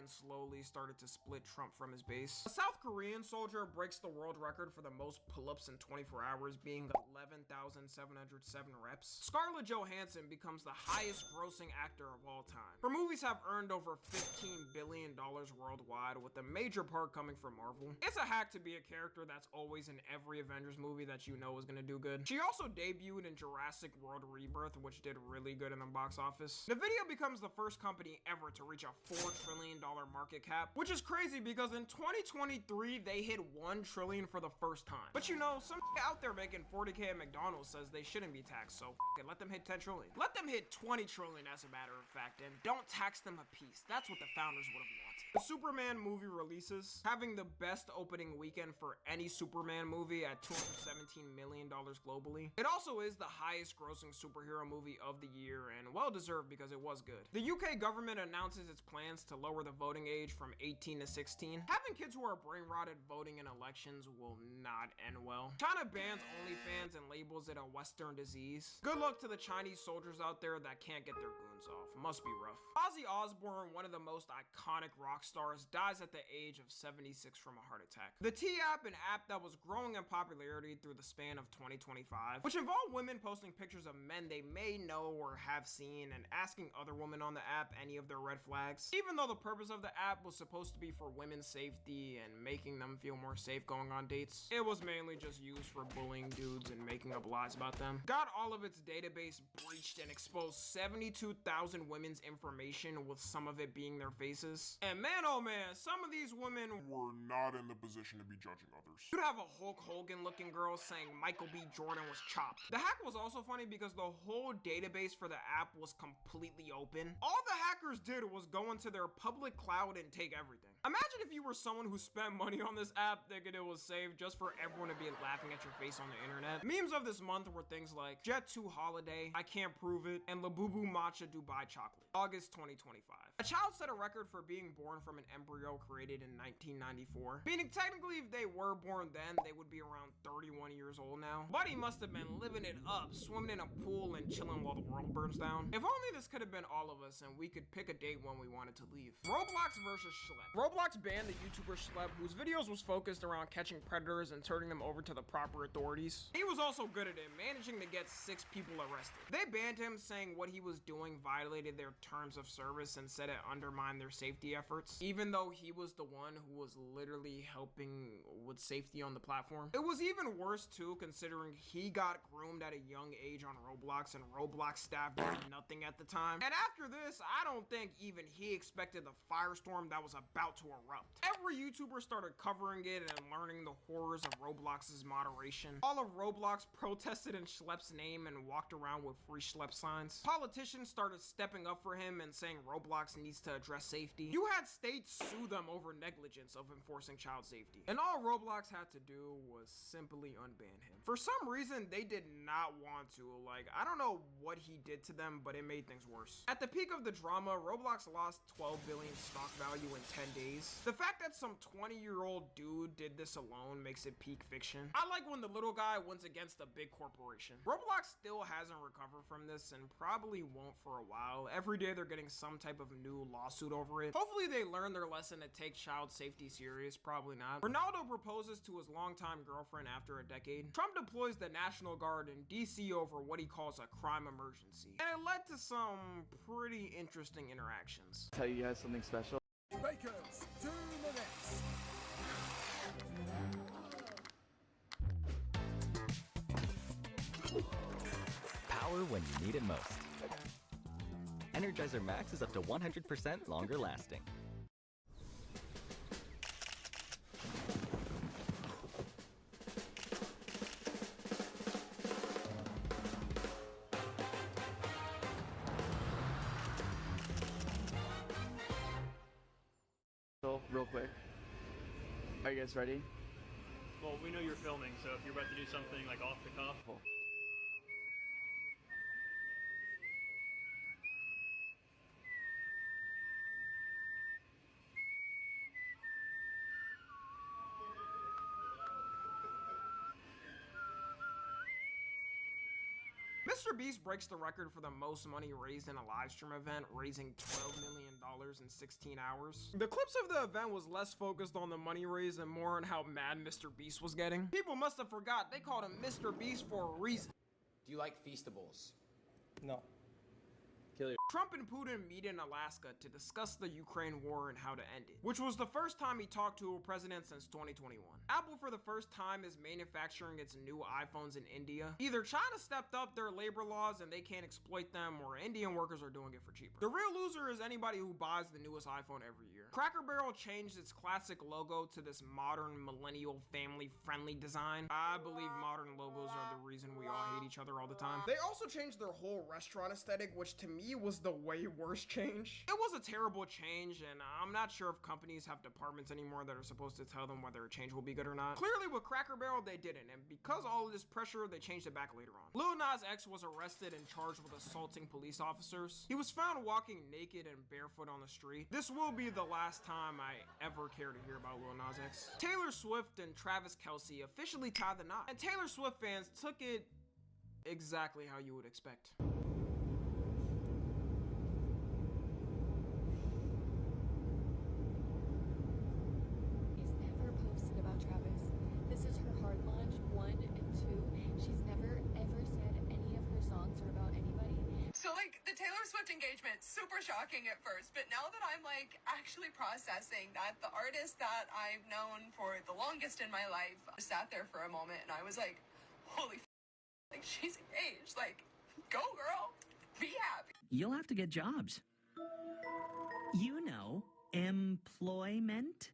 started to split Trump from his base. A South Korean soldier breaks the world record for the most pull-ups in 24 hours, being 11,707 reps. Scarlett Johansson becomes the highest grossing actor of all time. Her movies have earned over $15 billion worldwide, with a major part coming from Marvel. It's a hack to be a character that's always in every Avengers movie that you know is gonna do good. She also debuted in Jurassic World Rebirth, which did really good in the box office. The video becomes the first company ever to reach a $4 trillion market cap, which is crazy because in 2023, they hit $1 trillion for the first time. But you know, some out there making 40K at McDonald's says they shouldn't be taxed, so it, let them hit 10 trillion. Let them hit 20 trillion as a matter of fact, and don't tax them a piece. That's what the founders would have wanted. The Superman movie releases, having the best opening opening weekend for any Superman movie at $217 million globally. It also is the highest grossing superhero movie of the year, and well deserved because it was good. The UK government announces its plans to lower the voting age from 18 to 16. Having kids who are brain rotted voting in elections will not end well. China bans OnlyFans and labels it a Western disease. Good luck to the Chinese soldiers out there that can't get their goons off. Must be rough. Ozzy Osbourne, one of the most iconic rock stars, dies at the age of 76 from a heart attack. The T-App, an app that was growing in popularity through the span of 2025, which involved women posting pictures of men they may know or have seen and asking other women on the app any of their red flags. Even though the purpose of the app was supposed to be for women's safety and making them feel more safe going on dates, it was mainly just used for bullying dudes and making up lies about them. Got all of its database breached and exposed 72,000 women's information, with some of it being their faces. And man, oh man, some of these women were not in the position to be judging others. You'd have a Hulk Hogan looking girl saying Michael B. Jordan was chopped. The hack was also funny because the whole database for the app was completely open. All the hackers did was go into their public cloud and take everything. Imagine if you were someone who spent money on this app thinking it was safe just for everyone to be laughing at your face on the internet. Memes of this month were things like Jet 2 Holiday, I Can't Prove It, and Labubu Matcha Dubai Chocolate. August 2025. A child set a record for being born from an embryo created in 1994. Meaning technically if they were born then, they would be around 31 years old now. Buddy must have been living it up, swimming in a pool and chilling while the world burns down. If only this could have been all of us and we could pick a date when we wanted to leave. Roblox versus Schlep. Roblox banned the YouTuber Schlep, whose videos was focused around catching predators and turning them over to the proper authorities. He was also good at it, managing to get 6 people arrested. They banned him, saying what he was doing violated their terms of service and said it undermined their safety efforts, even though he was the one who was literally helping with safety on the platform. It was even worse too, considering he got groomed at a young age on Roblox and Roblox staff did nothing at the time. And after this, I don't think even he expected the firestorm that was about to erupt. Every YouTuber started covering it and learning the horrors of Roblox's moderation. All of Roblox protested in Schlep's name and walked around with free Schlep signs. Politicians started stepping up for him and saying Roblox needs to address safety. You had states sue them over negligence of enforcing child safety. And all Roblox had to do was simply unban him. For some reason, they did not want to. Like, I don't know what he did to them, but it made things worse. At the peak of the drama, Roblox lost 12 billion stock value in 10 days. The fact that some 20-year-old dude did this alone makes it peak fiction. I like when the little guy wins against a big corporation. Roblox still hasn't recovered from this and probably won't for a while. Every day they're getting some type of new lawsuit over it. Hopefully they learn their lesson to take child safety serious. Probably not. Ronaldo proposes to his longtime girlfriend after a decade. Trump deploys the National Guard in DC over what he calls a crime emergency. And it led to some pretty interesting interactions. Tell you guys something special. Bakers, 2 minutes. Power when you need it most. Energizer Max is up to 100% longer lasting. Real quick. Are you guys ready? Well, we know you're filming, so if you're about to do something like off the cuff. Mr. Beast breaks the record for the most money raised in a live stream event, raising $12 million in 16 hours. The clips of the event was less focused on the money raised and more on how mad Mr. Beast was getting. People must have forgot they called him Mr. Beast for a reason. Do you like Feastables? No. Kill your Trump and Putin meet in Alaska to discuss the Ukraine war and how to end it, which was the first time he talked to a president since 2021. Apple for the first time is manufacturing its new iPhones in India. Either China stepped up their labor laws and they can't exploit them, or Indian workers are doing it for cheaper. The real loser is anybody who buys the newest iPhone every year. Cracker Barrel changed its classic logo to this modern millennial family-friendly design. I believe modern logos are the reason we all hate each other all the time. They also changed their whole restaurant aesthetic, which to me was the way worst change. It was a terrible change, and I'm not sure if companies have departments anymore that are supposed to tell them whether a change will be good or not. Clearly with Cracker Barrel, they didn't, and because of all of this pressure, they changed it back later on. Lil Nas X was arrested and charged with assaulting police officers. He was found walking naked and barefoot on the street. This will be the last time I ever care to hear about Lil Nas X. Taylor Swift and Travis Kelce officially tied the knot, and Taylor Swift fans took it exactly how you would expect. Never posted about Travis. This is her hard launch 1 and 2. She's never ever said any of her songs are about anybody. So like the Taylor Swift engagement, super shocking at first, but now that I'm like actually processing that the artist that I've known for the longest in my life sat there for a moment and I was like, holy like she's engaged, like go girl, be happy. You'll have to get jobs. You know, employment.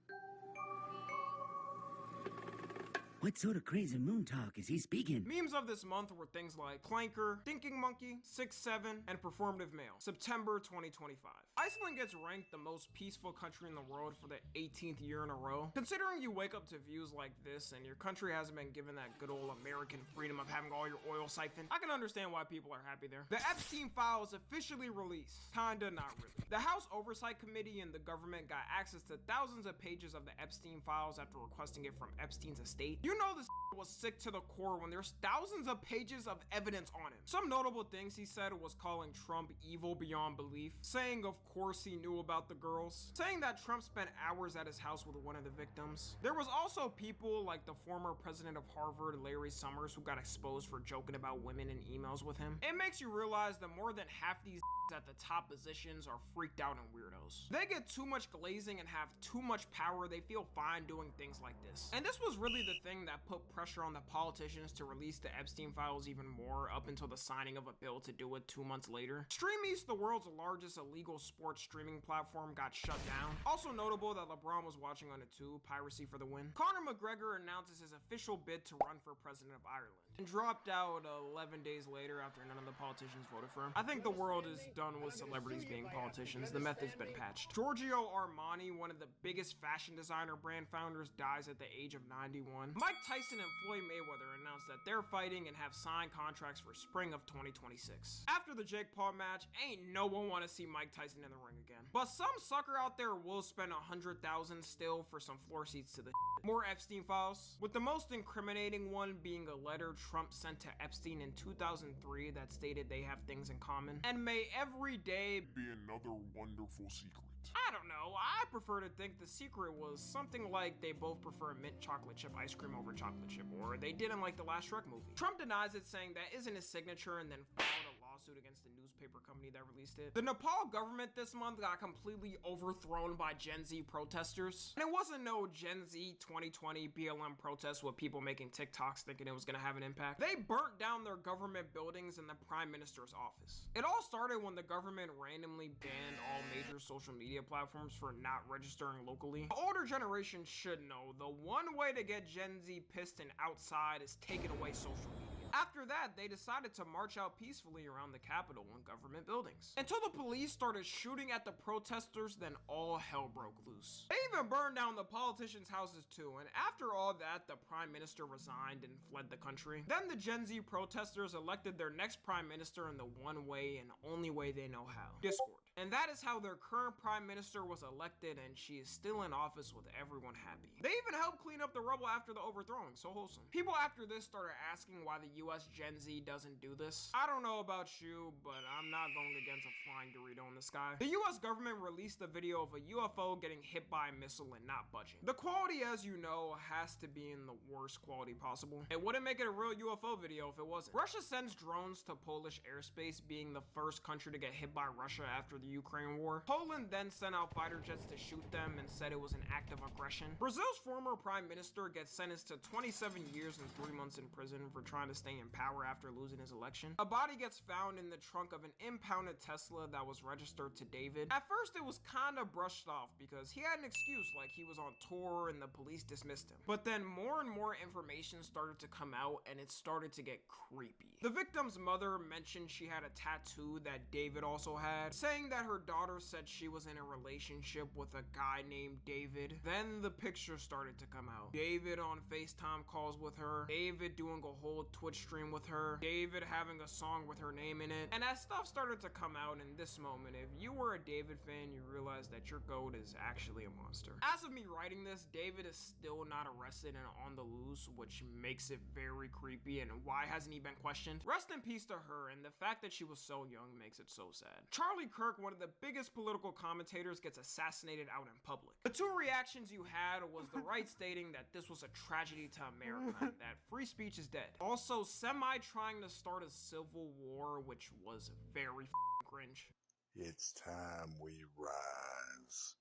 What sort of crazy moon talk is he speaking? Memes of this month were things like Clanker, Thinking Monkey, 6'7", and Performative Male, September 2025. Iceland gets ranked the most peaceful country in the world for the 18th year in a row. Considering you wake up to views like this and your country hasn't been given that good old American freedom of having all your oil siphoned, I can understand why people are happy there. The Epstein files officially released. Kinda, not really. The House Oversight Committee and the government got access to thousands of pages of the Epstein files after requesting it from Epstein's estate. You know this was sick to the core when there's thousands of pages of evidence on him. Some notable things he said was calling Trump evil beyond belief, saying of course he knew about the girls, saying that Trump spent hours at his house with one of the victims. There was also people like the former president of Harvard, Larry Summers, who got exposed for joking about women in emails with him. It makes you realize that more than half these at the top positions are freaked out and weirdos. They get too much glazing and have too much power, they feel fine doing things like this. And this was really the thing that put pressure on the politicians to release the Epstein files even more up until the signing of a bill to do it 2 months later. StreamEast, the world's largest illegal sports streaming platform, got shut down. Also notable that LeBron was watching on it too, piracy for the win. Conor McGregor announces his official bid to run for president of Ireland and dropped out 11 days later after none of the politicians voted for him. I think the world is done with celebrities being politicians. The method's been patched. Giorgio Armani, one of the biggest fashion designer brand founders, dies at the age of 91. Mike Tyson and Floyd Mayweather announced that they're fighting and have signed contracts for spring of 2026. After the Jake Paul match, ain't no one want to see Mike Tyson in the ring again. But some sucker out there will spend $100,000 still for some floor seats to the More Epstein files, with the most incriminating one being a letter Trump sent to Epstein in 2003 that stated they have things in common. And may every day be another wonderful secret. I don't know, I prefer to think the secret was something like they both prefer mint chocolate chip ice cream over chocolate chip, or they didn't like the last Shrek movie. Trump denies it, saying that isn't his signature, and then filed a lawsuit against the newspaper company that released it. The Nepal government this month got completely overthrown by Gen Z protesters. And it wasn't no Gen Z 2020 BLM protest with people making TikToks thinking it was gonna have an impact. They burnt down their government buildings and the Prime Minister's office. It all started when the government randomly banned all major social media platforms for not registering locally. The older generation should know the one way to get Gen Z pissed and outside is taking away social media. After that, they decided to march out peacefully around the Capitol and government buildings. Until the police started shooting at the protesters, then all hell broke loose. They even burned down the politicians' houses too, and after all that, the Prime Minister resigned and fled the country. Then the Gen Z protesters elected their next Prime Minister in the one way and only way they know how: Discord. And that is how their current Prime Minister was elected, and she is still in office with everyone happy. They even helped clean up the rubble after the overthrowing, so wholesome. People after this started asking why the US Gen Z doesn't do this. I don't know about you, but I'm not going against a flying Dorito in the sky. The US government released a video of a UFO getting hit by a missile and not budging. The quality, as you know, has to be in the worst quality possible. It wouldn't make it a real UFO video if it wasn't. Russia sends drones to Polish airspace, being the first country to get hit by Russia after the Ukraine war. Poland then sent out fighter jets to shoot them and said it was an act of aggression. Brazil's former prime minister gets sentenced to 27 years and 3 months in prison for trying to stay in power after losing his election. A body gets found in the trunk of an impounded Tesla that was registered to David. At first it was kinda brushed off because he had an excuse, like he was on tour and the police dismissed him. But then more and more information started to come out and it started to get creepy. The victim's mother mentioned she had a tattoo that David also had, saying that her daughter said she was in a relationship with a guy named David. Then the picture started to come out. David on FaceTime calls with her, David doing a whole Twitch stream with her, David having a song with her name in it. And as stuff started to come out in this moment, if you were a David fan, you realize that your goat is actually a monster. As of me writing this, David is still not arrested and on the loose, which makes it very creepy. And why hasn't he been questioned? Rest in peace to her, and the fact that she was so young makes it so sad. Charlie Kirk, one of the biggest political commentators, gets assassinated out in public. The two reactions you had was the right stating that this was a tragedy to America, and that free speech is dead. Also, Semi trying to start a civil war, which was very cringe. It's time we rise.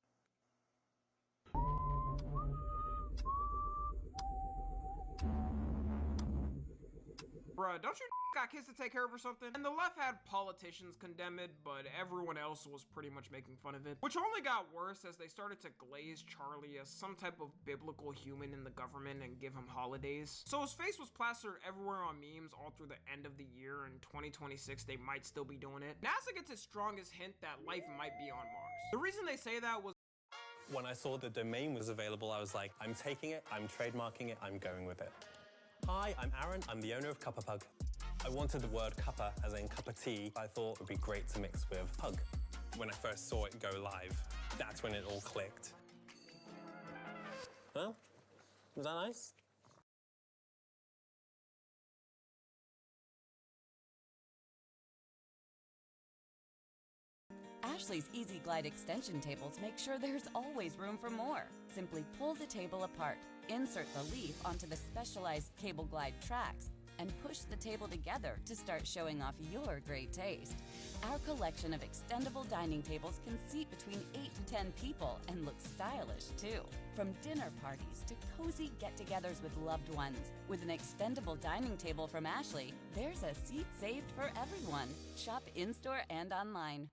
Bruh, don't you got kids to take care of or something? And the left had politicians condemn it, but everyone else was pretty much making fun of it. Which only got worse as they started to glaze Charlie as some type of biblical human in the government and give him holidays. So his face was plastered everywhere on memes all through the end of the year. In 2026, they might still be doing it. NASA gets its strongest hint that life might be on Mars. The reason they say that was when I saw the domain was available, I was like, I'm taking it, I'm trademarking it, I'm going with it. Hi, I'm Aaron. I'm the owner of Cuppa Pug. I wanted the word cuppa, as in cup of tea, I thought it would be great to mix with pug. When I first saw it go live, that's when it all clicked. Well, was that nice? Ashley's Easy Glide extension tables make sure there's always room for more. Simply pull the table apart, insert the leaf onto the specialized cable glide tracks, and push the table together to start showing off your great taste. Our collection of extendable dining tables can seat between 8 to 10 people and look stylish too. From dinner parties to cozy get-togethers with loved ones, with an extendable dining table from Ashley, there's a seat saved for everyone. Shop in-store and online.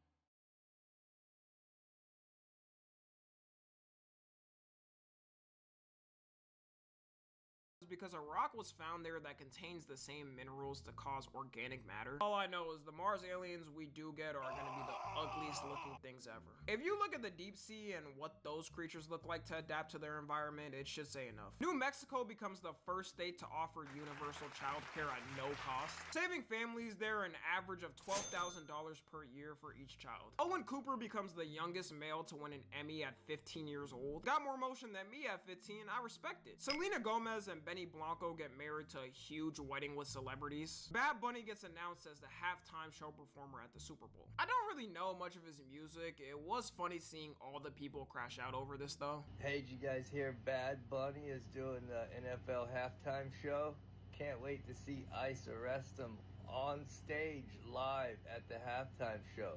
Because a rock was found there that contains the same minerals to cause organic matter. All I know is the Mars aliens we do get are gonna be the ugliest looking things ever. If you look at the deep sea and what those creatures look like to adapt to their environment, it should say enough. New Mexico becomes the first state to offer universal childcare at no cost, saving families there an average of $12,000 per year for each child. Owen Cooper becomes the youngest male to win an Emmy at 15 years old. Got more motion than me at 15, I respect it. Selena Gomez and Benny Blanco get married to a huge wedding with celebrities. Bad Bunny gets announced as the halftime show performer at the Super Bowl. I don't really know much of his music. It was funny seeing all the people crash out over this though. Hey, did you guys hear Bad Bunny is doing the NFL halftime show? Can't wait to see ICE arrest him on stage live at the halftime show.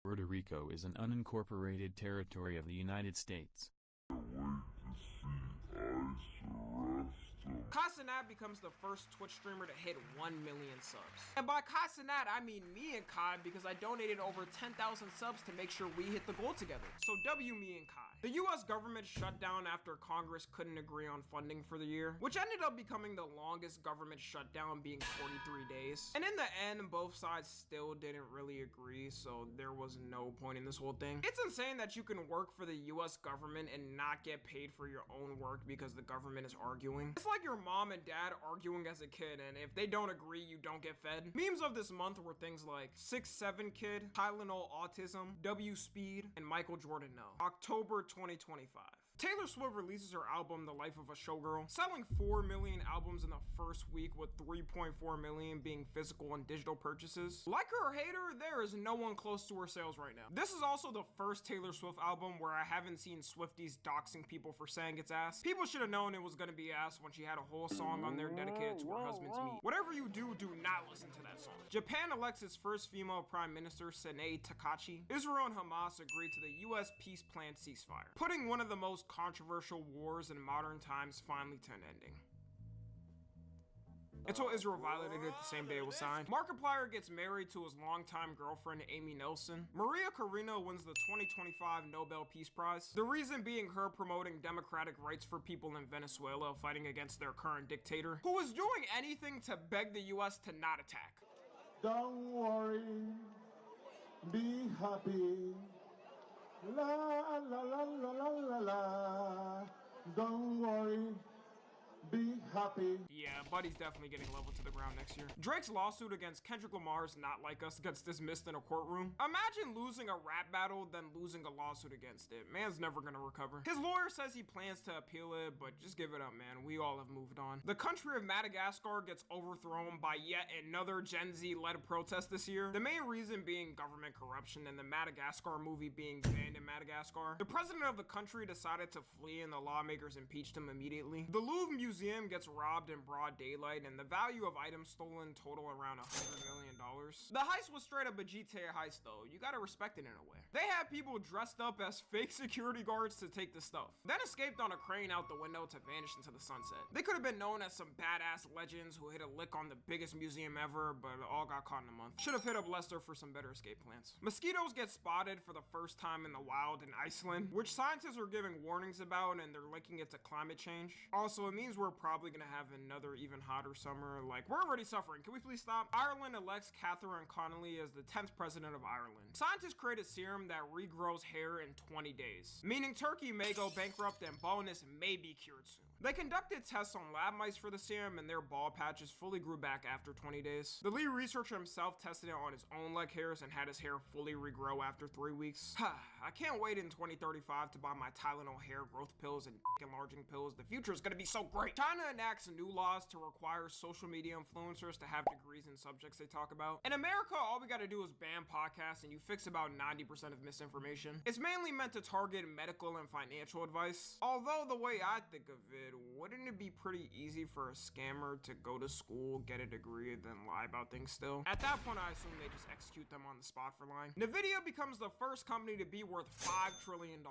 Puerto Rico is an unincorporated territory of the United States. Kai Cenat becomes the first Twitch streamer to hit 1 million subs. And by Kai Cenat, I mean me and Kai, because I donated over 10,000 subs to make sure we hit the goal together. So W me and Kai. The US government shut down after Congress couldn't agree on funding for the year, which ended up becoming the longest government shutdown, being 43 days. And in the end, both sides still didn't really agree, so there was no point in this whole thing. It's insane that you can work for the US government and not get paid for your own work because the government is arguing. It's like your mom and dad arguing as a kid, and if they don't agree, you don't get fed. Memes of this month were things like 6'7" kid, Tylenol autism, W speed, and Michael Jordan no. October 2025. Taylor Swift releases her album, The Life of a Showgirl, selling 4 million albums in the first week with 3.4 million being physical and digital purchases. Like her or hate her, there is no one close to her sales right now. This is also the first Taylor Swift album where I haven't seen Swifties doxing people for saying it's ass. People should have known it was gonna be ass when she had a whole song on there dedicated to her husband's meat. Whatever you do, do not listen to that song. Japan elects its first female prime minister, Sanae Takachi. Israel and Hamas agreed to the US peace plan ceasefire, putting one of the most controversial wars in modern times finally to an ending. Until Israel violated it the same day it was signed. Markiplier gets married to his longtime girlfriend, Amy Nelson. Maria Corina wins the 2025 Nobel Peace Prize. The reason being her promoting democratic rights for people in Venezuela fighting against their current dictator, who is doing anything to beg the US to not attack. Don't worry, be happy. La la la la la la la. Don't worry. Be happy. Yeah, Buddy's definitely getting leveled to the ground next year. Drake's lawsuit against Kendrick Lamar's Not Like Us gets dismissed in a courtroom. Imagine losing a rap battle, then losing a lawsuit against it. Man's never gonna recover. His lawyer says he plans to appeal it, but just give it up, man. We all have moved on. The country of Madagascar gets overthrown by yet another Gen Z-led protest this year. The main reason being government corruption and the Madagascar movie being banned in Madagascar. The president of the country decided to flee and the lawmakers impeached him immediately. The Louvre Museum gets robbed in broad daylight and the value of items stolen total around $100 million. The heist was straight up a GTA heist though. You gotta respect it in a way. They had people dressed up as fake security guards to take the stuff, then escaped on a crane out the window to vanish into the sunset. They could have been known as some badass legends who hit a lick on the biggest museum ever, but all got caught in a month. Should have hit up Lester for some better escape plans. Mosquitoes get spotted for the first time in the wild in Iceland, which scientists are giving warnings about and they're linking it to climate change. Also, it means we're probably gonna have another even hotter summer. Like, we're already suffering. Can we please stop? Ireland elects Catherine Connolly as the 10th president of Ireland. Scientists create a serum that regrows hair in 20 days, meaning Turkey may go bankrupt and baldness may be cured soon. They conducted tests on lab mice for the serum and their bald patches fully grew back after 20 days. The lead researcher himself tested it on his own leg hairs and had his hair fully regrow after 3 weeks. I can't wait in 2035 to buy my Tylenol hair growth pills and enlarging pills. The future is gonna be so great. China enacts new laws to require social media influencers to have degrees in subjects they talk about. In America, all we gotta do is ban podcasts and you fix about 90% of misinformation. It's mainly meant to target medical and financial advice. Although the way I think of it, wouldn't it be pretty easy for a scammer to go to school, get a degree, and then lie about things still? At that point, I assume they just execute them on the spot for lying. Nvidia becomes the first company to be worth $5 trillion.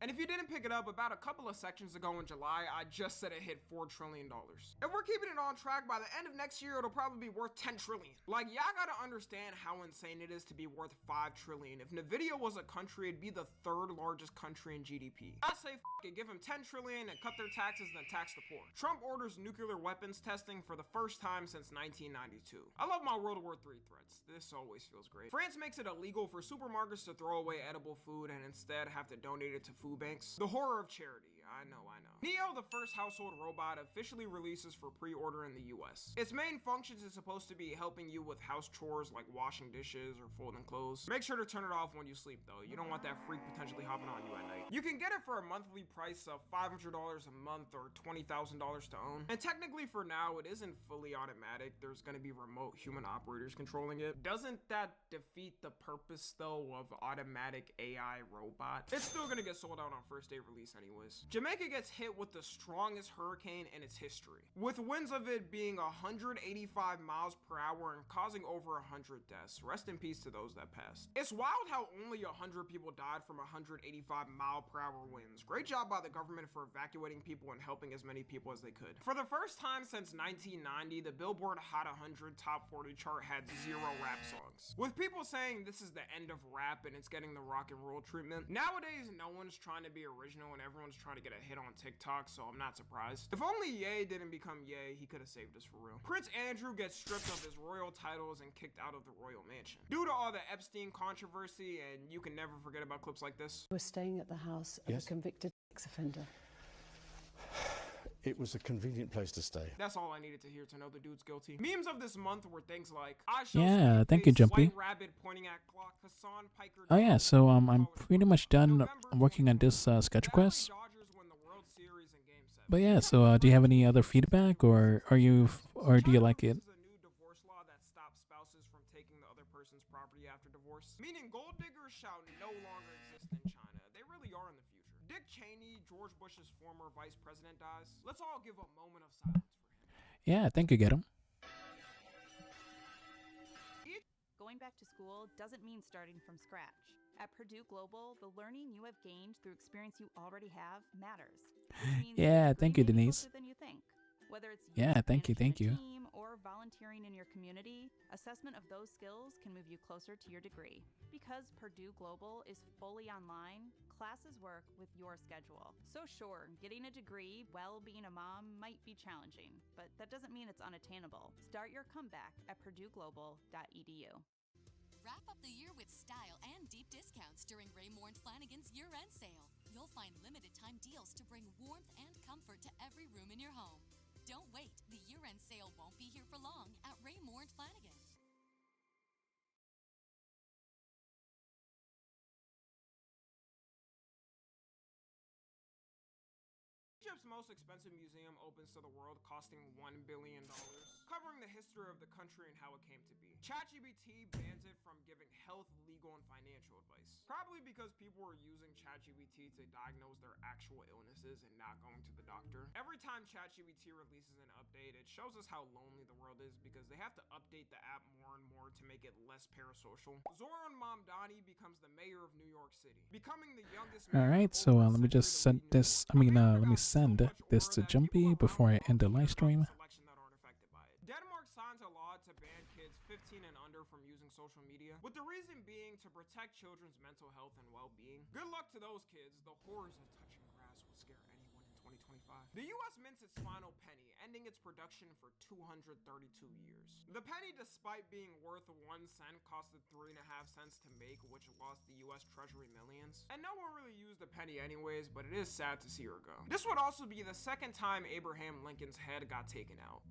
And if you didn't pick it up, about a couple of sections ago in July, I just said it hit $4 trillion. If we're keeping it on track, by the end of next year, it'll probably be worth 10 trillion. Like, y'all gotta understand how insane it is to be worth 5 trillion. If Nvidia was a country, it'd be the 3rd largest country in GDP. I say f it, give them 10 trillion and cut their taxes and then tax the poor. Trump orders nuclear weapons testing for the first time since 1992. I love my World War III threats. This always feels great. France makes it illegal for supermarkets to throw away edible food and instead have to donate it to food banks. The horror of charity. I know. Neo, the first household robot, officially releases for pre-order in the US. Its main functions is supposed to be helping you with house chores like washing dishes or folding clothes. Make sure to turn it off when you sleep though. You don't want that freak potentially hopping on you at night. You can get it for a monthly price of $500 a month or $20,000 to own. And technically for now, it isn't fully automatic. There's gonna be remote human operators controlling it. Doesn't that defeat the purpose though of automatic AI robot? It's still gonna get sold out on first day release anyways. Jamaica gets hit with the strongest hurricane in its history, with winds of it being 185 miles per hour and causing over 100 deaths. Rest in peace to those that passed. It's wild how only 100 people died from 185 mile per hour winds. Great job by the government for evacuating people and helping as many people as they could. For the first time since 1990, the Billboard Hot 100 Top 40 chart had 0 rap songs, with people saying this is the end of rap and it's getting the rock and roll treatment. Nowadays, no one's trying to be original and everyone's trying to get a hit on TikTok, so I'm not surprised. If only Ye didn't become Ye, he could have saved us for real. Prince Andrew gets stripped of his royal titles and kicked out of the royal mansion due to all the Epstein controversy, and you can never forget about clips like this. We're staying at the house of a convicted sex offender. It was a convenient place to stay. That's all I needed to hear to know the dude's guilty. Memes of this month were things like, Yeah, thank you, Jumpy. rabbit pointing at clock, Hassan Piker. Oh yeah, so I'm pretty much done working on this sketch quest. But yeah, so do you have any other feedback, or do you like it? Spouses from taking the other person's property after divorce, meaning gold diggers shall no longer exist in China. They really are in the future. Dick Cheney, George Bush's former vice president, dies. Let's all give a moment of silence for him. Yeah, thank you, Get him. Going back to school doesn't mean starting from scratch. At Purdue Global, the learning you have gained through experience you already have matters. Yeah, thank you, Denise. Than you think. Whether it's thank you. team or volunteering in your community, assessment of those skills can move you closer to your degree. Because Purdue Global is fully online, classes work with your schedule. So sure, getting a degree while being a mom might be challenging, but that doesn't mean it's unattainable. Start your comeback at purdueglobal.edu. Wrap up the year with style and deep discounts during Raymond Flanigan's year-end sale. You'll find limited-time deals to bring warmth and comfort to every room in your home. Don't wait. The year-end sale won't be here for long at Raymond Flanigan. Egypt's most expensive museum opens to the world, costing $1 billion, covering the history of the country and how it came to be. ChatGPT bans it from giving health, legal, and financial advice. Probably because people were using ChatGPT to diagnose their actual illnesses and not going to the doctor. Every time ChatGPT releases an update, it shows us how lonely the world is because they have to update the app more and more to make it less parasocial. Zoran Mamdani becomes the mayor of New York City, becoming the youngest mayor. All right, so let me just send this. Let me send this to Jumpy before I end the live stream. Denmark signs a law to ban kids 15 and under from using social media, with the reason being to protect children's mental health and well-being. Good luck to those kids. The horrors of touching grass will scare anyone in 2025. The US mints its final penny, ending its production for 232 years. The penny, despite being worth 1 cent, costed 3.5 cents to make, which lost the US Treasury millions. And no one really used the penny anyways, but it is sad to see her go. This would also be the second time Abraham Lincoln's head got taken out.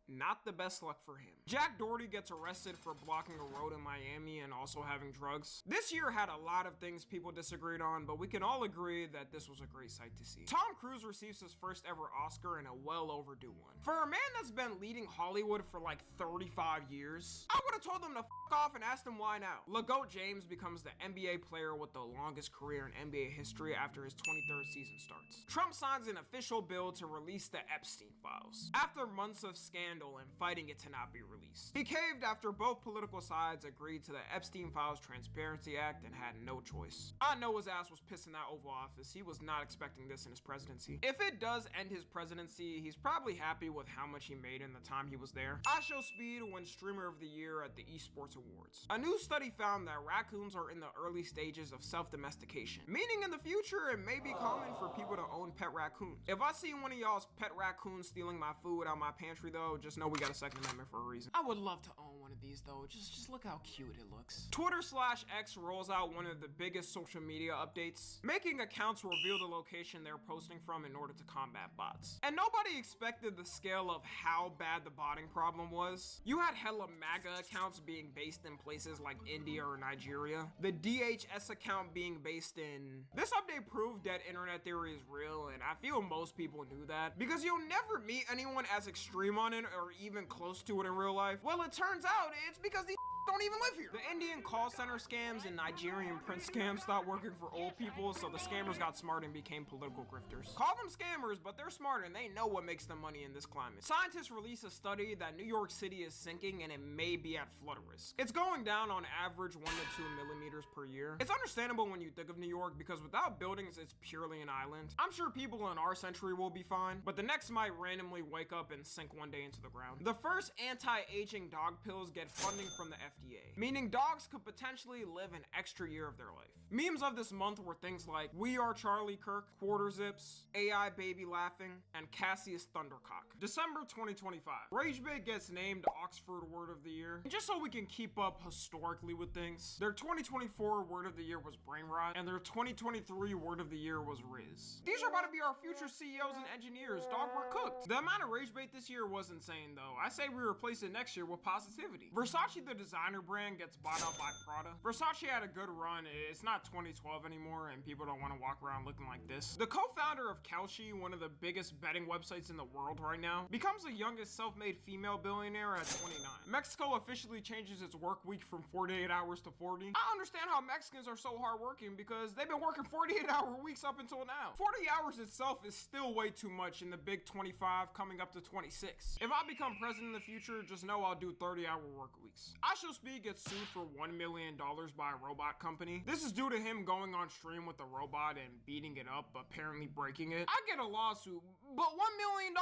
Not the best luck for him. Jack Doherty gets arrested for blocking a road in Miami and also having drugs. This year had a lot of things people disagreed on, but we can all agree that this was a great sight to see. Tom Cruise receives his first ever Oscar, and a well overdue one. For a man that's been leading Hollywood for like 35 years, I would have told him to f off and asked him why now. LeGoat James becomes the NBA player with the longest career in NBA history after his 23rd season starts. Trump signs an official bill to release the Epstein files after months of scandal and fighting it to not be released. He caved after both political sides agreed to the Epstein Files Transparency Act and had no choice. I know his ass was pissed in that Oval Office. He was not expecting this in his presidency. If it does end his presidency, he's probably happy with how much he made in the time he was there. IShowSpeed won Streamer of the Year at the Esports Awards. A new study found that raccoons are in the early stages of self-domestication, meaning in the future it may be common for people to own pet raccoons. If I see one of y'all's pet raccoons stealing my food out my pantry though, just know we got a Second Amendment for a reason. I would love to own one of these though. Just look how cute it looks. Twitter/X rolls out one of the biggest social media updates, making accounts reveal the location they're posting from in order to combat bots. And nobody expected the scale of how bad the botting problem was. You had hella MAGA accounts being based in places like India or Nigeria. The DHS account being based in... This update proved that internet theory is real, and I feel most people knew that, because you'll never meet anyone as extreme on it or even close to it in real life. Well, it turns out it's because these don't even live here. The Indian call center scams and Nigerian prince scams stopped working for old people, so the scammers got smart and became political grifters. Call them scammers, but they're smart and they know what makes them money in this climate. Scientists release a study that New York City is sinking and it may be at flood risk. It's going down on average 1 to 2 millimeters per year. It's understandable when you think of New York because without buildings, it's purely an island. I'm sure people in our century will be fine, but the next might randomly wake up and sink one day into the ground. The first anti-aging dog pills get funding from the FDA, meaning dogs could potentially live an extra year of their life. Memes of this month were things like We Are Charlie Kirk, Quarter Zips, AI Baby Laughing, and Cassius Thundercock. December 2025. RageBait gets named Oxford Word of the Year. And just so we can keep up historically with things, their 2024 Word of the Year was Brain Rot, and their 2023 Word of the Year was Riz. These are about to be our future CEOs and engineers. Dog, we're cooked. The amount of RageBait this year was insane though. I say we replace it next year with positivity. Versace the designer designer brand gets bought out by Prada. Versace had a good run. It's not 2012 anymore, and people don't want to walk around looking like this. The co-founder of Kalshi, one of the biggest betting websites in the world right now, becomes the youngest self-made female billionaire at 29. Mexico officially changes its work week from 48 hours to 40. I understand how Mexicans are so hardworking because they've been working 48-hour weeks up until now. 40 hours itself is still way too much in the big 25 coming up to 26. If I become president in the future, just know I'll do 30-hour work weeks. I Shall Speed gets sued for $1 million by a robot company. This is due to him going on stream with the robot and beating it up, apparently breaking it. I get a lawsuit, but $1 million?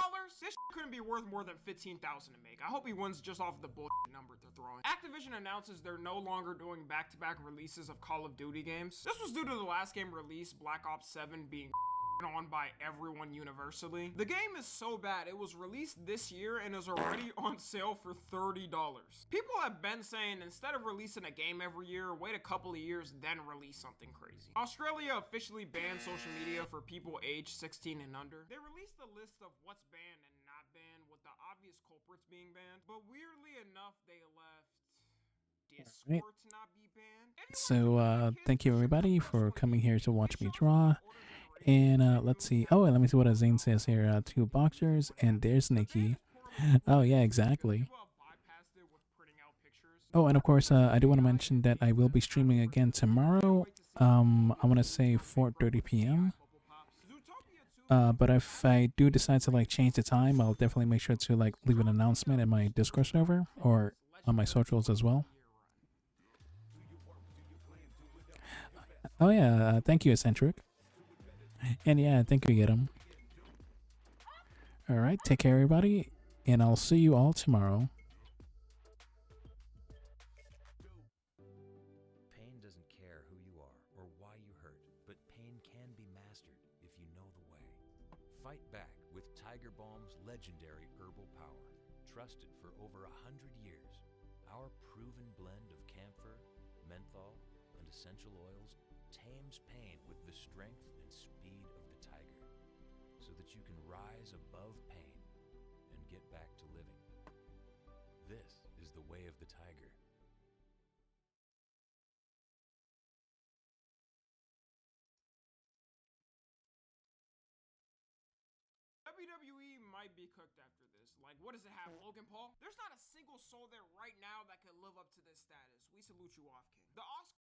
This couldn't be worth more than $15,000 to make. I hope he wins just off the bullshit number they're throwing. Activision announces they're no longer doing back-to-back releases of Call of Duty games. This was due to the last game released, Black Ops 7, being on by everyone universally. The game is so bad, it was released this year and is already on sale for $30. People have been saying instead of releasing a game every year, wait a couple of years, then release something crazy. Australia officially banned social media for people aged 16 and under. They released the list of what's banned and not banned, with the obvious culprits being banned, but weirdly enough, they left Discord to not be banned. So thank you everybody for coming here to watch me draw. And let's see. Oh, and let me see what Zane says here. 2 boxers, and there's Nikki. Oh yeah, exactly. Oh, and of course, I do want to mention that I will be streaming again tomorrow. I want to say 4:30 p.m. But if I do decide to like change the time, I'll definitely make sure to like leave an announcement in my Discord server or on my socials as well. Oh yeah, thank you, Eccentric. And yeah, thank you, Get 'em. Alright, take care everybody, and I'll see you all tomorrow. Pain doesn't care who you are or why you hurt, but pain can be mastered if you know the way. Fight back with Tiger Balm's legendary herbal power. Trusted for over 100 years, our proven blend of camphor, menthol, and essential oils tames pain with the strength and speed of the tiger, so that you can rise above pain and get back to living. This is the way of the tiger. WWE might be cooked after this. Like, what does it have, Logan Paul? There's not a single soul there right now that can live up to this status. We salute you, Off King. The Oscar